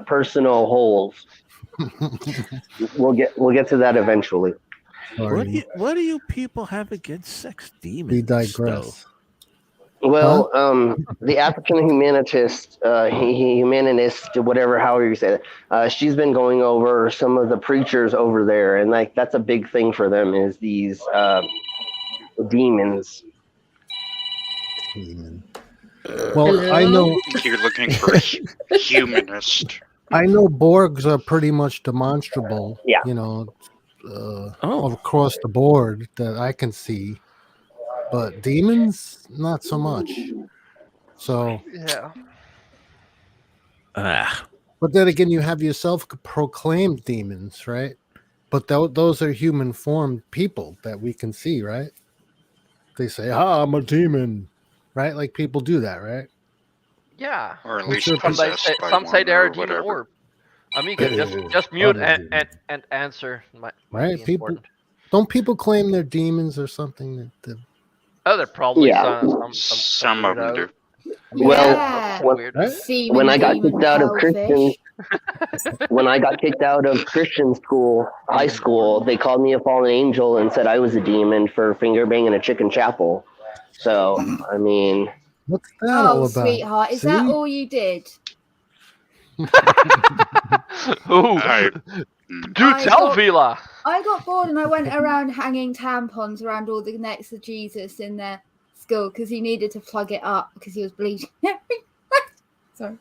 S5: personal holes. We'll get to that eventually.
S2: Sorry,
S3: What do you people have against sex demons?
S2: we
S3: though?
S2: digress.
S5: Well, the African humanist, whatever, however you say it, she's been going over some of the preachers over there, and like that's a big thing for them is these demons.
S2: Demon. Well,
S4: Hello?
S2: I know.
S6: You're looking for a humanist.
S2: I know Borgs are pretty much demonstrable.
S5: Yeah.
S2: You know,
S3: Oh.
S2: across the board that I can see, but demons not so much. So,
S1: Yeah.
S3: Ah.
S2: but then again, you have yourself proclaimed demons, right? But those are human formed people that we can see, right? They say, "Ah, I'm a demon," right? Like people do that, right?
S1: Yeah.
S6: Or at
S2: I'm
S6: least
S2: sure people-
S6: possessed by
S1: Some say
S6: one
S1: they're
S6: or
S1: a demon
S6: whatever.
S1: orb. Amiga, just mute
S2: I'm a demon.
S1: and answer. Might
S2: Right,
S1: be
S2: people-
S1: important.
S2: Don't people claim they're demons or something?
S1: Oh, they're probably
S5: Yeah.
S1: some
S6: Some of them
S1: weirdo.
S6: do.
S5: Well,
S7: Yeah.
S5: when-
S2: Right?
S7: Semen,
S5: when I got
S7: demon,
S5: kicked out of
S7: hellfish.
S5: when I got kicked out of Christian school, high school, they called me a fallen angel and said I was a demon for finger banging a chicken chapel. So, I mean,
S2: What's that all
S7: Oh,
S2: about?
S7: sweetheart, is that
S2: See?
S7: all you did?
S1: Ooh.
S6: I-
S1: Do
S7: I
S1: tell,
S7: got-
S1: Vila.
S7: I got bored and I went around hanging tampons around all the necks of Jesus in their school because he needed to plug it up because he was bleeding. Sorry.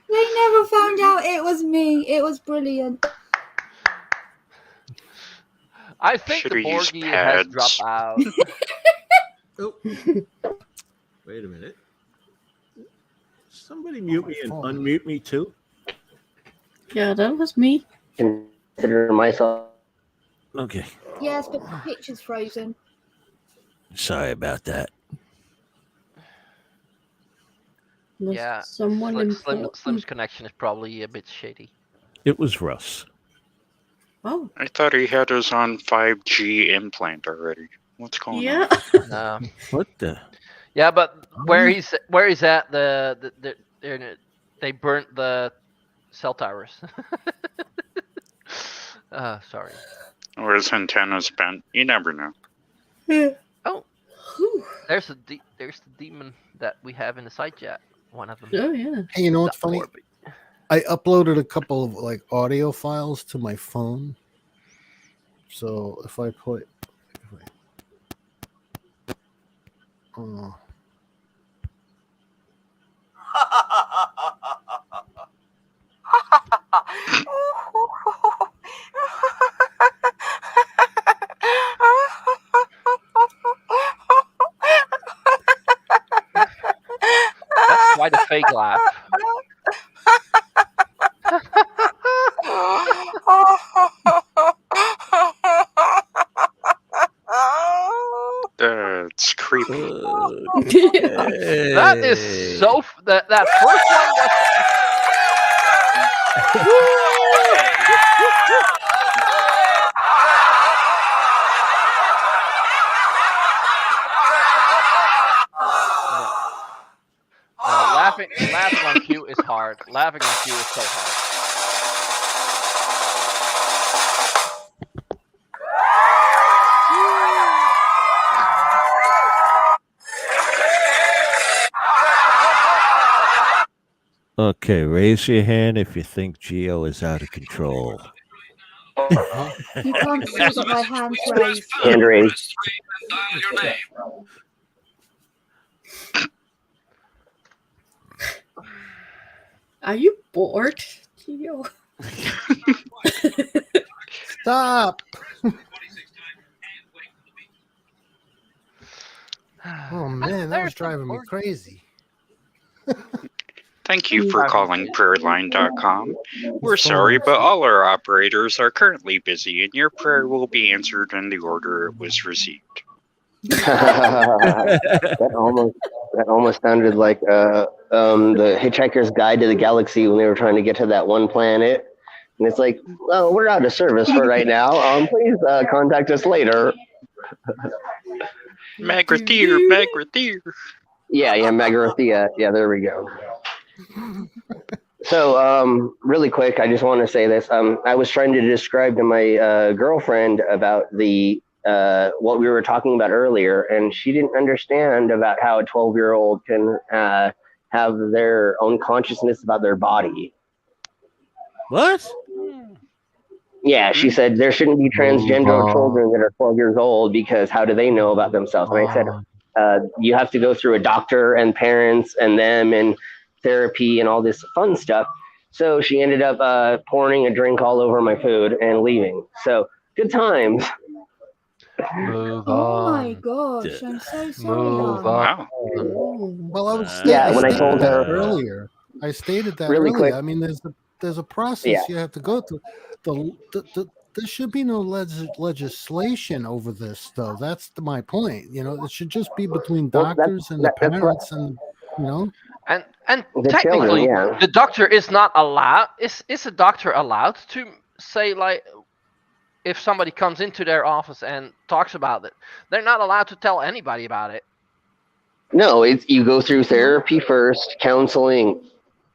S7: They never found out it was me. It was brilliant.
S1: I think
S6: Should
S1: the
S6: we use
S1: Borgie has
S6: pads?
S1: dropped out.
S3: Oh. Wait a minute. Somebody mute me and unmute me too.
S4: Yeah, that was me.
S5: consider myself.
S3: Okay.
S7: Yes, but the picture's frozen.
S3: Sorry about that.
S4: Was
S1: Yeah,
S4: someone important?
S1: Slim's connection is probably a bit shady.
S3: It was Russ.
S4: Oh,
S6: I thought he had his on 5G implant already. What's going
S4: yeah.
S6: on?
S1: No.
S3: What the?
S1: Yeah, but where he's at, they burnt the cell towers. Sorry.
S6: Or his antenna's bent. You never know.
S1: Oh,
S4: Whew.
S1: there's the demon that we have in the side chat. One of them.
S4: Oh, yeah.
S2: Hey, you know what's
S1: The
S2: funny?
S1: orb.
S2: I uploaded a couple of like audio files to my phone. So if I put, oh,
S1: That's quite a fake laugh.
S6: That's creepy.
S1: That is so. That first one was. Laughing on cue is hard. Laughing on cue is so hard.
S3: Okay, raise your hand if you think Geo is out of control.
S7: You can't see that my hand's raised.
S5: Hand raised.
S4: Are you bored, Gio?
S2: stop! Oh man, that was driving me crazy.
S6: Thank Thank you for calling prayerline.com. We're sorry, but all our operators are currently busy, and your prayer will be answered in the order it was received.
S5: that almost sounded like the Hitchhiker's Guide to the Galaxy when they were trying to get to that one planet. And it's like, well, we're out of service for right now. Please contact us later.
S6: Magrathir.
S5: Yeah, Magrathia. Yeah, there we go. So, really quick, I just want to say this. I was trying to describe to my girlfriend about the what we were talking about earlier, and she didn't understand about how a 12-year-old can have their own consciousness about their body.
S3: What?
S5: Yeah, she said there shouldn't be transgender children that are 12 years old because how do they know about themselves? And I said, you have to go through a doctor and parents and them and therapy and all this fun stuff. So she ended up pouring a drink all over my food and leaving. So good times.
S1: Move
S7: Oh
S1: on.
S7: my gosh, I'm so sorry.
S1: Move
S7: Hon.
S1: on.
S2: Well, I was
S5: Yeah, when I told her
S2: earlier, I stated that
S5: really
S2: earlier.
S5: quick.
S2: I mean, there's a process
S5: Yeah.
S2: you have to go through. There should be no legislation over this, though. That's my point. You know, it should just be between
S5: Well,
S2: doctors and the
S5: that's
S2: parents, and you know.
S1: And
S5: The
S1: technically,
S5: children, yeah.
S1: the doctor is not allowed. Is a doctor allowed to say, like, if somebody comes into their office and talks about it, they're not allowed to tell anybody about it.
S5: No, it's you go through therapy first, counseling,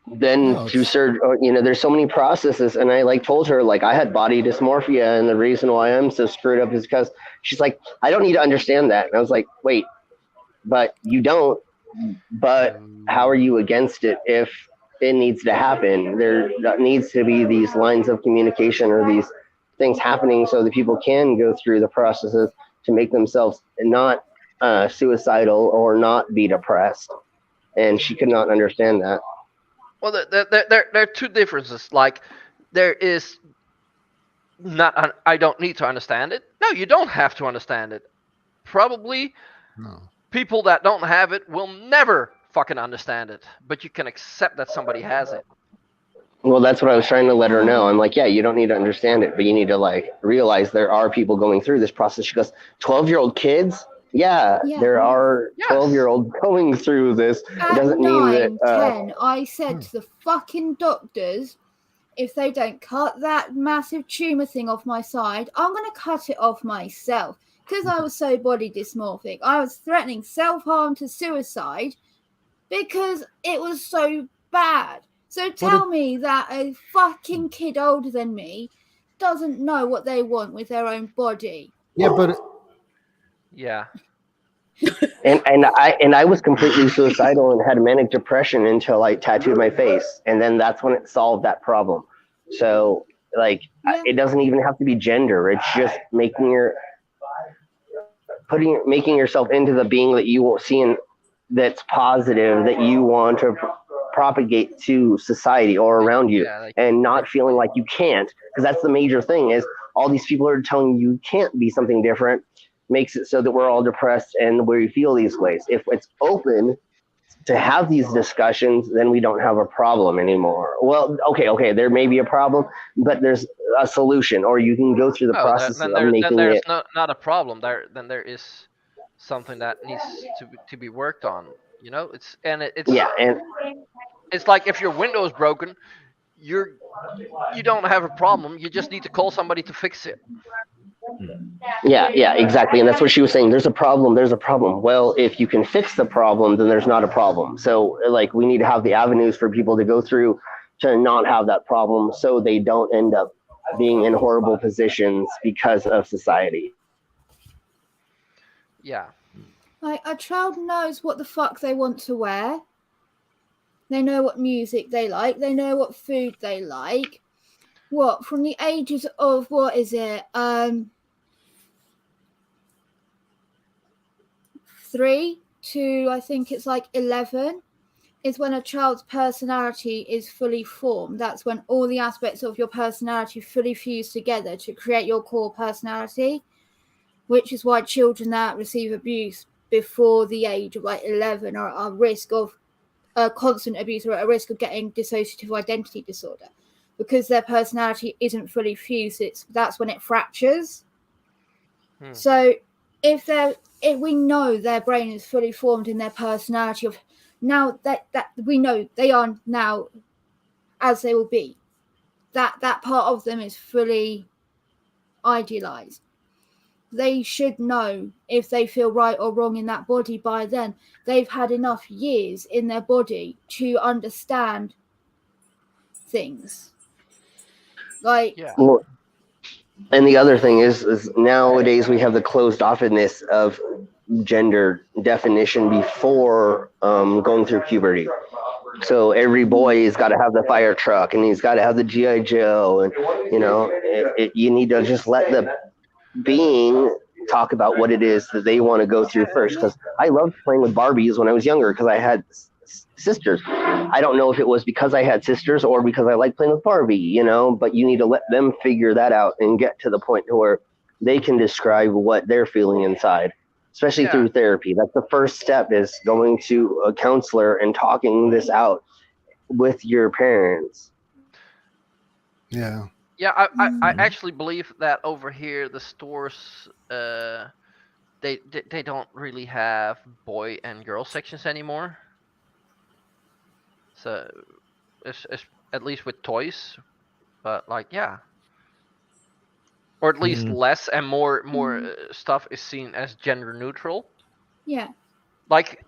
S5: then
S2: No,
S5: to surgery. You know, there's so many processes, and I told her I had body dysmorphia, and the reason why I'm so screwed up is because she's like, I don't need to understand that, and I was like, wait, but you don't. But how are you against it if it needs to happen? There needs to be these lines of communication or these things happening so that people can go through the processes to make themselves not suicidal or not be depressed. And she could not understand that.
S1: Well, there are two differences. Like, there is not. I don't need to understand it. No, you don't have to understand it. Probably,
S2: no.
S1: people that don't have it will never fucking understand it. But you can accept that somebody has it.
S5: Well, that's what I was trying to let her know. I'm like, yeah, you don't need to understand it, but you need to realize there are people going through this process. She goes, 12-year-old kids? Yeah,
S7: Yeah.
S5: there are
S1: Yes.
S5: 12-year-olds going through this. It
S7: At
S5: doesn't
S7: 9,
S5: mean that
S7: 10, I said to the fucking doctors, if they don't cut that massive tumour thing off my side, I'm going to cut it off myself. Because I was so body dysmorphic. I was threatening self-harm to suicide because it was so bad. So tell me that a fucking kid older than me doesn't know what they want with their own body.
S2: Yeah, but
S1: Yeah.
S5: and I was completely suicidal and had manic depression until I tattooed my face, and then that's when it solved that problem. So it doesn't even have to be gender. It's just making yourself into the being that you will see in that's positive, that you want to propagate to society or around you, and not feeling like you can't, because that's the major thing is all these people are telling you can't be something different, makes it so that we're all depressed and we feel these ways. If it's open to have these discussions, then we don't have a problem anymore. Well, okay, there may be a problem, but there's a solution, or you can go through the process of making
S1: there's
S5: it.
S1: not a problem. There is something that needs to be worked on. You know, it's it's like if your window is broken, you don't have a problem. You just need to call somebody to fix it.
S5: Yeah, exactly. And that's what she was saying. There's a problem. Well, if you can fix the problem, then there's not a problem. So we need to have the avenues for people to go through to not have that problem, so they don't end up being in horrible positions because of society.
S1: Yeah.
S7: Like, a child knows what the fuck they want to wear. They know what music they like. They know what food they like. What, from the ages of, 3 to, I think it's 11, is when a child's personality is fully formed. That's when all the aspects of your personality fully fuse together to create your core personality, which is why children that receive abuse before the age of 11 are at risk of constant abuse are at a risk of getting dissociative identity disorder because their personality isn't fully fused. That's when it fractures. So if we know their brain is fully formed in their personality of now that we know they are now as they will be, that part of them is fully idealized. They should know if they feel right or wrong in that body by then. They've had enough years in their body to understand things. Like,
S5: Well, and the other thing is nowadays we have the closed offness of gender definition before going through puberty. So every boy has got to have the fire truck and he's got to have the GI Joe, and you need to just let the being talk about what it is that they want to go through first. Because I loved playing with Barbies when I was younger because I had sisters. I don't know if it was because I had sisters or because I like playing with Barbie, but you need to let them figure that out and get to the point where they can describe what they're feeling inside, especially through therapy. That's the first step, is going to a counselor and talking this out with your parents.
S2: Yeah.
S1: Yeah, I actually believe that over here the stores they don't really have boy and girl sections anymore. So it's at least with toys, but or at least less and more stuff is seen as gender neutral.
S7: Yeah.
S1: Like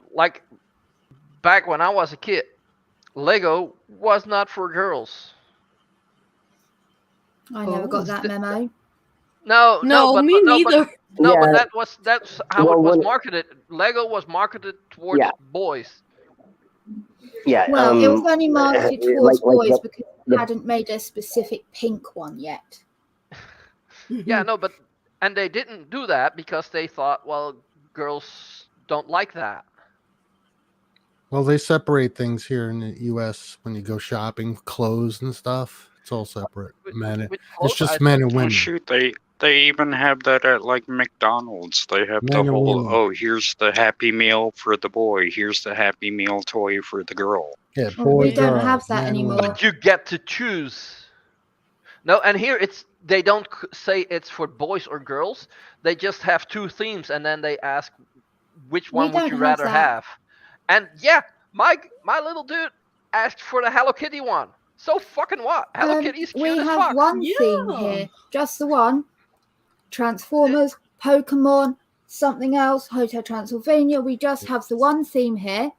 S1: back when I was a kid, Lego was not for girls.
S7: I never got that memo.
S1: No, but
S4: me neither.
S1: But that's how it was marketed. Lego was marketed towards boys.
S5: Yeah.
S7: Well, it was only marketed towards boys because they hadn't made a specific pink one yet.
S1: Yeah, no, and they didn't do that because they thought, well, girls don't like that.
S2: Well, they separate things here in the U.S. when you go shopping, clothes and stuff. It's all separate. It's just men and women.
S6: Shoot, they even have that at like McDonald's. They have
S2: Men
S6: the
S2: and
S6: whole,
S2: women.
S6: here's the Happy Meal for the boy, here's the Happy Meal toy for the girl.
S2: Yeah,
S7: we don't have that anymore.
S1: But you get to choose. No, and here they don't say it's for boys or girls. They just have two themes, and then they ask which one would you rather have. And yeah, my little dude asked for the Hello Kitty one. So fucking what? Hello Kitty's cute as fuck.
S7: We have one theme here, just the one. Transformers, Pokemon, something else, Hotel Transylvania. We just have the one theme here.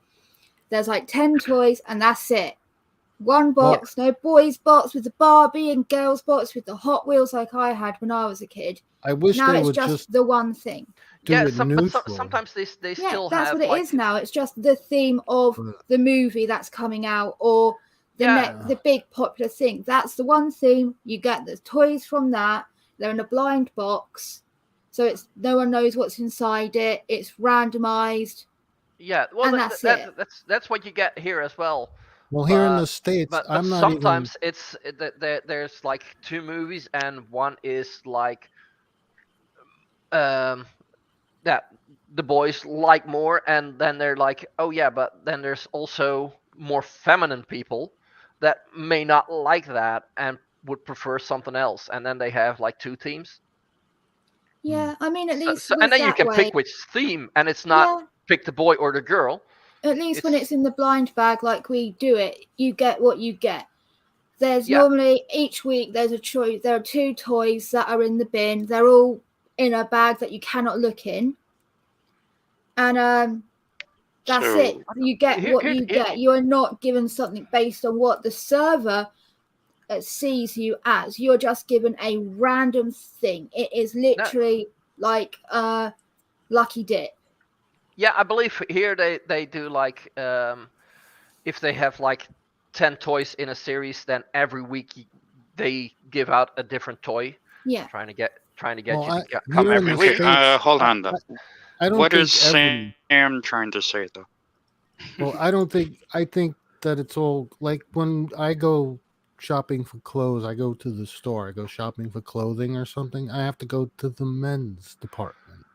S7: There's like 10 toys, and that's it. One box, no boys box with the Barbie and girls box with the Hot Wheels like I had when I was a kid.
S2: I wish
S7: now
S2: they
S7: it's
S2: would
S7: just the one thing.
S1: But sometimes they still
S7: that's
S1: have.
S7: That's what it is now. It's just the theme of the movie that's coming out or the big popular thing. That's the one theme. You get the toys from that. They're in a blind box, so it's no one knows what's inside it. It's randomized.
S1: Yeah, well,
S7: and
S1: that's what you get here as well.
S2: Well, here in the States,
S1: but
S2: I'm not
S1: sometimes it's there's like two movies, and one is like that the boys like more, and then they're like, oh yeah, but then there's also more feminine people that may not like that and would prefer something else, and then they have like two themes.
S7: Yeah, I mean, at least
S1: and then you can pick which theme, and it's not pick the boy or the girl.
S7: At least when it's in the blind bag like we do it, you get what you get. There's normally each week there's a choice. There are 2 toys that are in the bin. They're all in a bag that you cannot look in. And that's it. You get what you get. You are not given something based on what the server sees you as. You're just given a random thing. It is literally like lucky dip.
S1: Yeah, I believe here they do like if they have like 10 toys in a series, then every week they give out a different toy.
S7: Yeah.
S1: Trying to get you to come every week.
S6: Hold on though. What is
S2: Sam
S6: trying to say though?
S2: Well, I think that it's all like when I go shopping for clothes, I go to the store, I go shopping for clothing or something, I have to go to the men's department.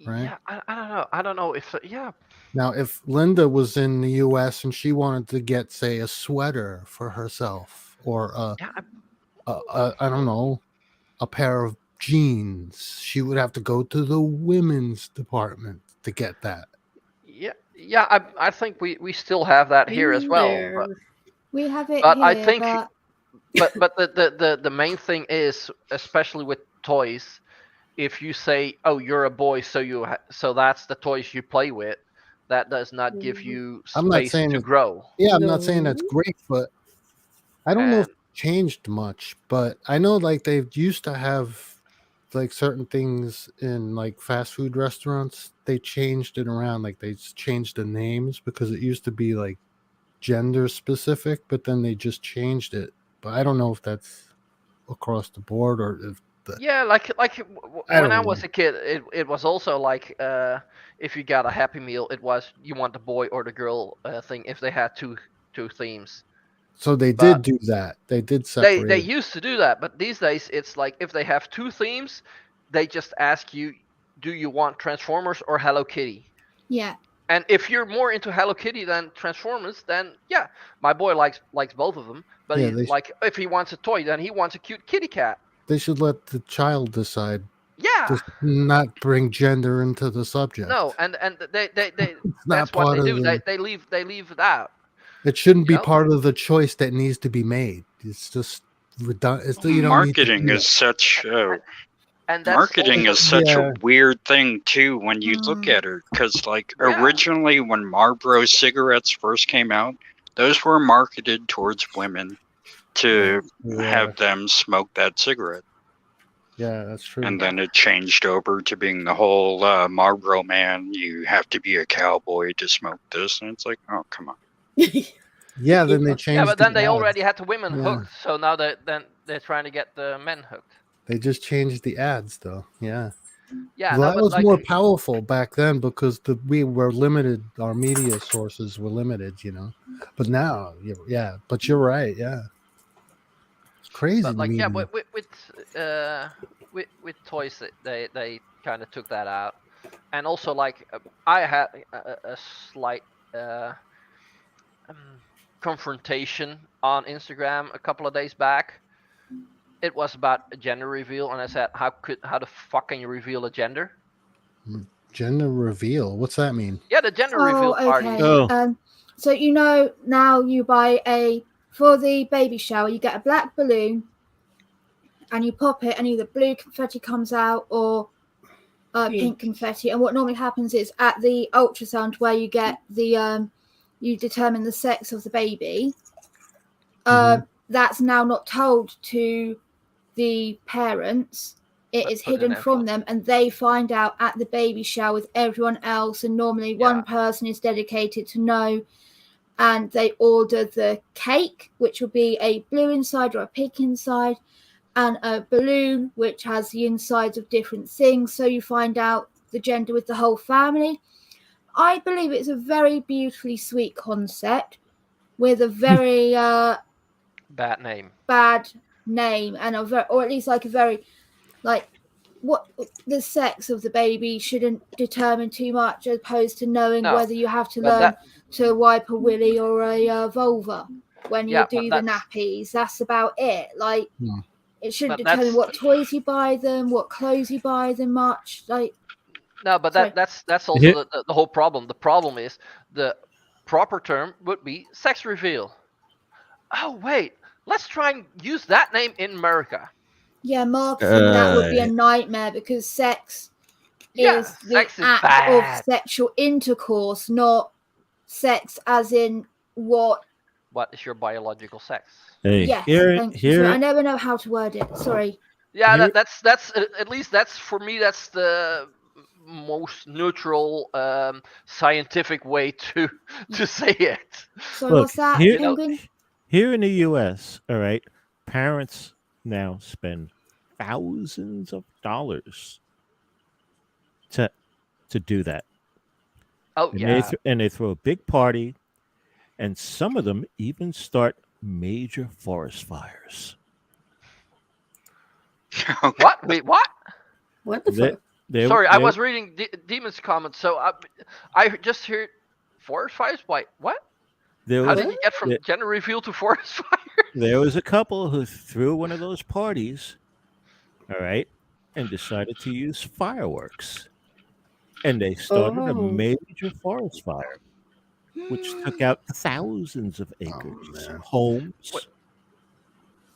S2: right?
S1: Yeah, I don't know. I don't know if
S2: Now, if Linda was in the U.S. and she wanted to get, say, a sweater for herself, or
S1: yeah,
S2: I don't know, a pair of jeans, she would have to go to the women's department to get that.
S1: yeah. I think we still have that here as
S4: Been
S1: well.
S4: there.
S7: We have it
S1: But
S7: here,
S1: I think,
S7: but
S1: but the main thing is, especially with toys, if you say, "Oh, you're a boy, so so that's the toys you play with," that does not give you
S2: I'm not
S1: space
S2: saying
S1: to
S2: that-
S1: grow.
S2: Yeah, I'm not saying that's
S4: No.
S2: great, but I don't know if
S1: And
S2: it changed much. But I know like they used to have like certain things in like fast food restaurants. They changed it around, like they changed the names because it used to be like gender specific, but then they just changed it. But I don't know if that's across the board or if the
S1: yeah,
S2: I
S1: when I
S2: don't
S1: was
S2: know.
S1: a kid, it was also like if you got a Happy Meal, it was you want the boy or the girl thing if they had two themes.
S2: So they
S1: But
S2: did do that. They did
S1: they
S2: separate.
S1: used to do that, but these days it's like if they have two themes, they just ask you, do you want Transformers or Hello Kitty?
S7: yeah,
S1: And if you're more into Hello Kitty than Transformers, then yeah, my boy likes both of them. But
S2: Yeah,
S1: he like if he wants a toy, then he wants a cute kitty cat.
S2: they should let the child decide.
S1: Yeah,
S2: Just not bring gender into the
S1: no,
S2: subject.
S1: and they
S2: It's not
S1: that's what
S2: part
S1: they
S2: of
S1: do.
S2: the.
S1: They leave it out.
S2: It shouldn't
S1: You
S2: be
S1: know,
S2: part of the choice that needs to be made. It's just redundant. You don't need to
S6: Marketing
S2: do
S6: is
S2: that.
S6: such
S1: and that's
S6: marketing
S1: also
S6: is such a
S2: Yeah,
S6: weird thing too when you look at it, because like
S1: yeah.
S6: originally when Marlboro cigarettes first came out, those were marketed towards women to
S2: yeah,
S6: have them smoke that cigarette,
S2: yeah. That's true.
S6: and then it changed over to being the whole Marlboro man, you have to be a cowboy to smoke this, and it's like, oh come on.
S2: Yeah, then they
S1: Yeah,
S2: changed
S1: but then
S2: the
S1: they
S2: ads.
S1: already had the women
S2: Yeah,
S1: hooked, so now they're trying to get the men hooked.
S2: they just changed the ads, though. Yeah,
S1: Yeah,
S2: well,
S1: no,
S2: that
S1: but
S2: was more
S1: like
S2: powerful back then because we were limited. Our media sources were limited, But now, yeah. But you're right. Yeah, it's crazy
S1: but
S2: to
S1: like
S2: me.
S1: yeah, with toys they kind of took that out, and also like I had a slight uh, confrontation on Instagram a couple of days back. It was about a gender reveal, and I said, how the fuck can you reveal a gender?
S2: Gender reveal. What's that mean?
S1: Yeah, the gender reveal
S7: oh,
S1: party.
S7: okay.
S3: Oh.
S7: So now you buy for the baby shower, you get a black balloon, and you pop it, and either blue confetti comes out or pink confetti. And what normally happens is at the ultrasound where you get the you determine the sex of the baby. That's now not told to the parents. It
S1: But
S7: is
S1: put in
S7: hidden from
S1: envelope.
S7: them, and they find out at the baby shower with everyone else. And normally, one person is dedicated to know, and they order the cake, which will be a blue inside or a pink inside, and a balloon, which has the insides of different things. So you find out the gender with the whole family. I believe it's a very beautifully sweet concept with a very
S1: Bad name.
S7: bad name, and or at least like a very like what the sex of the baby shouldn't determine too much, as opposed to knowing
S1: No,
S7: whether you have to
S1: but
S7: learn to wipe a willy or a vulva when you
S1: Yeah,
S7: do
S1: but
S7: the nappies. That's about it. Like it shouldn't
S1: But
S7: determine
S1: that's
S7: what toys you buy them, what clothes you buy them much. Like
S1: no, but
S7: sorry.
S1: that's also the whole problem. The problem is the proper term would be sex reveal. Oh wait, let's try and use that name in America.
S7: Yeah, marketing that would be a nightmare because sex
S1: Yeah,
S7: is the
S1: sex is
S7: act of
S1: bad.
S7: sexual intercourse, not sex as in what.
S1: What is your biological sex?
S3: Hey,
S7: Yes, thank you. Sorry, I never know how to word it. Sorry.
S1: Yeah, that's at least that's for me. That's the most neutral, scientific way to say it.
S7: So
S3: Look,
S7: what's that,
S3: here,
S7: Penguin?
S3: here in the U.S., all right, parents now spend thousands of dollars to do that.
S1: Oh
S3: And
S1: yeah.
S3: they throw a big party, and some of them even start major forest fires.
S1: What? Wait, what?
S4: What the
S3: They,
S4: fuck?
S1: Sorry, I was reading Demon's comments, so I just heard forest fires. Wait, what? How did you get from gender reveal to forest fires?
S3: There was a couple who threw one of those parties, all right, and decided to use fireworks. And they started a major forest fire, which took out thousands of acres, homes.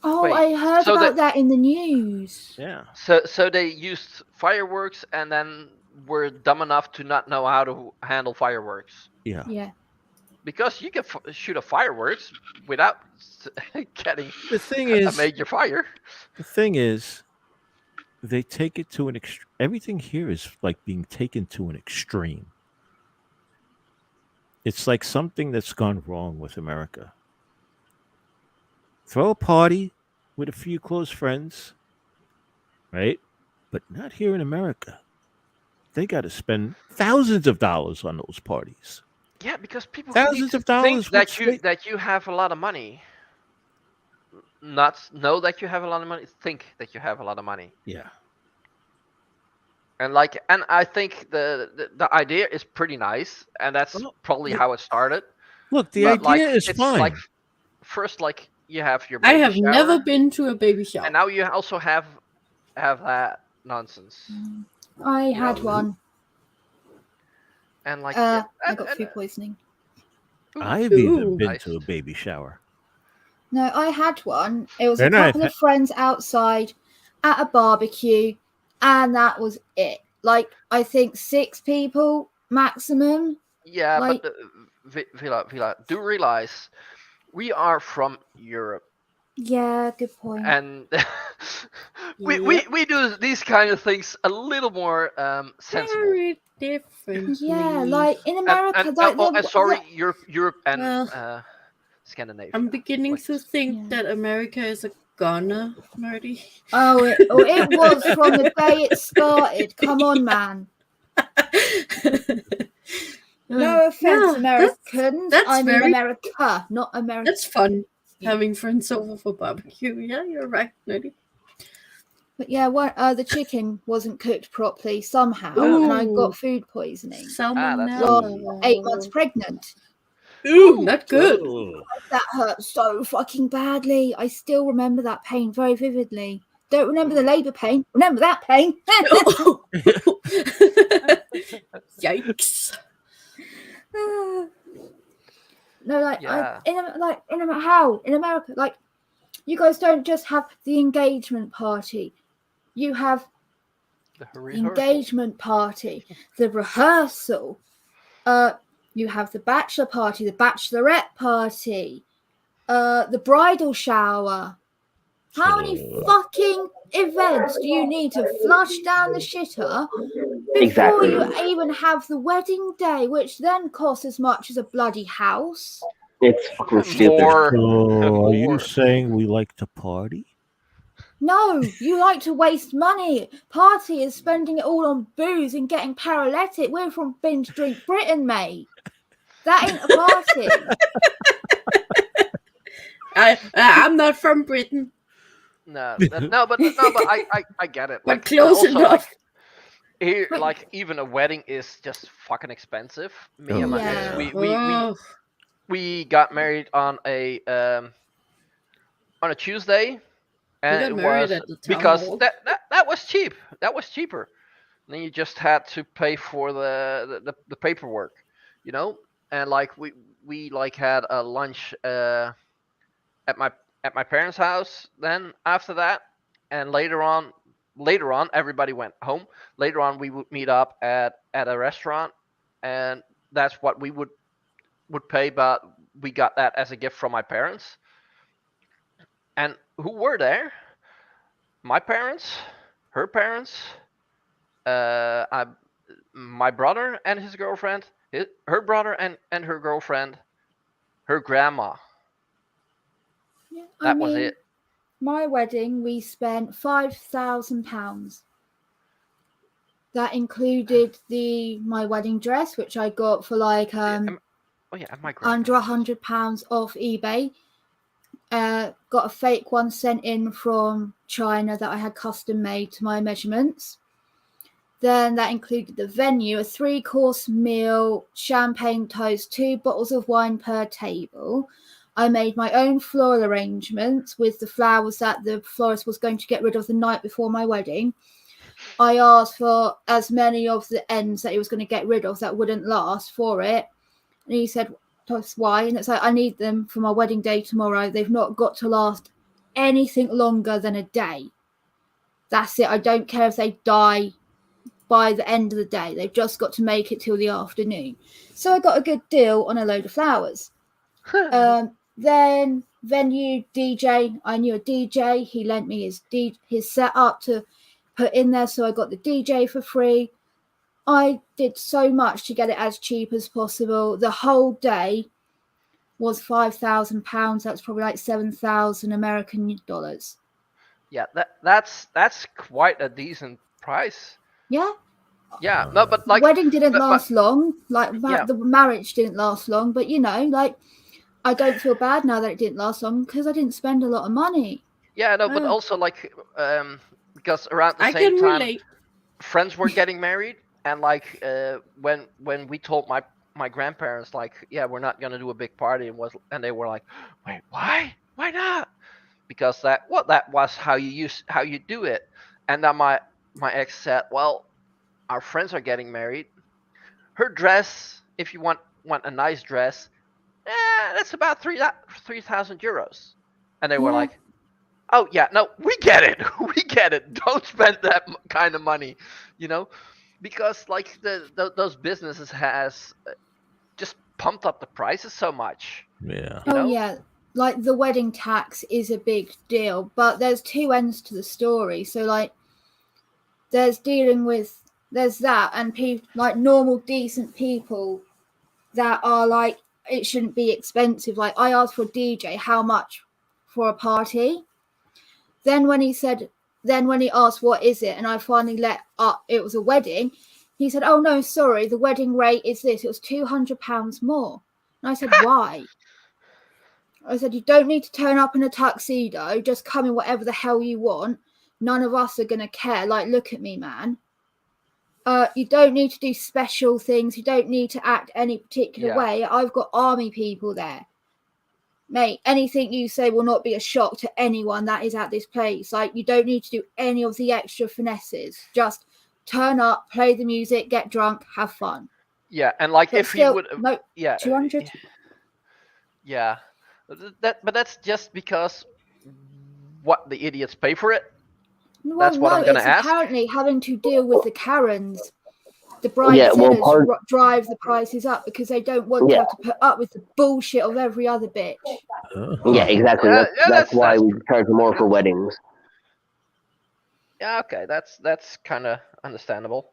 S7: Oh, I heard about that in the news.
S3: Yeah.
S1: So they used fireworks and then were dumb enough to not know how to handle fireworks.
S3: Yeah.
S7: Yeah.
S1: Because you can shoot a fireworks without getting
S3: a
S1: major fire.
S3: The thing is, they take it to an extreme. Everything here is like being taken to an extreme. It's like something that's gone wrong with America. Throw a party with a few close friends, right? But not here in America. They got to spend thousands of dollars on those parties.
S1: Yeah, because people
S3: thousands of dollars
S1: think that you have a lot of money. Not know that you have a lot of money. Think that you have a lot of money.
S3: Yeah.
S1: And I think the idea is pretty nice, and that's probably how it started.
S3: Look, the idea is fine.
S1: Like, first, you have your.
S4: I have
S1: shower,
S4: never been to a baby shower,
S1: and now you also have that nonsense.
S7: I had one.
S1: And
S7: I got food poisoning.
S3: I've even been to a baby shower.
S7: No, I had one. It was a couple of friends outside at a barbecue, and that was it. I think 6 people maximum.
S1: Yeah, but Vila, do realize we are from Europe.
S7: Yeah, good point.
S1: And we do these kind of things a little more sensible.
S4: Very different.
S7: Yeah, in America,
S1: sorry, Europe and Scandinavia.
S4: I'm beginning to think that America is a goner, Marty.
S7: Oh, it was from the day it started. Come on, man. No offense, Americans. I mean America, not America.
S4: That's fun. Having friends over for barbecue. Yeah, you're right, Marty.
S7: But yeah, the chicken wasn't cooked properly somehow, and I got food poisoning.
S4: Salmonella.
S7: 8 months pregnant.
S4: Ooh, not good.
S7: That hurt so fucking badly. I still remember that pain very vividly. Don't remember the labour pain. Remember that pain.
S4: Yikes.
S7: No, in America, you guys don't just have the engagement party. You have the engagement party, the rehearsal. You have the bachelor party, the bachelorette party, the bridal shower. How many fucking events do you need to flush down the shitter before you even have the wedding day, which then costs as much as a bloody house?
S5: It's fucking stupid.
S3: Are you saying we like to party?
S7: No, you like to waste money. Party is spending it all on booze and getting paralytic. We're from Binge Drink Britain, mate. That ain't a party.
S4: I'm not from Britain.
S1: No, but I get it.
S4: But close enough.
S1: Here, even a wedding is just fucking expensive. Me and my we got married on a Tuesday, and it was because that was cheap. That was cheaper. And then you just had to pay for the paperwork, And we had a lunch at my parents' house. Then after that, and later on, everybody went home. Later on, we would meet up at a restaurant, and that's what we would pay. But we got that as a gift from my parents. And who were there? My parents, her parents, my brother and his girlfriend, her brother and her girlfriend, her grandma.
S7: Yeah,
S1: that was it.
S7: My wedding, we spent £5,000. That included my wedding dress, which I got for under £100 off eBay. Got a fake one sent in from China that I had custom made to my measurements. Then that included the venue, a 3-course meal, champagne toast, 2 bottles of wine per table. I made my own floral arrangements with the flowers that the florist was going to get rid of the night before my wedding. I asked for as many of the ends that he was going to get rid of that wouldn't last for it. And he said, that's why. And it's like, I need them for my wedding day tomorrow. They've not got to last anything longer than a day. That's it. I don't care if they die by the end of the day. They've just got to make it till the afternoon. So I got a good deal on a load of flowers. Then venue DJ, I knew a DJ. He lent me his setup to put in there, so I got the DJ for free. I did so much to get it as cheap as possible. The whole day was £5,000. That's probably like 7,000 American dollars.
S1: Yeah, that's quite a decent price.
S7: Yeah.
S1: Yeah, no, but like
S7: the wedding didn't last long. Like
S1: yeah.
S7: The marriage didn't last long, but you know, like I don't feel bad now that it didn't last long because I didn't spend a lot of money.
S1: Yeah, no, but also like because around the
S4: I
S1: same
S4: can
S1: time,
S4: relate.
S1: friends were getting married, and like when we told my grandparents like, yeah, we're not gonna do a big party, and they were like, wait, why not? Because that was how you do it. And then my ex said, well, our friends are getting married. Her dress, if you want a nice dress, that's about 3,000 euros. And they were like, oh yeah, no, we get it. We get it. Don't spend that kind of money, you know, because like those businesses has just pumped up the prices so much.
S3: Yeah.
S7: Oh yeah, like the wedding tax is a big deal, but there's two ends to the story. So like, there's that, and people like normal decent people that are like, it shouldn't be expensive. Like I asked for a DJ, how much for a party? Then when he asked what is it, and I finally let up, it was a wedding. He said, oh no, sorry, the wedding rate is this. It was £200 more. And I said, why? I said, you don't need to turn up in a tuxedo. Just come in whatever the hell you want. None of us are going to care. Like, look at me, man. You don't need to do special things. You don't need to act any particular way. I've got army people there. Mate, anything you say will not be a shock to anyone that is at this place. Like, you don't need to do any of the extra finesses. Just turn up, play the music, get drunk, have fun.
S1: Yeah, and like
S7: But
S1: if
S7: still,
S1: he would,
S7: no,
S1: yeah,
S7: 200.
S1: Yeah, but that's just because what the idiots pay for it.
S7: Well,
S1: That's what I'm gonna ask.
S7: Apparently having to deal with the Karens. The bridezillas drive the prices up because they don't want to have to put up with the bullshit of every other bitch.
S5: Yeah, exactly. That's why we charge more for weddings.
S1: Yeah, okay, that's kind of understandable.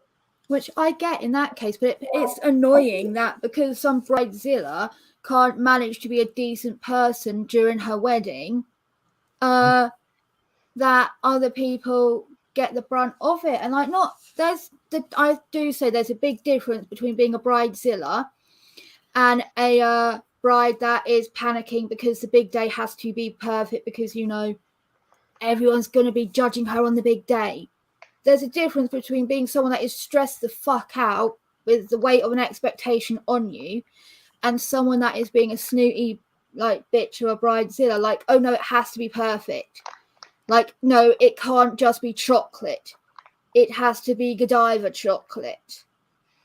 S7: Which I get in that case, but it's annoying that because some bridezilla can't manage to be a decent person during her wedding, that other people get the brunt of it. And like, I do say there's a big difference between being a bridezilla and a bride that is panicking because the big day has to be perfect because, you know, everyone's going to be judging her on the big day. There's a difference between being someone that is stressed the fuck out with the weight of an expectation on you and someone that is being a snooty like bitch or a bridezilla. Like, oh no, it has to be perfect. Like, no, it can't just be chocolate. It has to be Godiva chocolate.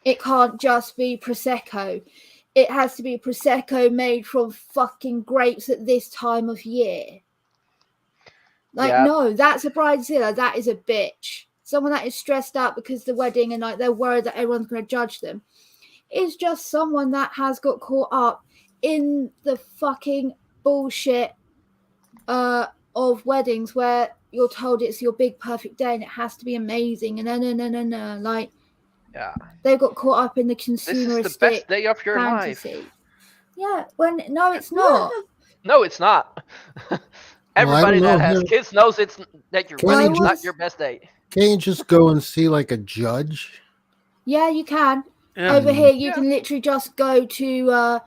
S7: It can't just be Prosecco. It has to be Prosecco made from fucking grapes at this time of year. Like, no, that's a bridezilla. That is a bitch. Someone that is stressed out because the wedding and like they're worried that everyone's going to judge them is just someone that has got caught up in the fucking bullshit of weddings where you're told it's your big perfect day and it has to be amazing and no. Like,
S1: yeah,
S7: they got caught up in the consumeristic
S1: this is the best day of your
S7: fantasy.
S1: life.
S7: Yeah, no, it's not.
S1: No, it's not. Everybody that has kids knows that your wedding is not your best day.
S2: Can't you just go and see like a judge?
S7: Yeah, you can. Yeah. Over here, you can literally just go to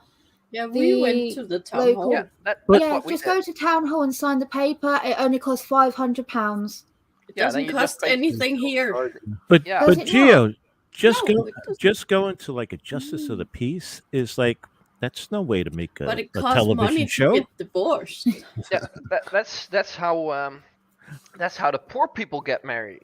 S4: we went to the town hall.
S7: Just go to town hall and sign the paper. It only costs £500.
S1: Yeah, then
S4: doesn't
S1: you
S4: cost
S1: pay-
S4: anything here.
S3: But
S1: Yeah.
S7: Does
S3: but
S7: it
S3: Geo, just
S4: No,
S3: go
S4: it doesn't.
S3: just go into like a justice of the peace is like that's no way to make
S4: But
S3: a
S4: it costs
S3: television
S4: money
S3: show.
S4: to get divorced.
S1: Yeah, that's how the poor people get married.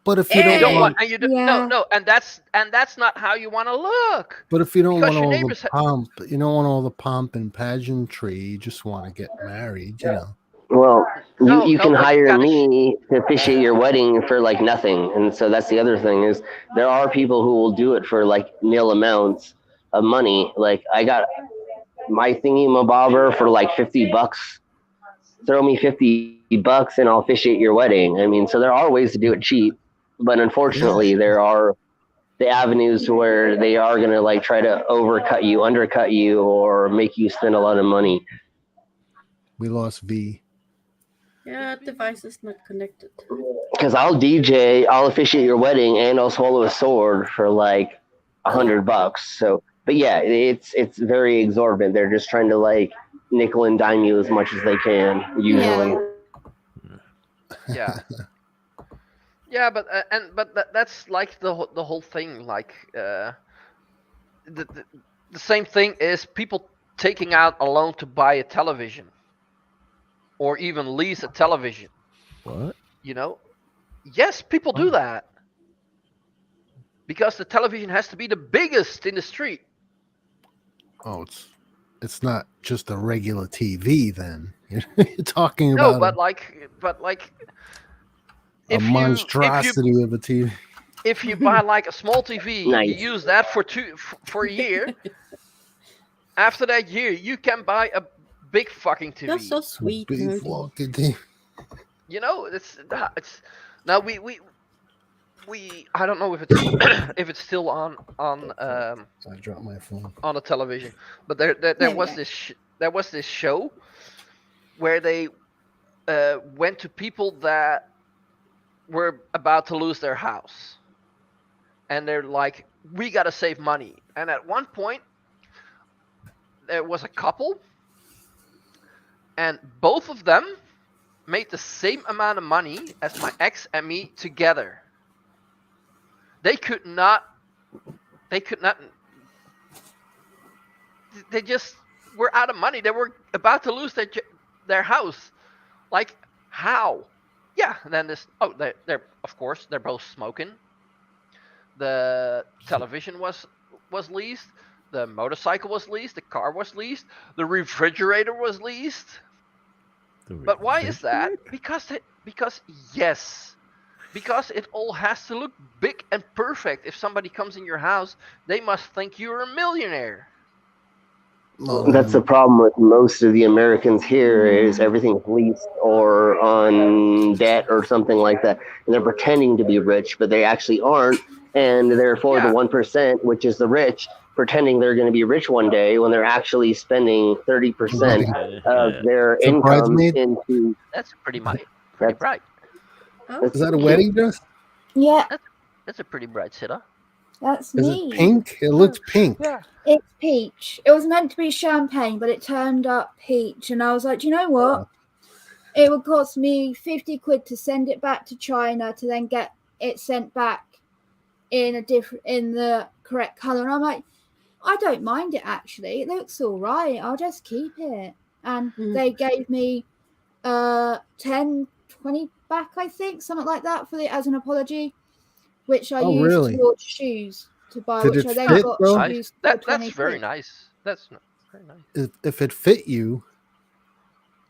S2: But if you
S4: Hey!
S1: You
S2: don't
S1: don't
S2: want,
S1: want, and you don't,
S7: Yeah.
S1: no, and that's not how you want to look.
S2: but if you don't
S1: because
S2: want
S1: your
S2: all the
S1: neighbors ha-
S2: pomp, you don't want all the pomp and pageantry. You just want to get married. You know.
S5: Well,
S1: No,
S5: you
S1: no,
S5: can
S1: but you
S5: hire
S1: gotta
S5: me to officiate your wedding for like nothing, and so that's the other thing is there are people who will do it for like nil amounts of money. Like I got my thingy mabobber for like $50. Throw me $50 and I'll officiate your wedding. I mean, so there are ways to do it cheap, but unfortunately, there are the avenues where they are going to like try to overcut you, undercut you, or make you spend a lot of money.
S2: We lost V.
S4: Yeah, device is not connected.
S5: Because I'll DJ, I'll officiate your wedding, and I'll swallow a sword for like $100. So, but yeah, it's very exorbitant. They're just trying to like nickel and dime you as much as they can. Usually,
S1: Yeah. Yeah, but that's like the whole thing. Like the same thing is people taking out a loan to buy a television, or even lease a television.
S3: What?
S1: You know, yes, people do that because the television has to be the biggest in the street.
S2: Oh, it's not just a regular TV. Then you're talking
S1: No,
S2: about
S1: but like
S2: a
S1: if
S2: monstrosity of a TV.
S1: if you buy like a small TV,
S5: Nice.
S1: you use that for a year. After that year, you can buy a big fucking TV.
S4: You're so sweet,
S2: Big
S4: nerdy.
S2: fucking TV.
S1: You know, it's now we I don't know if it's if it's still on
S2: I dropped my phone.
S1: on the television, but there
S7: There we
S1: was
S7: go.
S1: there was this show where they went to people that were about to lose their house, and they're like, we gotta save money. And at one point, there was a couple, and both of them made the same amount of money as my ex and me together. They could not. They just were out of money. They were about to lose their house. Like, how? Yeah. And then this. Oh, they're of course they're both smoking. The television was leased. The motorcycle was leased. The car was leased. The refrigerator was leased. But why is that? Because yes. Because it all has to look big and perfect. If somebody comes in your house, they must think you're a millionaire.
S5: that's the problem with most of the Americans here is everything's leased or on debt or something like that, and they're pretending to be rich, but they actually aren't, and therefore the 1%, which is the rich, pretending they're going to be rich one day when they're actually spending 30% of their
S2: It's a
S5: income
S2: bridesmaid?
S5: into.
S1: That's pretty bright.
S4: Oh,
S2: Is that a wedding dress?
S7: Yeah,
S1: That's a pretty bright sitter.
S7: that's
S2: Is
S7: me.
S2: it pink? It looks pink.
S1: Yeah.
S7: It's peach. It was meant to be champagne, but it turned up peach. And I was like, do you know what? It would cost me 50 quid to send it back to China to then get it sent back in the correct color. And I'm like, I don't mind it actually. It looks all right. I'll just keep it. And they gave me 10, 20 back, I think, something like that as an apology, which I used
S2: really?
S7: towards shoes to buy,
S2: Did
S7: which
S2: it
S7: I then
S2: fit,
S7: got
S2: though?
S7: shoes. for 20
S1: That's very
S7: quid.
S1: nice. That's very nice.
S2: If it fit you,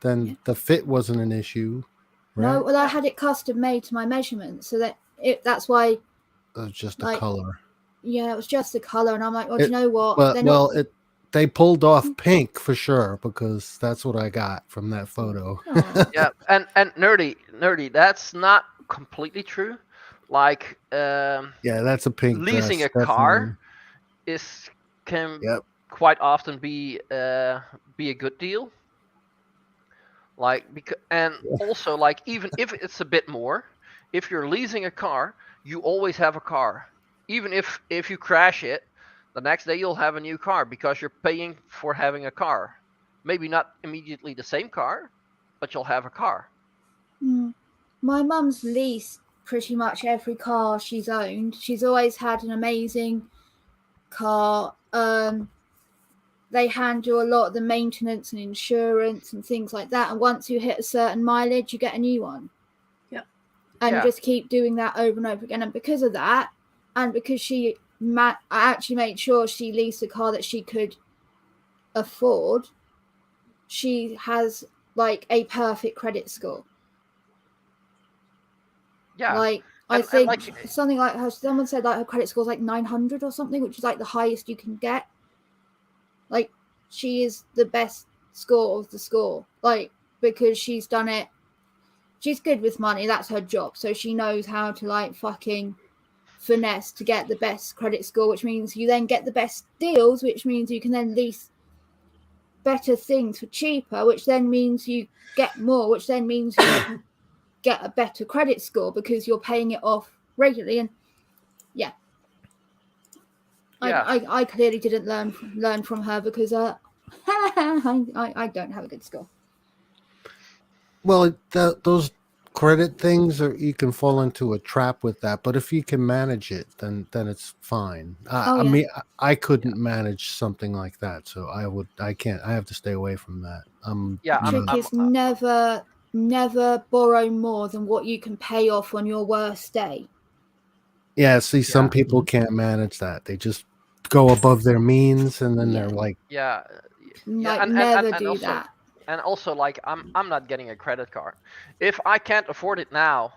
S2: then the fit wasn't an issue, right?
S7: No, well, I had it custom made to my measurements, so that's why.
S2: It was just a color.
S7: Yeah, it was just the color, and I'm like, well, do you know what?
S2: But they pulled off pink for sure because that's what I got from that photo.
S1: Yeah, and nerdy, that's not completely true. Like,
S2: Yeah, that's a pink.
S1: leasing
S2: dress,
S1: a car
S2: definitely.
S1: can
S2: Yep.
S1: quite often be a good deal. Like, and also, like, even if it's a bit more, if you're leasing a car, you always have a car. Even if you crash it, the next day you'll have a new car because you're paying for having a car. Maybe not immediately the same car, but you'll have a car.
S7: My mum's leased pretty much every car she's owned. She's always had an amazing car. They handle a lot of the maintenance and insurance and things like that. And once you hit a certain mileage, you get a new one.
S4: Yeah.
S7: And
S1: Yeah.
S7: just keep doing that over and over again. And because of that, and because I actually made sure she leased a car that she could afford, she has like a perfect credit score.
S1: Yeah.
S7: Like, I think something like someone said like her credit score is like 900 or something, which is like the highest you can get. Like, she is the best score of the score. Like, because she's done it. She's good with money. That's her job. So she knows how to like fucking finesse to get the best credit score, which means you then get the best deals, which means you can then lease better things for cheaper, which then means you get more, which then means you get a better credit score because you're paying it off regularly. And yeah. I clearly didn't learn from her because I don't have a good score.
S2: Well, those credit things you can fall into a trap with that, but if you can manage it, then it's fine. I mean, I couldn't manage something like that, so I can't. I have to stay away from that.
S7: The trick is never borrow more than what you can pay off on your worst day.
S2: Yeah, see, some people can't manage that. They just go above their means, and then they're like,
S7: never do that.
S1: And also, like, I'm not getting a credit card. If I can't afford it now,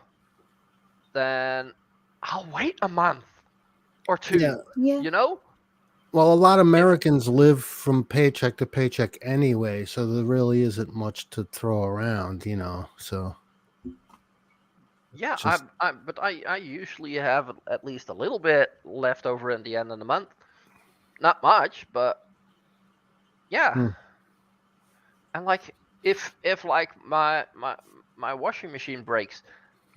S1: then I'll wait a month or two.
S2: Yeah.
S7: You
S1: know?
S2: Well, a lot of Americans live from paycheck to paycheck anyway, so there really isn't much to throw around, you know. So.
S1: Yeah, but I usually have at least a little bit left over at the end of the month. Not much, but yeah. And like if like my washing machine breaks,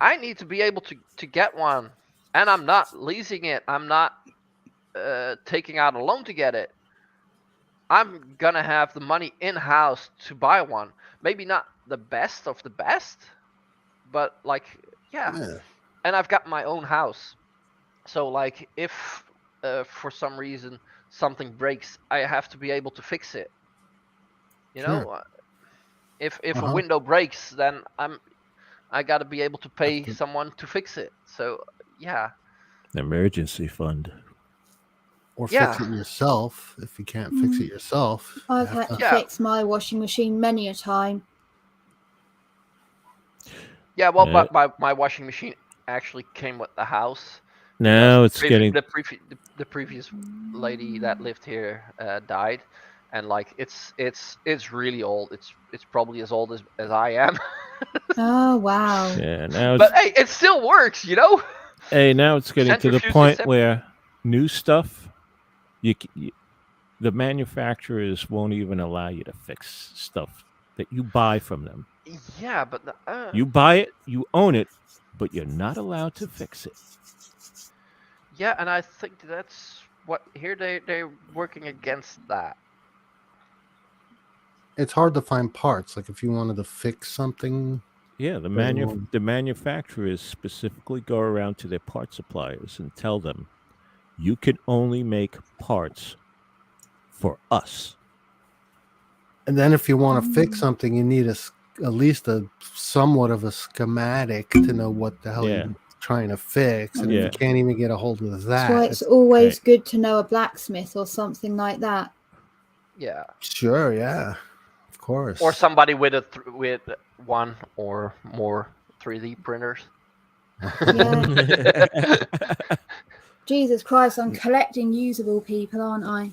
S1: I need to be able to get one, and I'm not leasing it. I'm not taking out a loan to get it. I'm gonna have the money in house to buy one. Maybe not the best of the best, but like yeah. And I've got my own house, so like if for some reason something breaks, I have to be able to fix it. You know, if a window breaks, then I got to be able to pay someone to fix it. So yeah,
S3: an emergency fund,
S2: or fix it yourself if you can't fix it yourself.
S7: I've had to fix my washing machine many a time.
S1: Yeah, well, but my washing machine actually came with the house.
S3: Now it's getting
S1: the previous lady that lived here died, and like it's really old. It's probably as old as I am.
S7: Oh wow!
S3: Yeah, now.
S1: But hey, it still works, you know.
S3: Hey, now it's getting to the point where new stuff, the manufacturers won't even allow you to fix stuff that you buy from them.
S1: Yeah, but
S3: you buy it, you own it, but you're not allowed to fix it.
S1: Yeah, and I think that's what here they're working against that.
S2: It's hard to find parts. Like if you wanted to fix something.
S3: Yeah, the manufacturers specifically go around to their part suppliers and tell them, you can only make parts for us.
S2: And then if you want to fix something, you need at least a somewhat of a schematic to know what the hell you're trying to fix. And if you can't even get a hold of that.
S7: That's why it's always good to know a blacksmith or something like that.
S1: Yeah.
S2: Sure, yeah. Of course.
S1: Or somebody with with one or more 3D printers.
S7: Yeah. Jesus Christ, I'm collecting usable people, aren't I?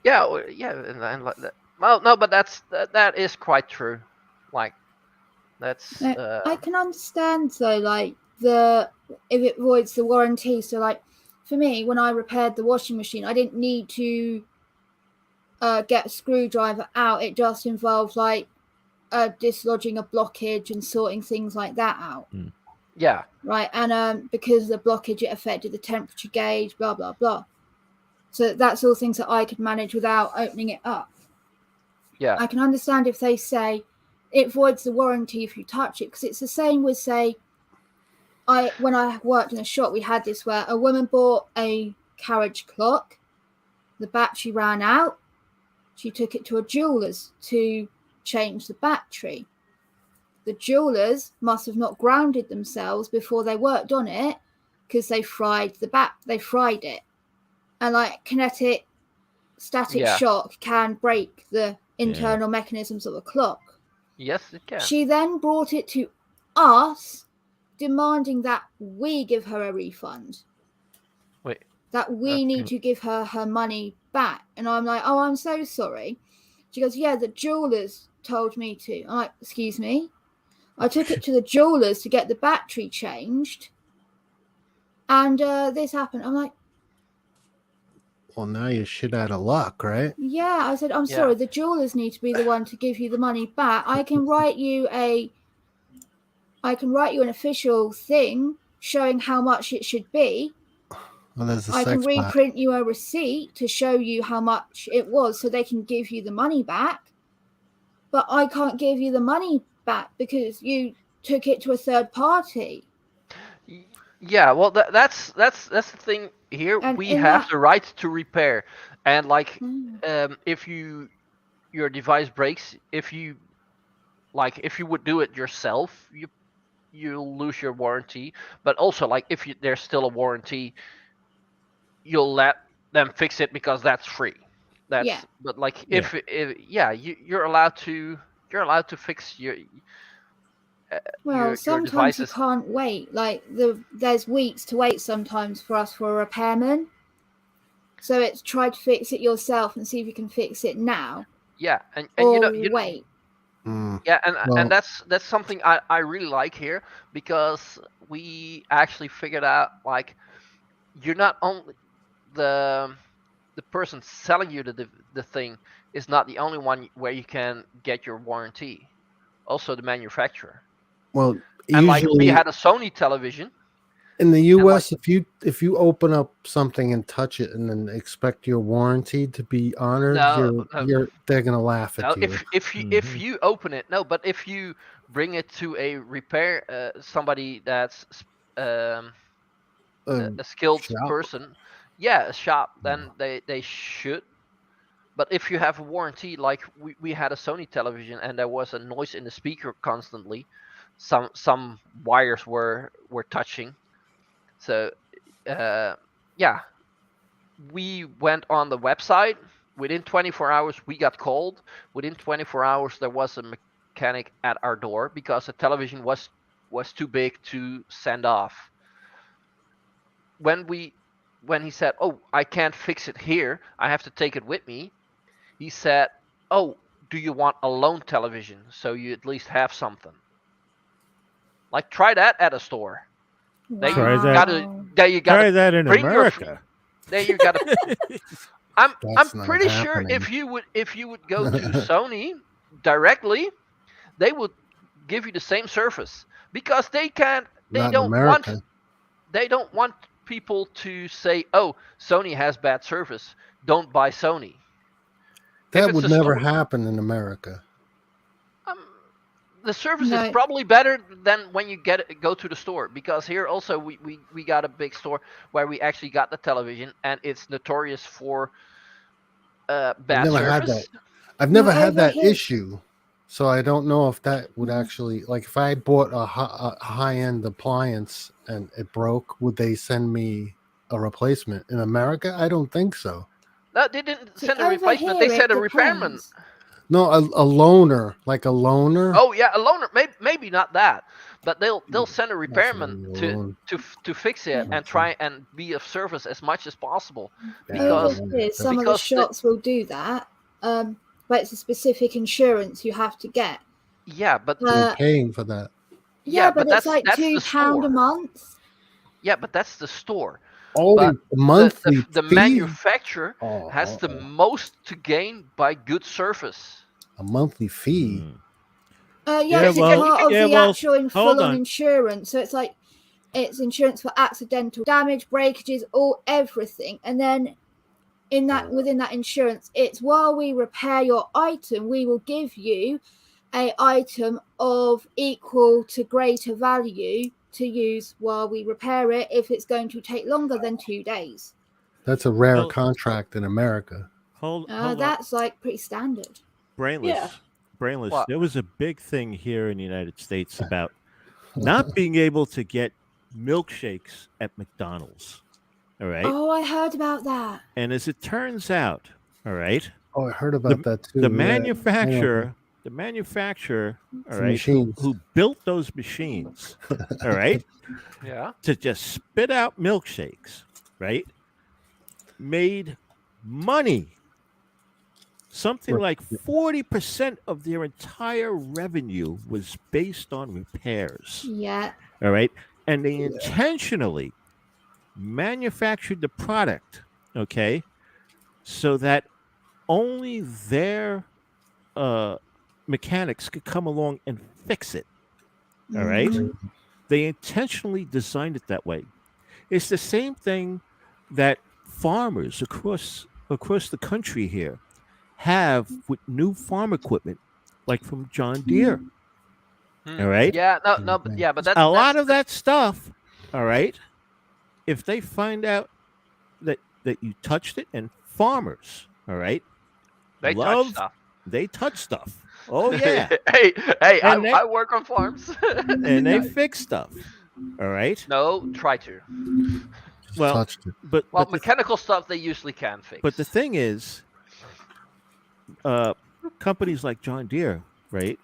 S1: Yeah, and like that. Well, no, but that is quite true. Like, that's.
S7: I can understand though, like if it voids the warranty. So, like, for me, when I repaired the washing machine, I didn't need to get a screwdriver out. It just involved like dislodging a blockage and sorting things like that out.
S1: Yeah.
S7: Right, and because of the blockage, it affected the temperature gauge, blah blah blah. So that's all things that I could manage without opening it up.
S1: Yeah.
S7: I can understand if they say it voids the warranty if you touch it, because it's the same with, say, when I worked in a shop, we had this where a woman bought a carriage clock, the battery ran out, she took it to a jeweler's to change the battery. The jewelers must have not grounded themselves before they worked on it, because they fried it, and like kinetic static shock can break the internal mechanisms of a clock.
S1: Yes, it can.
S7: She then brought it to us, demanding that we give her a refund.
S1: Wait.
S7: That we need to give her her money back. And I'm like, oh, I'm so sorry. She goes, yeah, the jewelers told me to. I'm like, excuse me? I took it to the jewelers to get the battery changed. And this happened. I'm like,
S2: well, now you're shit out of luck, right?
S7: yeah. I said, I'm sorry. The jewelers need to be the one to give you the money back. I can write you an official thing showing how much it should be.
S2: Well,
S7: I can reprint you a receipt to show you how much it was so they can give you the money back. But I can't give you the money back because you took it to a third party.
S1: Yeah, well, that's the thing here.
S7: And
S1: we have the right to repair, and like, if your device breaks, if you would do it yourself, you'll lose your warranty. But also, like, if there's still a warranty, you'll let them fix it because that's free. But like, if you're allowed to fix your.
S7: Well, sometimes you can't wait. Like there's weeks to wait sometimes for us for a repairman. So it's try to fix it yourself and see if you can fix it now.
S1: Yeah, and
S7: you wait.
S1: Yeah, and that's something I really like here, because we actually figured out, like, you're not only the person selling you the thing is not the only one where you can get your warranty. Also the manufacturer.
S2: Well,
S1: and
S2: usually,
S1: like, we had a Sony television
S2: in the U.S. If you open up something and touch it and then expect your warranty to be honored, they're gonna laugh at you.
S1: If you open it, but if you bring it to a repair somebody that's a skilled person, a shop, then they should. But if you have a warranty, like we had a Sony television and there was a noise in the speaker constantly, some wires were touching. So we went on the website. Within 24 hours we got called. Within 24 hours there was a mechanic at our door because the television was too big to send off. When he said, oh, I can't fix it here, I have to take it with me, he said, oh, do you want a loan television so you at least have something? Like, try that at a store.
S7: Wow.
S3: Try that in America.
S1: There you got to. I'm pretty sure if you would go to Sony directly, they would give you the same service, because they don't want people to say, oh, Sony has bad service, don't buy Sony.
S2: That would never happen in America.
S1: The service is probably better than when you go to the store, because here also we got a big store where we actually got the television, and it's notorious for bad service.
S2: I've never had that issue, so I don't know if that would actually, like, if I bought a high-end appliance and it broke, would they send me a replacement? In America, I don't think so.
S1: No, they didn't send a replacement. They said a repairman.
S2: No, a loaner, like a loaner.
S1: Oh yeah, a loaner. Maybe not that, but they'll send a repairman to fix it and try and be of service as much as possible. Because
S7: some of the shops will do that, but it's a specific insurance you have to get.
S1: Yeah, but
S2: you're paying for that.
S7: Yeah, but it's like £2 a month.
S1: Yeah, but that's the store.
S2: The monthly
S1: the manufacturer has the most to gain by good service.
S2: A monthly fee.
S7: It's part of the actual full-on insurance. So it's like, it's insurance for accidental damage, breakages, everything. And then within that insurance, it's while we repair your item, we will give you a item of equal to greater value to use while we repair it if it's going to take longer than 2 days.
S2: That's a rare
S3: Well-
S2: contract in America.
S3: Hold on.
S7: That's like pretty standard.
S3: Brainless.
S4: Yeah.
S3: Brainless.
S1: What?
S3: There was a big thing here in the United States about not being able to get milkshakes at McDonald's. All right.
S7: Oh, I heard about that.
S3: And as it turns out, all right,
S2: Oh, I heard about that too.
S3: the
S2: yeah.
S3: manufacturer, all right,
S2: machines.
S3: who built those machines, all right,
S1: Yeah.
S3: to just spit out milkshakes, right, made money. Something like 40% of their entire revenue was based on repairs.
S7: Yeah.
S3: All right. And they intentionally manufactured the product, okay, so that only their mechanics could come along and fix it. All right. They intentionally designed it that way. It's the same thing that farmers across the country here have with new farm equipment, like from John Deere. All right.
S1: Yeah. No. But yeah. But
S3: A lot of that stuff. All right. If they find out that you touched it, and farmers, all right,
S1: they
S3: love-
S1: touch stuff.
S3: they touch stuff. Oh yeah,
S1: hey,
S3: And
S1: I work on farms.
S3: and they fix stuff. All right.
S1: No, try to.
S3: Well,
S2: Touched it.
S3: but
S1: Well,
S3: the
S1: mechanical stuff they usually can fix.
S3: But the thing is, companies like John Deere, right?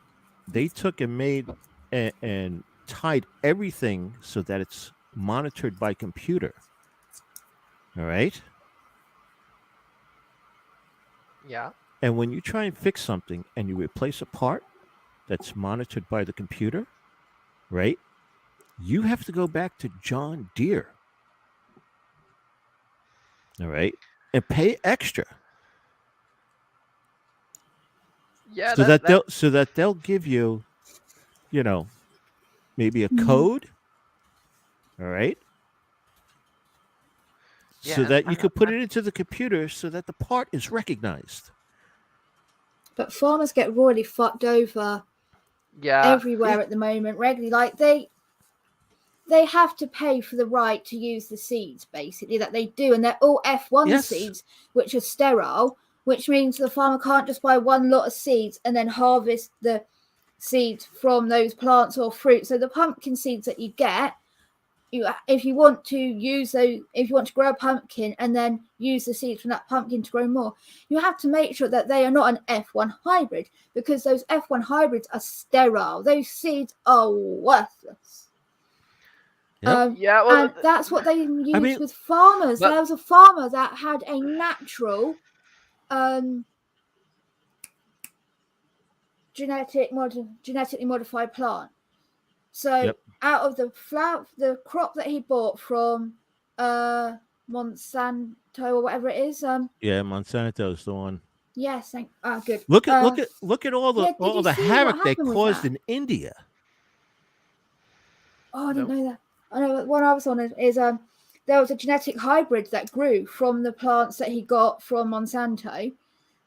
S3: They took and made and tied everything so that it's monitored by computer. All right.
S1: Yeah.
S3: And when you try and fix something and you replace a part that's monitored by the computer, right? You have to go back to John Deere. All right. And pay extra.
S1: Yeah.
S3: So that they'll give you, maybe a code. All right. So
S1: Yeah,
S3: that you could put it into the computer so that the part is recognized.
S7: But farmers get royally fucked over
S1: Yeah.
S7: everywhere at the moment, regularly. Like they have to pay for the right to use the seeds, basically, that they do, and they're all F1
S3: Yes.
S7: seeds, which are sterile, which means the farmer can't just buy one lot of seeds and then harvest the seeds from those plants or fruits. So the pumpkin seeds that you get, if you want to grow a pumpkin and then use the seeds from that pumpkin to grow more, you have to make sure that they are not an F1 hybrid, because those F1 hybrids are sterile. Those seeds are worthless.
S3: Yep.
S1: Yeah. Well,
S7: And that's what they use with farmers.
S1: but-
S7: There was a farmer that had a natural genetically modified plant. So
S3: Yep.
S7: out of the crop that he bought from Monsanto or whatever it is,
S3: Yeah, Monsanto's the one.
S7: yes, good.
S3: Look at all the
S7: yeah, did you
S3: the
S7: see what
S3: havoc they
S7: happened with
S3: caused
S7: that?
S3: in India.
S7: Oh, I didn't know that. I know one I was on is there was a genetic hybrid that grew from the plants that he got from Monsanto.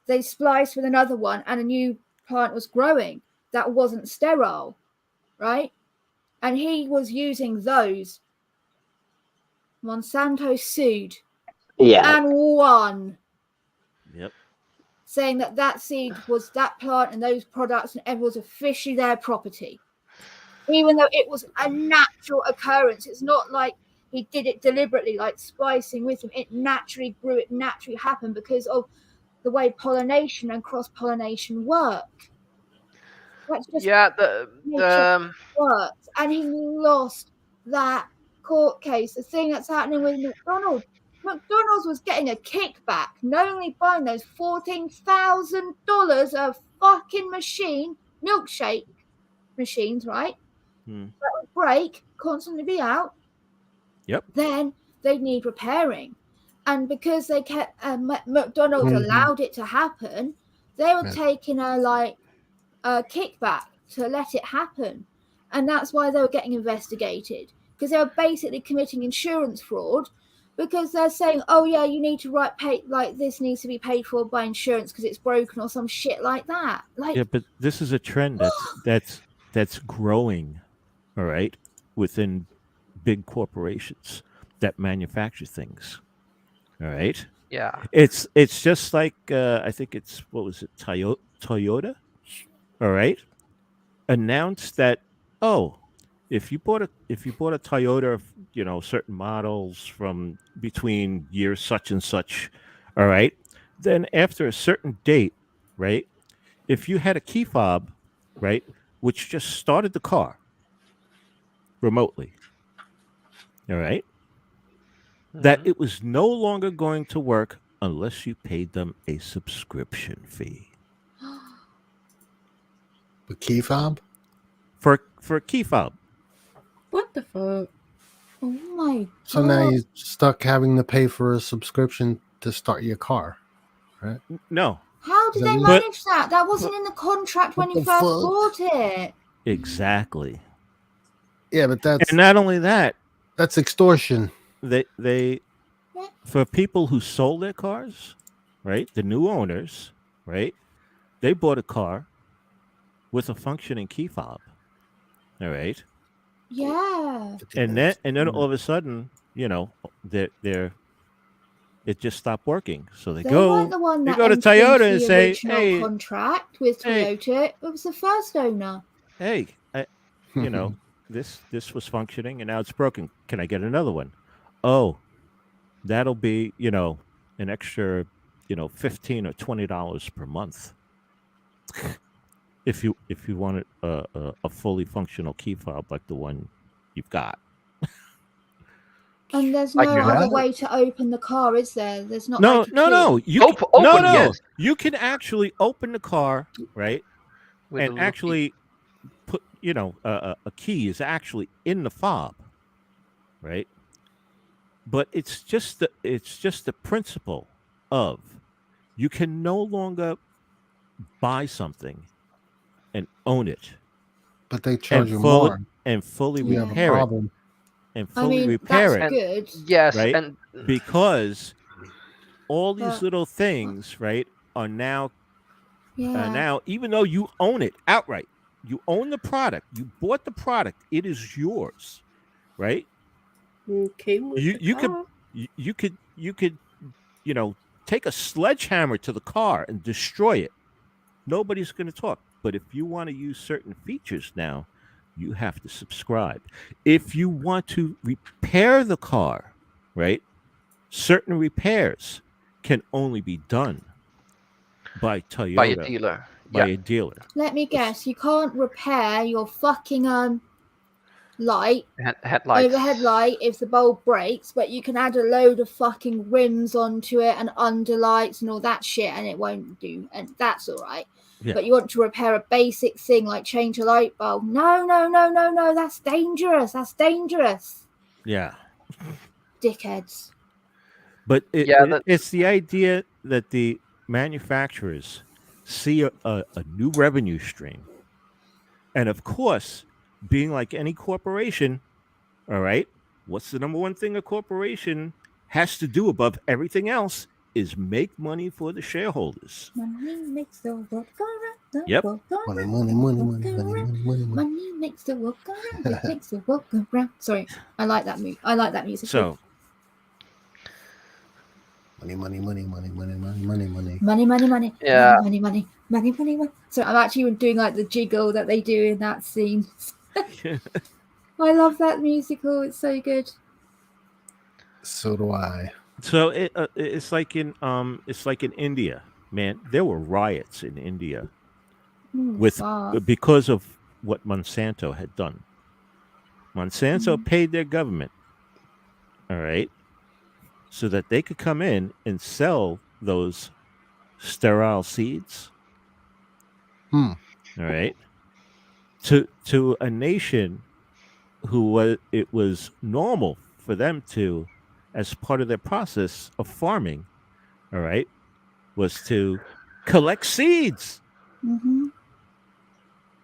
S7: They spliced with another one, and a new plant was growing that wasn't sterile, right? And he was using those. Monsanto sued
S5: Yeah.
S7: and won,
S3: Yep.
S7: saying that seed was that plant and those products and everything was officially their property. Even though it was a natural occurrence. It's not like he did it deliberately, like splicing with them. It naturally grew, it naturally happened because of the way pollination and cross-pollination work. That's just
S1: yeah. The
S7: works. And he lost that court case. The thing that's happening with McDonald's. McDonald's was getting a kickback, not only buying those $14,000 of fucking milkshake machines, right? That would break, constantly be out.
S3: Yep.
S7: Then they'd need repairing. And because they kept McDonald's allowed it to happen, they were taking a kickback to let it happen. And that's why they were getting investigated, because they were basically committing insurance fraud, because they're saying, oh yeah, you need to pay, like this needs to be paid for by insurance because it's broken or some shit like that. Like,
S3: Yeah, but this is a trend that's growing, all right, within big corporations that manufacture things. All right.
S1: Yeah.
S3: It's just like I think it's what was it, Toyota, all right, announced that, oh, if you bought a Toyota, certain models from between year such and such, all right, then after a certain date, right, if you had a key fob, right, which just started the car remotely, all right, that it was no longer going to work unless you paid them a subscription fee
S2: The key fob?
S3: for a key fob.
S4: What the fuck?
S7: oh my
S2: So
S7: god.
S2: now you're stuck having to pay for a subscription to start your car, right?
S3: No,
S7: How did they
S2: But-
S7: manage that? That wasn't in the contract when
S2: What
S7: you
S2: the
S7: first
S2: fuck?
S7: bought it.
S3: exactly.
S2: Yeah, but
S3: And not only that,
S2: that's extortion.
S3: they for people who sold their cars, right, the new owners, right, they bought a car with a functioning key fob, all right,
S7: Yeah.
S3: and then all of a sudden, they're it just stopped working. So they
S7: They
S3: go
S7: weren't the one
S3: they
S7: that
S3: go to
S7: entered into
S3: Toyota
S7: the
S3: and say,
S7: original
S3: hey,
S7: contract with
S3: hey.
S7: Toyota. It was the first owner.
S3: hey, this was functioning and now it's broken. Can I get another one? Oh, that'll be, an extra, $15 or $20 per month. if you want a fully functional key fob like the one you've got.
S7: And there's
S1: Like
S7: no
S1: you
S7: other
S1: have?
S7: way to open the car, is there? There's not
S3: No,
S7: like a
S3: no,
S7: key.
S3: no. You
S1: Open,
S3: no.
S1: yes.
S3: You can actually open the car, right?
S1: With a
S3: And
S1: little
S3: actually put, a key is actually in the fob, right? But it's just the principle of you can no longer buy something and own it
S2: But they charge
S3: and
S2: you
S3: fully
S2: more.
S3: and fully
S2: You have a
S3: repair it
S2: problem.
S3: and
S7: I
S3: fully
S7: mean,
S3: repair
S7: that's
S3: it,
S7: good.
S1: Yes,
S3: right?
S1: and
S3: Because all these
S7: But-
S3: little things, right, are now
S7: Yeah.
S3: even though you own it outright, you own the product, you bought the product, it is yours, right?
S4: Okay, with the
S3: You could
S4: car.
S3: you could take a sledgehammer to the car and destroy it. Nobody's going to talk. But if you want to use certain features now, you have to subscribe. If you want to repair the car, right, certain repairs can only be done by Toyota,
S1: by a dealer.
S3: by
S1: Yeah.
S3: a dealer.
S7: Let me guess. You can't repair your fucking light,
S1: Headlights.
S7: overhead light, if the bulb breaks, but you can add a load of fucking rims onto it and underlights and all that shit, and it won't do, and that's all right.
S3: Yeah.
S7: But you want to repair a basic thing like change a light bulb? No, that's dangerous. That's dangerous,
S3: Yeah.
S7: dickheads.
S3: But
S1: Yeah,
S3: it's the idea that the manufacturers see a new revenue stream. And of course, being like any corporation, all right, what's the number one thing a corporation has to do above everything else is make money for the shareholders.
S7: Money makes the world go round. The
S3: Yep.
S7: world go
S2: Money,
S7: round,
S2: money,
S7: the
S2: money,
S7: world
S2: money,
S7: go
S2: money,
S7: round.
S2: money, money, money.
S7: Money makes the world go round. It makes the world go round. Sorry, I like that music. I like that music.
S3: So
S2: Money, money, money, money, money, money, money, money.
S7: money.
S1: Yeah.
S7: Money. So I'm actually doing like the jiggle that they do in that scene. I love that musical. It's so good.
S2: So do I.
S3: So it's like in India, man. There were riots in India because of what Monsanto had done. Monsanto paid their government, all right, so that they could come in and sell those sterile seeds,
S2: Hmm.
S3: all right, to a nation who it was normal for them to, as part of their process of farming, all right, was to collect seeds.
S7: Mm-hmm.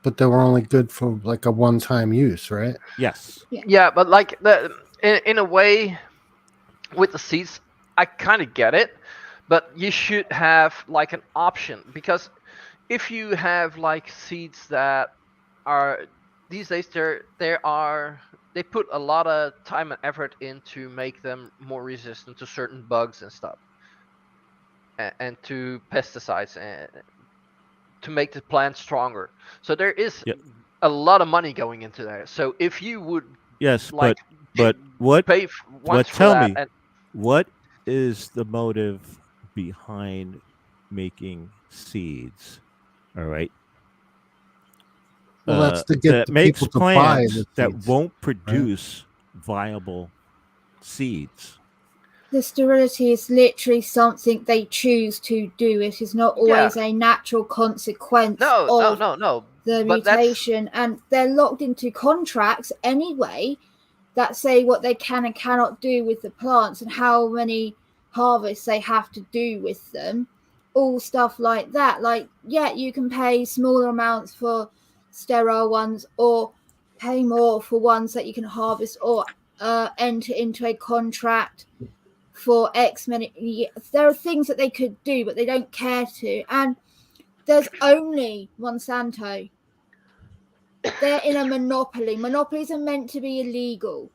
S2: But they were only good for like a one-time use, right?
S3: Yes.
S1: Yeah, but like in a way, with the seeds, I kind of get it, but you should have like an option, because if you have like seeds that are these days, they put a lot of time and effort in to make them more resistant to certain bugs and stuff, and to pesticides, and to make the plant stronger. So there is
S3: Yep.
S1: a lot of money going into there. So if you would
S3: Yes,
S1: like
S3: but what?
S1: pay once
S3: But
S1: for
S3: tell
S1: that,
S3: me,
S1: and
S3: what is the motive behind making seeds? All right.
S2: Well, that's to get
S3: That
S2: the
S3: makes
S2: people to buy
S3: plants
S2: the
S3: that
S2: seeds.
S3: won't produce viable seeds.
S7: The sterility is literally something they choose to do. It is not always a natural consequence of
S1: no.
S7: the
S1: But that's
S7: mutation, and they're locked into contracts anyway that say what they can and cannot do with the plants and how many harvests they have to do with them, all stuff like that. Like, yeah, you can pay smaller amounts for sterile ones or pay more for ones that you can harvest, or enter into a contract for X many years. There are things that they could do, but they don't care to. And there's only Monsanto. They're in a monopoly. Monopolies are meant to be illegal.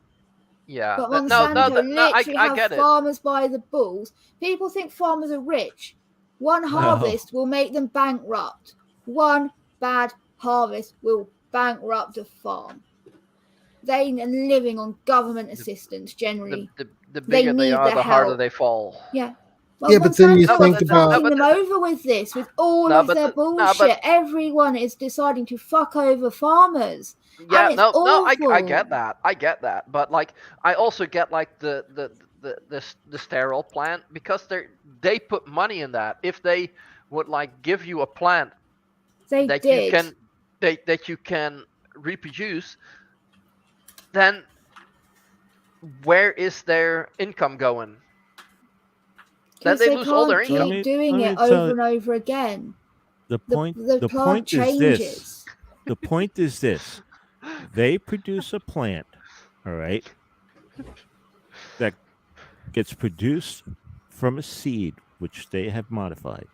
S1: yeah.
S7: But
S1: No,
S7: Monsanto literally
S1: I
S7: have
S1: get it.
S7: farmers by the balls. People think farmers are rich. One harvest will make them bankrupt. One bad harvest will bankrupt a farm. They are living on government assistance generally.
S1: The bigger they are, the harder they fall.
S7: Yeah. Well,
S2: Yeah, but then you
S7: Monsanto
S2: think
S7: is
S2: about
S7: fucking them over with this, with all of their bullshit. Everyone is deciding to fuck over farmers.
S1: Yeah,
S7: and it's awful.
S1: I get that, but like I also get like the sterile plant, because they put money in that. If they would like give you a plant that you can reproduce, then where is their income going? Then they lose all their income.
S7: Keep doing it over and over again.
S3: The point
S7: changes.
S3: is this. The point is this. They produce a plant, all right, that gets produced from a seed which they have modified,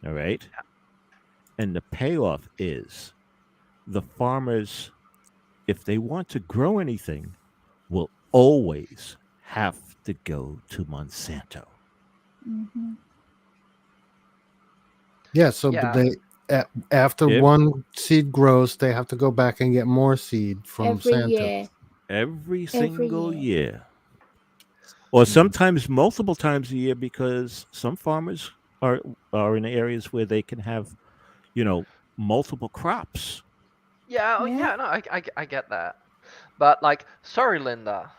S3: all right? And the payoff is the farmers, if they want to grow anything, will always have to go to Monsanto.
S7: Mm-hmm.
S2: Yeah, so they after one seed grows, they have to go back and get more seed from Santa.
S3: Every single year. Or sometimes multiple times a year, because some farmers are in areas where they can have, multiple crops.
S1: Yeah, no, I get that. But like, sorry, Linda.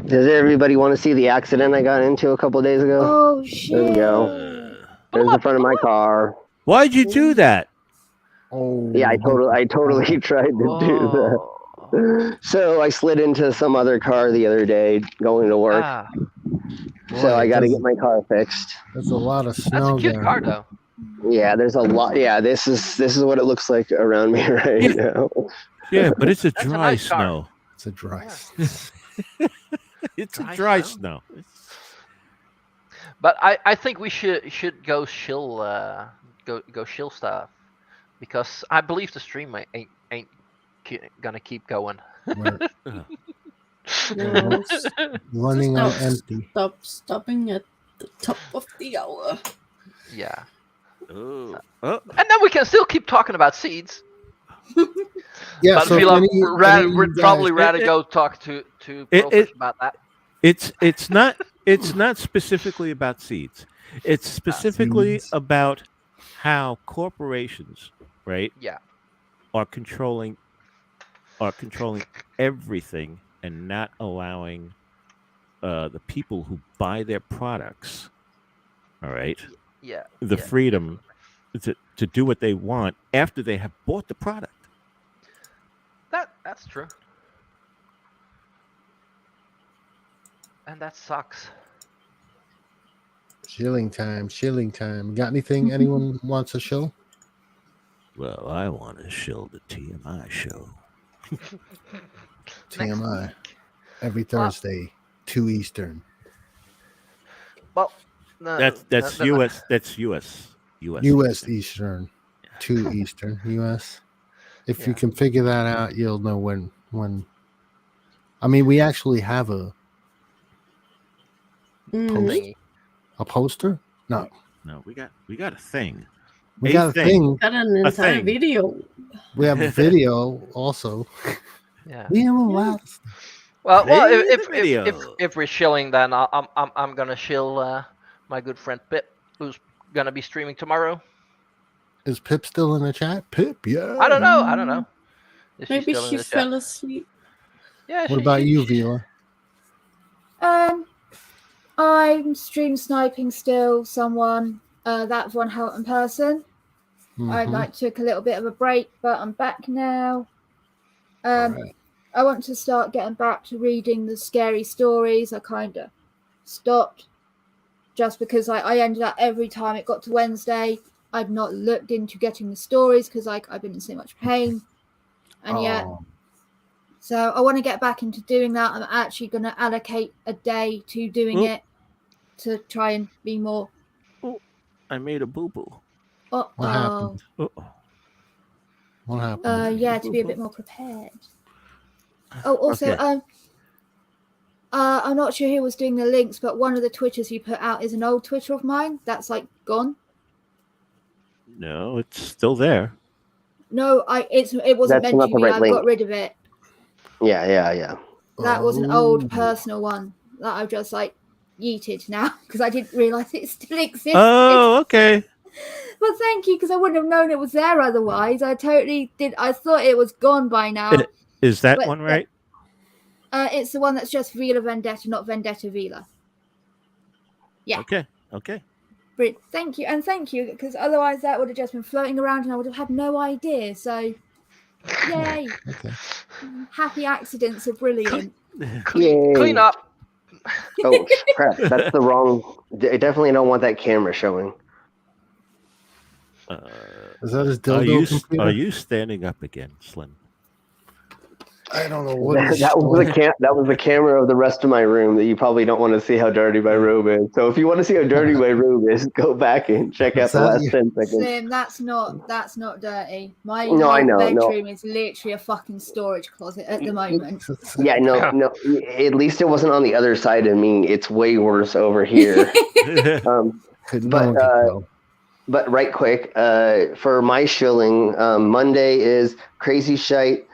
S5: Does everybody want to see the accident I got into a couple of days ago?
S7: Oh shit!
S5: There we go. There's the front of my car.
S3: Why'd you do that?
S2: Oh
S5: yeah, I totally tried to do that. So I slid into some other car the other day going to work. So I got to get my car fixed.
S2: There's a lot of snow.
S1: That's a cute car, though.
S5: Yeah, there's a lot. Yeah, this is what it looks like around me right now.
S3: Yeah, but it's a dry snow.
S2: It's a dry.
S3: It's a dry snow.
S1: But I think we should go shill go shill stuff, because I believe the stream ain't gonna keep going.
S4: No,
S2: running on empty.
S4: Stopping at the top of the hour.
S1: Yeah.
S3: Oh.
S1: And then we can still keep talking about seeds.
S2: Yeah,
S1: but
S2: so
S1: we'd probably rather go talk to Profish about that.
S3: It's not specifically about seeds. It's specifically about how corporations, right?
S1: Yeah.
S3: Are controlling everything and not allowing the people who buy their products, all right?
S1: Yeah.
S3: The freedom to do what they want after they have bought the product.
S1: That's true. And that sucks.
S2: Shilling time. Got anything anyone wants to show?
S3: Well, I want to show the TMI show.
S2: TMI. every Thursday, 2 Eastern.
S1: Well,
S3: That's US. That's US.
S2: U.S. Eastern, 2 Eastern, U.S. If you
S1: Yeah.
S2: can figure that out, you'll know when. I mean, we actually have a
S4: Mhm.
S2: poster. No,
S3: No, we got a thing.
S2: we got a thing.
S4: Got an entire
S3: thing.
S4: video.
S2: We have a video also.
S1: Yeah.
S2: We have a lot. of stuff.
S1: Well,
S3: Play the
S1: if
S3: video.
S1: we're shilling, then I'm gonna shill my good friend Pip, who's gonna be streaming tomorrow.
S2: Is Pip still in the chat? Pip, yeah.
S1: I don't know. Is
S4: Maybe
S1: still in
S4: she
S1: the chat?
S4: fell asleep.
S1: Yeah.
S2: What about you, Vila?
S7: I'm stream sniping still someone. That one Houghton person. I
S2: Mhm.
S7: took a little bit of a break, but I'm back now.
S2: All right.
S7: I want to start getting back to reading the scary stories. I kind of stopped just because I ended up every time it got to Wednesday, I'd not looked into getting the stories because I've been in so much pain. And yet, so I want to get back into doing that. I'm actually going to allocate a day to doing it to try and be more.
S3: Oh, I made a boo boo.
S2: What happened? What happened?
S7: Yeah, to be a bit more prepared. Oh, also,
S3: Okay.
S7: I'm not sure who was doing the links, but one of the Twitters you put out is an old Twitter of mine that's gone.
S3: No, it's still there.
S7: No, it wasn't
S5: That's
S7: meant
S5: not
S7: to
S5: the
S7: be.
S5: right
S7: I've
S5: link.
S7: got rid of it.
S5: Yeah.
S7: That was an old personal one that I've just yeeted now because I didn't realise it still existed.
S3: Oh, okay.
S7: Well, thank you, because I wouldn't have known it was there otherwise. I totally did. I thought it was gone by now.
S3: Is that one right?
S7: It's the one that's just Vila Vendetta, not Vendetta Vila. Yeah.
S3: Okay.
S7: Brilliant. Thank you, and thank you, because otherwise that would have just been floating around and I would have had no idea. So, yay!
S2: Okay.
S7: Happy accidents are brilliant.
S1: Clean up.
S5: Oh crap! That's the wrong. I definitely don't want that camera showing.
S2: Is that his dildo computer?
S3: Are you standing up again, Slim?
S2: I don't know what
S5: That was the camera of the rest of my room that you probably don't want to see how dirty my room is. So if you want to see how dirty my room is, go back and check out the last 10 seconds.
S7: Slim, that's not dirty. My
S5: I know,
S7: bedroom is literally a fucking storage closet at the moment.
S5: Yeah, no. At least it wasn't on the other side of me. It's way worse over here. But right quick, for my shilling, Monday is Crazy Shite.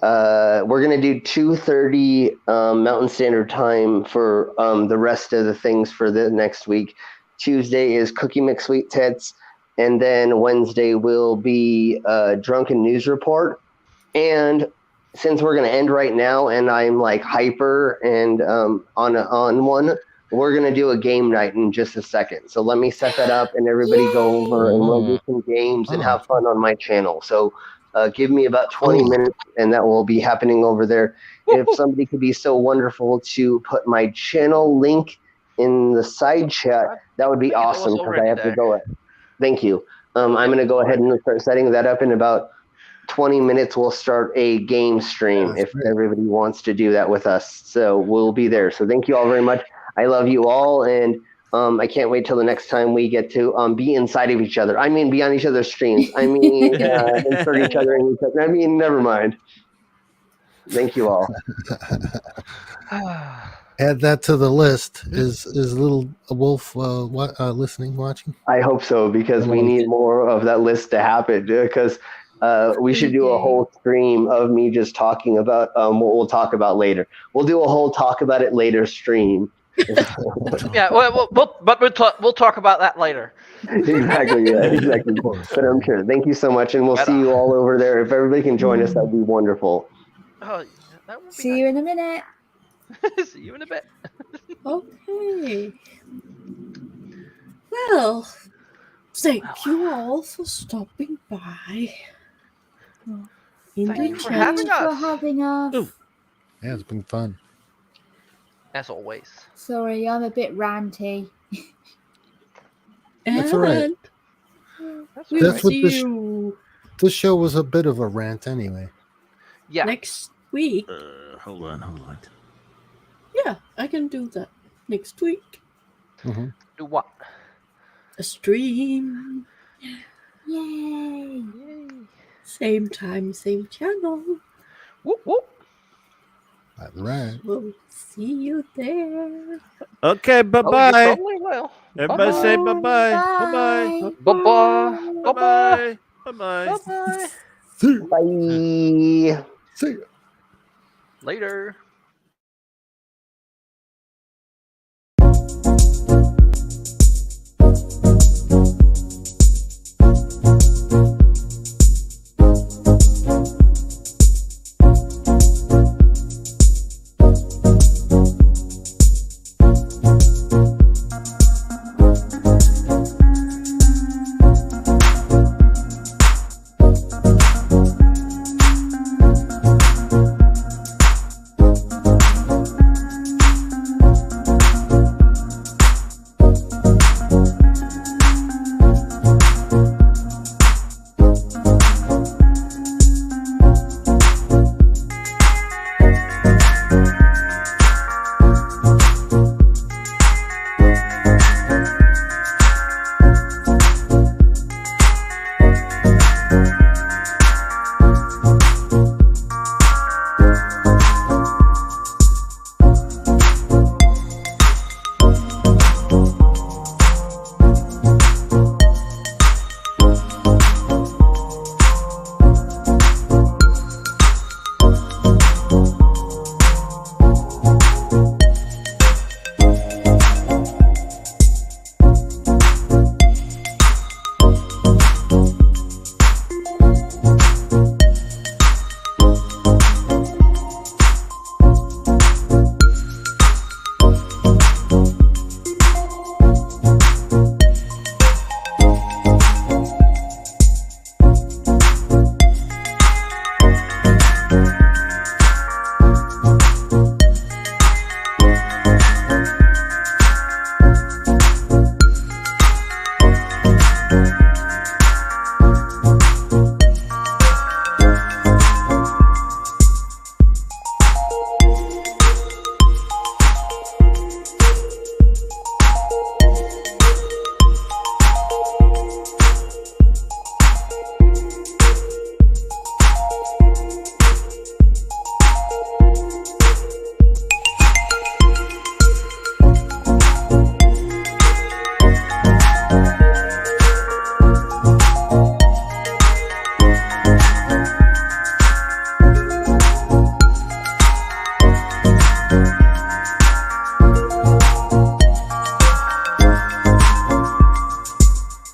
S5: We're gonna do 2:30 Mountain Standard Time for the rest of the things for the next week. Tuesday is Cookie McSweet Tits, and then Wednesday will be Drunken News Report. And since we're gonna end right now, and I'm hyper and on one, we're gonna do a game night in just a second. So let me set that up, and everybody go over and we'll do some games and have fun on my channel. So. Give me about 20 minutes, and that will be happening over there. If somebody could be so wonderful to put my channel link in the side chat, that would be awesome, because I have to go. Thank you. I'm going to go ahead and start setting that up in about 20 minutes. We'll start a game stream if everybody wants to do that with us. So we'll be there. So thank you all very much. I love you all, and I can't wait till the next time we get to be inside of each other. I mean, be on each other's streams. I mean, insert each other in each other. I mean, never mind. Thank you all.
S2: Add that to the list. Is little Wolf listening, watching?
S5: I hope so, because we need more of that list to happen. Because we should do a whole stream of me just talking about what we'll talk about later. We'll do a whole talk about it later stream.
S1: Yeah, we'll talk about that later.
S5: Exactly. But I'm sure. Thank you so much, and we'll see you all over there. If everybody can join us, that'd be wonderful.
S1: Oh, that would be
S7: See you in a minute.
S1: See you in a bit.
S4: Okay. Well, thank you all for stopping by.
S1: Thank you for having us.
S2: Yeah, it's been fun.
S1: As always.
S7: Sorry, I'm a bit ranty.
S2: That's all right. That's what this show was, a bit of a rant anyway.
S1: Yeah.
S4: Next week.
S3: Hold on.
S4: Yeah, I can do that next week.
S2: Mhm.
S1: Do what?
S4: A stream.
S7: Yay!
S1: Yay.
S4: Same time, same channel.
S1: Whoop whoop.
S2: That's right.
S4: So see you there.
S3: Okay, bye
S1: Oh, you
S3: bye.
S1: totally will.
S3: Everybody say bye bye. Bye
S7: Bye.
S1: Bye bye.
S3: bye.
S1: Bye bye.
S3: Bye bye.
S1: Bye bye.
S2: See you.
S5: Bye.
S2: See you.
S1: Later.